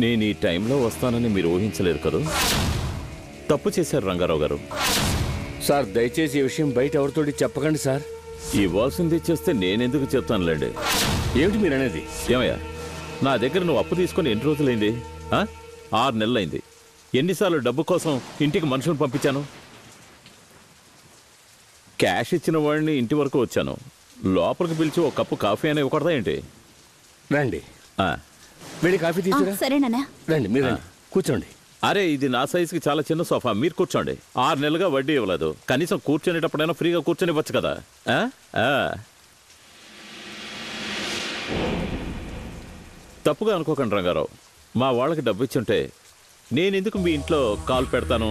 నేను ఈ టైంలో వస్తానని మీరు ఊహించలేరు కదా? తప్పు చేశారు రంగారావు గారు. సార్, దయచేసి ఈ విషయం బయట ఎవరితోటి చెప్పకండి సార్. ఇవ్వాల్సింది చేస్తే నేనెందుకు చెప్తానులేండి. ఏమిటి మీరు అనేది? ఏమయ్యా, నా దగ్గర నువ్వు అప్పు తీసుకొని ఎన్ని రోజులైంది? 6 నెలలైంది. ఎన్నిసార్లు డబ్బు కోసం ఇంటికి మనుషులను పంపించాను? క్యాష్ ఇచ్చిన వాడిని ఇంటి వరకు వచ్చాను. లోపలికి పిలిచి ఒక కప్పు కాఫీ అని ఇవ్వకూడదా ఏంటి? రండి, వెళ్ళి కాఫీ తీసుకురా. సరేనా? రండి, మీరు రండి, కూర్చోండి. అరే, ఇది నా సైజుకి చాలా చిన్న సోఫా. మీరు కూర్చోండి. 6 నెలలుగా వడ్డీ ఇవ్వలేదు. కనీసం కూర్చొనేటప్పుడైనా ఫ్రీగా కూర్చొని ఇవ్వచ్చు కదా. తప్పుగా అనుకోకండి రంగారావు. మా వాళ్ళకి డబ్బు ఇచ్చుంటే నేనెందుకు మీ ఇంట్లో కాల్ పెడతాను?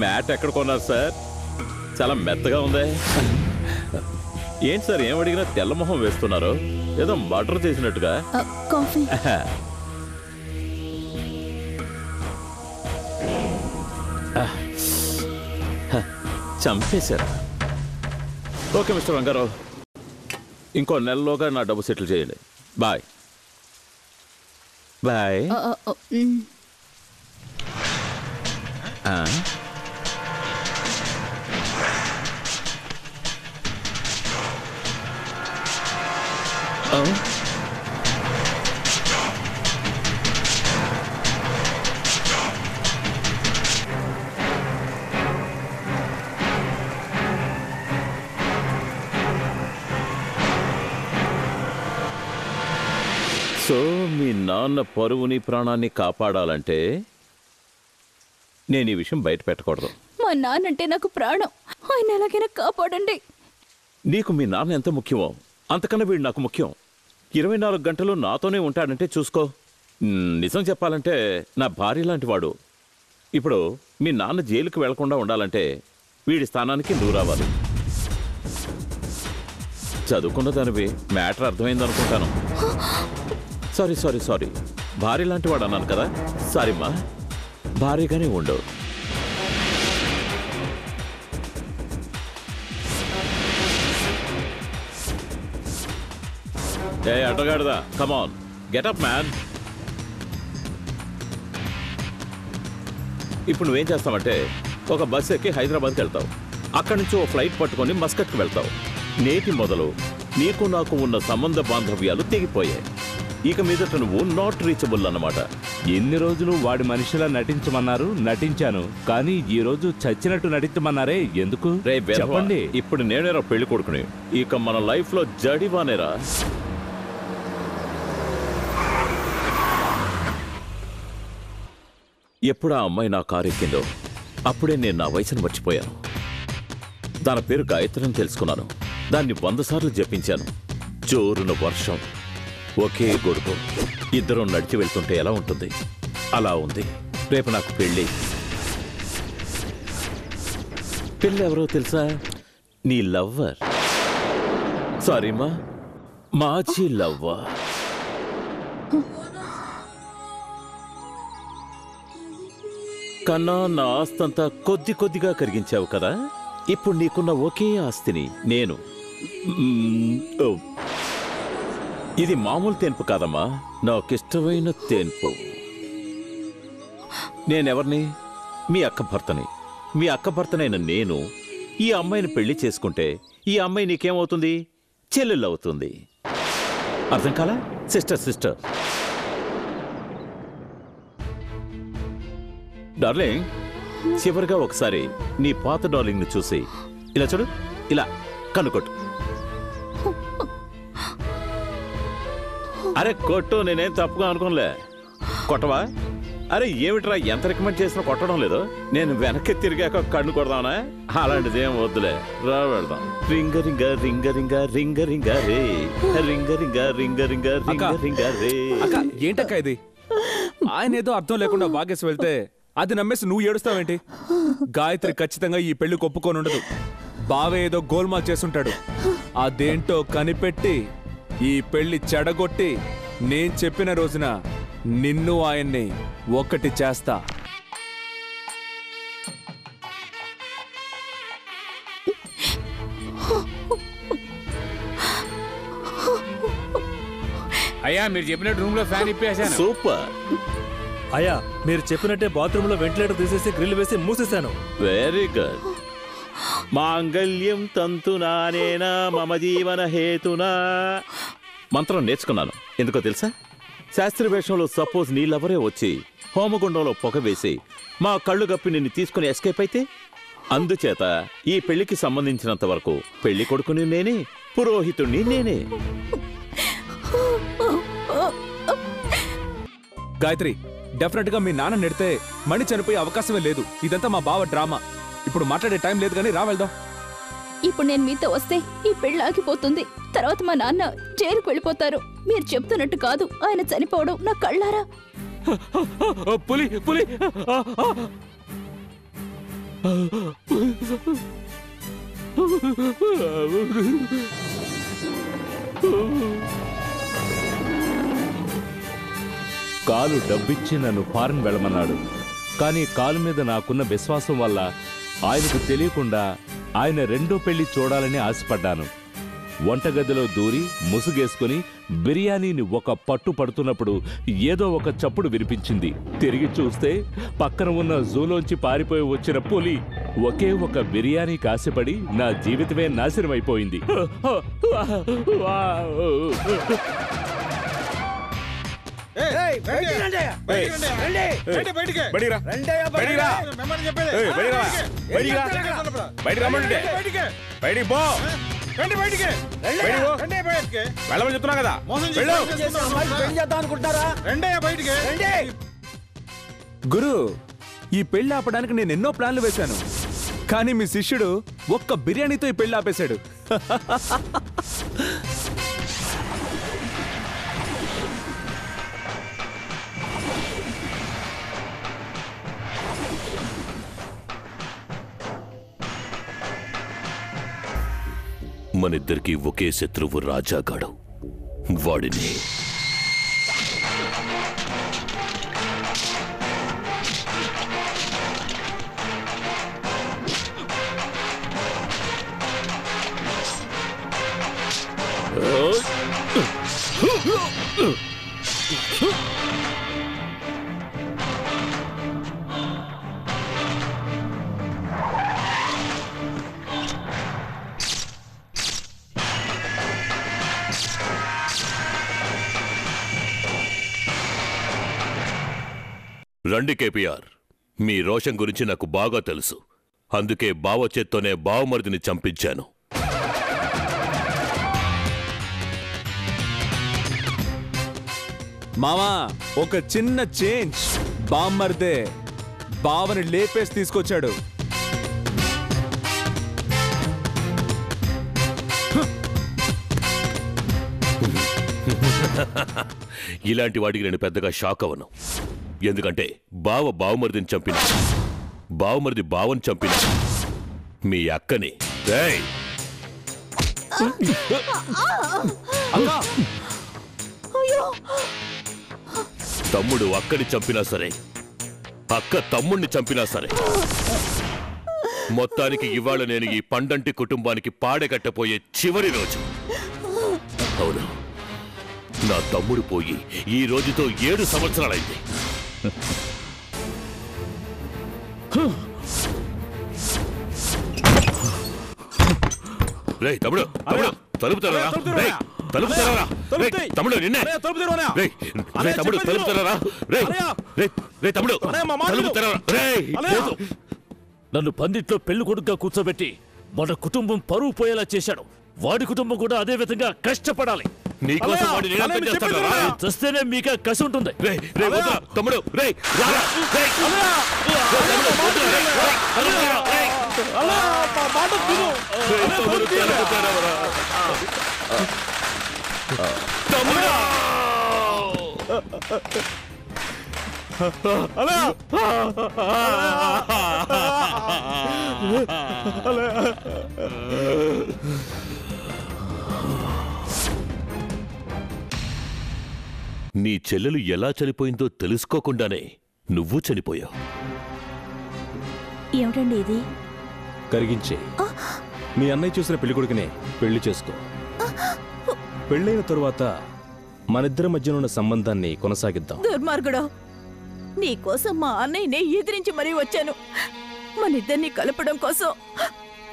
మ్యాట్ ఎక్కడ కొన్నారు సార్? చాలా మెత్తగా ఉందే. ఏంటి సార్, ఏం అడిగినా తెల్లమొహం వేస్తున్నారు? ఏదో మర్డర్ చేసినట్టుగా. కాఫీ. చంపేశారు. ఓకే మిస్టర్ రంగారావు, ఇంకో నెలలోగా నా డబ్బు సెటిల్ చేయండి. Bye bye. సో మీ నాన్న పరువుని ప్రాణాన్ని కాపాడాలంటే నేను ఈ విషయం బయట పెట్టకూడదు. మా నాన్నంటే నాకు ప్రాణం. ఆయన ఎలాగైనా కాపాడండి. నీకు మీ నాన్న ఎంత ముఖ్యమో అంతకన్నా వీడు నాకు ముఖ్యం. 24 గంటలు నాతోనే ఉంటాడంటే చూసుకో. నిజం చెప్పాలంటే నా భార్య లాంటి వాడు. ఇప్పుడు మీ నాన్న జైలుకి వెళ్లకుండా ఉండాలంటే వీడి స్థానానికి నువ్వు రావాలి. చదువుకున్న దానివి మ్యాటర్ అర్థమైందనుకుంటాను. సారీ సారీ సారీ, భార్య లాంటి వాడు అన్నాను కదా. సారీమ్మా, భార్యగానే ఉండు. ఏ అడ్డగాడుదా, కమాన్ గెటప్ మ్యాన్. ఇప్పుడు నువ్వేం చేస్తావంటే ఒక బస్సు ఎక్కి హైదరాబాద్కి వెళ్తావు. అక్కడి నుంచి ఓ ఫ్లైట్ పట్టుకొని మస్కట్కి వెళ్తావు. నేటి మొదలు నీకు నాకు ఉన్న సంబంధ బాంధవ్యాలు తెగిపోయాయి. ఇక మీదట నువ్వు నాట్ రీచబుల్ అన్నమాట. ఎన్ని రోజులు వాడి మనిషిలా నటించమన్నారు, నటించాను. కానీ ఈ రోజు చచ్చినట్టు నటించమన్నారే, ఎందుకు చెప్పండి. ఇప్పుడు నేనేరా పెళ్లి కొడుకుని, ఇక మన లైఫ్ లో జడివానేరా. ఎప్పుడు ఆ అమ్మాయి నా కారు ఎక్కిందో అప్పుడే నేను నా వయసును మర్చిపోయాను. దాని పేరు గాయత్రి అని తెలుసుకున్నాను. దాన్ని 100 సార్లు జపించాను. జోరున వర్షం, ఒకే గొడుగు, ఇద్దరం నడిచి వెళ్తుంటే ఎలా ఉంటుంది అలా ఉంది. రేపు నాకు పెళ్ళి. పెళ్ళి ఎవరో తెలుసా? నీ లవ్వర్. సారీమా, మాజీ లవ్వర్. కన్నా నా ఆస్తంతా కొద్ది కొద్దిగా కరిగించావు కదా. ఇప్పుడు నీకున్న ఒకే ఆస్తిని నేను. ఇది మామూలు తేన్పు కాదమ్మా, నాకిష్టమైన తేన్పు. నేనెవర్ని? మీ అక్క భర్తని. మీ అక్క భర్తనైన నేను ఈ అమ్మాయిని పెళ్లి చేసుకుంటే ఈ అమ్మాయి నీకేమవుతుంది? చెల్లెలు అవుతుంది. అర్థం కాలా? Sister sister. డార్లింగ్, చివరిగా ఒకసారి నీ పాత డార్లింగ్ ని చూసి ఇలా చూడు, ఇలా కన్నుకొట్టు. అరే కొట్టు, నేనేం తప్పుగా అనుకోనులే. కొట్టవా? అరే ఏమిట్రా, ఎంత రికమెండ్ చేసినా కొట్టడం లేదు. నేను వెనక్కి తిరిగాక కన్ను కొడదానా? అలాంటిదేం వద్దులే, రా వెళ్దాం. రింగ రింగ రింగ రింగ రింగ రింగ రే, రింగ రింగ రింగ రింగ రింగ రింగ రే. ఏంటక్క ఇది? ఆయన ఏదో అర్థం లేకుండా బాగేసి వెళ్తే అది నమ్మేసి నువ్వు ఏడుస్తావేంటి? గాయత్రి ఖచ్చితంగా ఈ పెళ్లి ఒప్పుకోనుండదు. బావే ఏదో గోల్మాల్ చేసుంటాడు. అదేంటో కనిపెట్టి ఈ పెళ్లి చెడగొట్టి నేను చెప్పిన రోజున నిన్ను ఆయన్ని ఒకటి చేస్తా. అయ్యా మీరు చెప్పినట్టు రూమ్ లో ఫ్యాన్ ఇప్పేసాను. సూపర్. అయ్యా మీరు చెప్పినట్టే బాత్రూమ్ లో వెంటిలేటర్ తీసేసి గ్రిల్ వేసి మూసేశాను. Very good. మాంగళ్యం తంతునానేనా మమ జీవన హేతునా మంత్రం నేర్చుకున్నాను. ఎందుకో తెలుసా? శాస్త్రీయ వేషంలో సపోజ్ నీళ్ళెవరే వచ్చి హోమగుండంలో పొగ వేసి మా కళ్ళు గప్పి నిన్ను తీసుకుని ఎస్కేప్ అయితే, అందుచేత ఈ పెళ్లికి సంబంధించినంత వరకు పెళ్లి కొడుకుని నేనే, పురోహితుణ్ణి నేనే. గాయత్రి, డెఫినెట్ గా మీ నాన్న నెడితే మణి చనిపోయే అవకాశమే లేదు. ఇదంతా మా బావ డ్రామా. ఇప్పుడు మాట్లాడే టైం లేదు, కానీ రా వెళ్దాం. ఇప్పుడు నేను మీతో వస్తే ఈ పెళ్లి ఆగిపోతుంది. తర్వాత మా నాన్న జైలుకు వెళ్ళిపోతారు. మీరు చెప్తున్నట్టు కాదు, ఆయన చనిపోవడం నా కళ్ళారా. పులి పులి. కాలు డబ్బిచ్చి నన్ను ఫారెన్ వెళ్ళమన్నాడు. కానీ కాలు మీద నాకున్న విశ్వాసం వల్ల ఆయనకు తెలియకుండా ఆయన రెండో పెళ్లి చూడాలని ఆశపడ్డాను. వంటగదిలో దూరి ముసుగేసుకుని బిర్యానీని ఒక పట్టు పడుతున్నప్పుడు ఏదో ఒక చప్పుడు వినిపించింది. తిరిగి చూస్తే పక్కన ఉన్న జూలోంచి పారిపోయి వచ్చిన పులి ఒకే ఒక బిర్యానీకి ఆశపడి నా జీవితమే నాశనమైపోయింది. వెళ్ళమని చెప్తున్నా కదా. గురు, ఈ పెళ్లి ఆపడానికి నేను ఎన్నో ప్లాన్లు వేశాను. కానీ మీ శిష్యుడు ఒక్క బిర్యానీతో ఈ పెళ్లి ఆపేశాడు. మనిద్దరికి ఒకే శత్రువు రాజాగాడు. వాడిని రండి కేపీఆర్. మీ రోషం గురించి నాకు బాగా తెలుసు. అందుకే బావ చేత్తోనే బావమరిదిని చంపించాను. మామా, ఒక చిన్న చేంజ్. బామ్మర్దే బావని లేపేసి తీసుకొచ్చాడు. ఇలాంటి వాడికి నేను పెద్దగా షాక్ అవ్వను. ఎందుకంటే బావ బావమరిదిని చంపిన, బావమరిది బావని చంపిన మీ అక్కని. తమ్ముడు అక్కని చంపినా సరే, అక్క తమ్ముణ్ణి చంపినా సరే, మొత్తానికి ఇవాళ నేను ఈ పండంటి కుటుంబానికి పాడెగట్టపోయే చివరి రోజు. అవును, నా తమ్ముడు పోయి ఈ రోజుతో 7 సంవత్సరాలైంది. రేయ్ తమ్ముడు, తమ్ముడు తలుపు తెరవరా. రేయ్ తలుపు తెరవరా. రేయ్ తమ్ముడు, నిన్నే. రేయ్ రేయ్ తమ్ముడు తలుపు తెరవరా. రేయ్ రేయ్ తమ్ముడు తలుపు తెరవరా. రేయ్ నన్ను పందిట్లో పెళ్లి కొడుకుగా కూర్చోబెట్టి మన కుటుంబం పరువు పోయేలా చేశాడు. వాడి కుటుంబం కూడా అదే విధంగా కష్టపడాలి. నీకోసం వాడి నేనంతా చేస్తాడు. చస్తేనే మీకే కసి ఉంటుంది. రేయ్ రేయ్ వద్దురా తమ్ముడు. రేయ్ రారా. రేయ్ తమ్ముడు తలుపు తెరవరా. తమ్ముడు నీ చెల్లెలు ఎలా చనిపోయిందో తెలుసుకోకుండానే నువ్వు చనిపోయావు. ఏమిటండి ఇది? కరిగించే. మీ అన్నయ్య చూసిన పెళ్ళికొడుకునే పెళ్లి చేసుకో. పెళ్ళైన తరువాత మనిద్దరి మధ్యనున్న సంబంధాన్ని కొనసాగిద్దాం. దుర్మార్గుడు, నీకోసం మా అన్నయ్యనే ఎదిరించి మరీ వచ్చాను. మనిద్దరిని కలపడం కోసం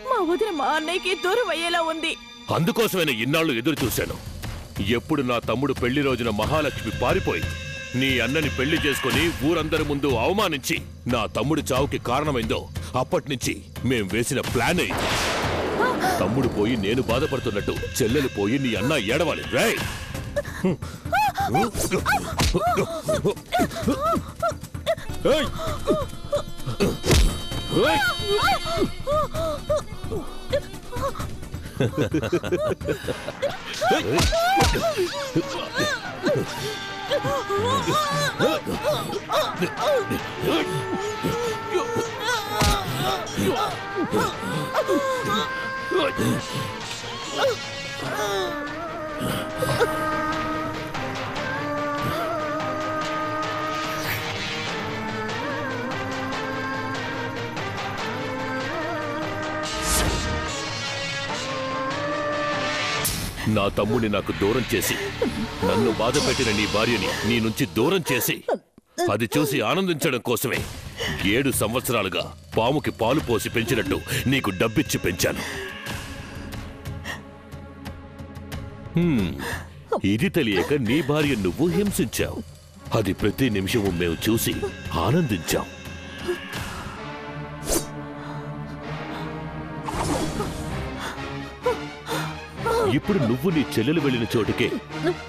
మా వదిన మా అన్నయ్యకి దూరం అయ్యేలా ఉంది. అందుకోసమైన ఇన్నాళ్ళు ఎదురు చూశాను. ఎప్పుడు నా తమ్ముడు పెళ్లి రోజున మహాలక్ష్మి పారిపోయి నీ అన్నని పెళ్లి చేసుకుని ఊరందరి ముందు అవమానించి నా తమ్ముడి చావుకి కారణమైందో అప్పటినుంచి మేం వేసిన ప్లాన్ అయింది. తమ్ముడు పోయి నేను బాధపడుతున్నట్టు చెల్లెలు పోయి నీ అన్న ఏడవాలి. రేయ్ నా తమ్ముడిని నాకు దూరం చేసి నన్ను బాధ పెట్టిన నీ భార్యని నీ నుంచి దూరం చేసి అది చూసి ఆనందించడం కోసమే 7 సంవత్సరాలుగా పాముకి పాలు పోసి పెంచినట్టు నీకు డబ్బిచ్చి పెంచాను. ఇది తెలియక నీ భార్య నువ్వు హింసించావు. అది ప్రతి నిమిషము మేము చూసి ఆనందించాం. ఇప్పుడు నువ్వు నీ చెల్లెలు వెళ్ళిన చోటుకే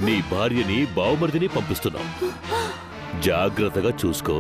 నీ భార్యని బావమరిదిని పంపిస్తున్నావు. జాగ్రత్తగా చూసుకో.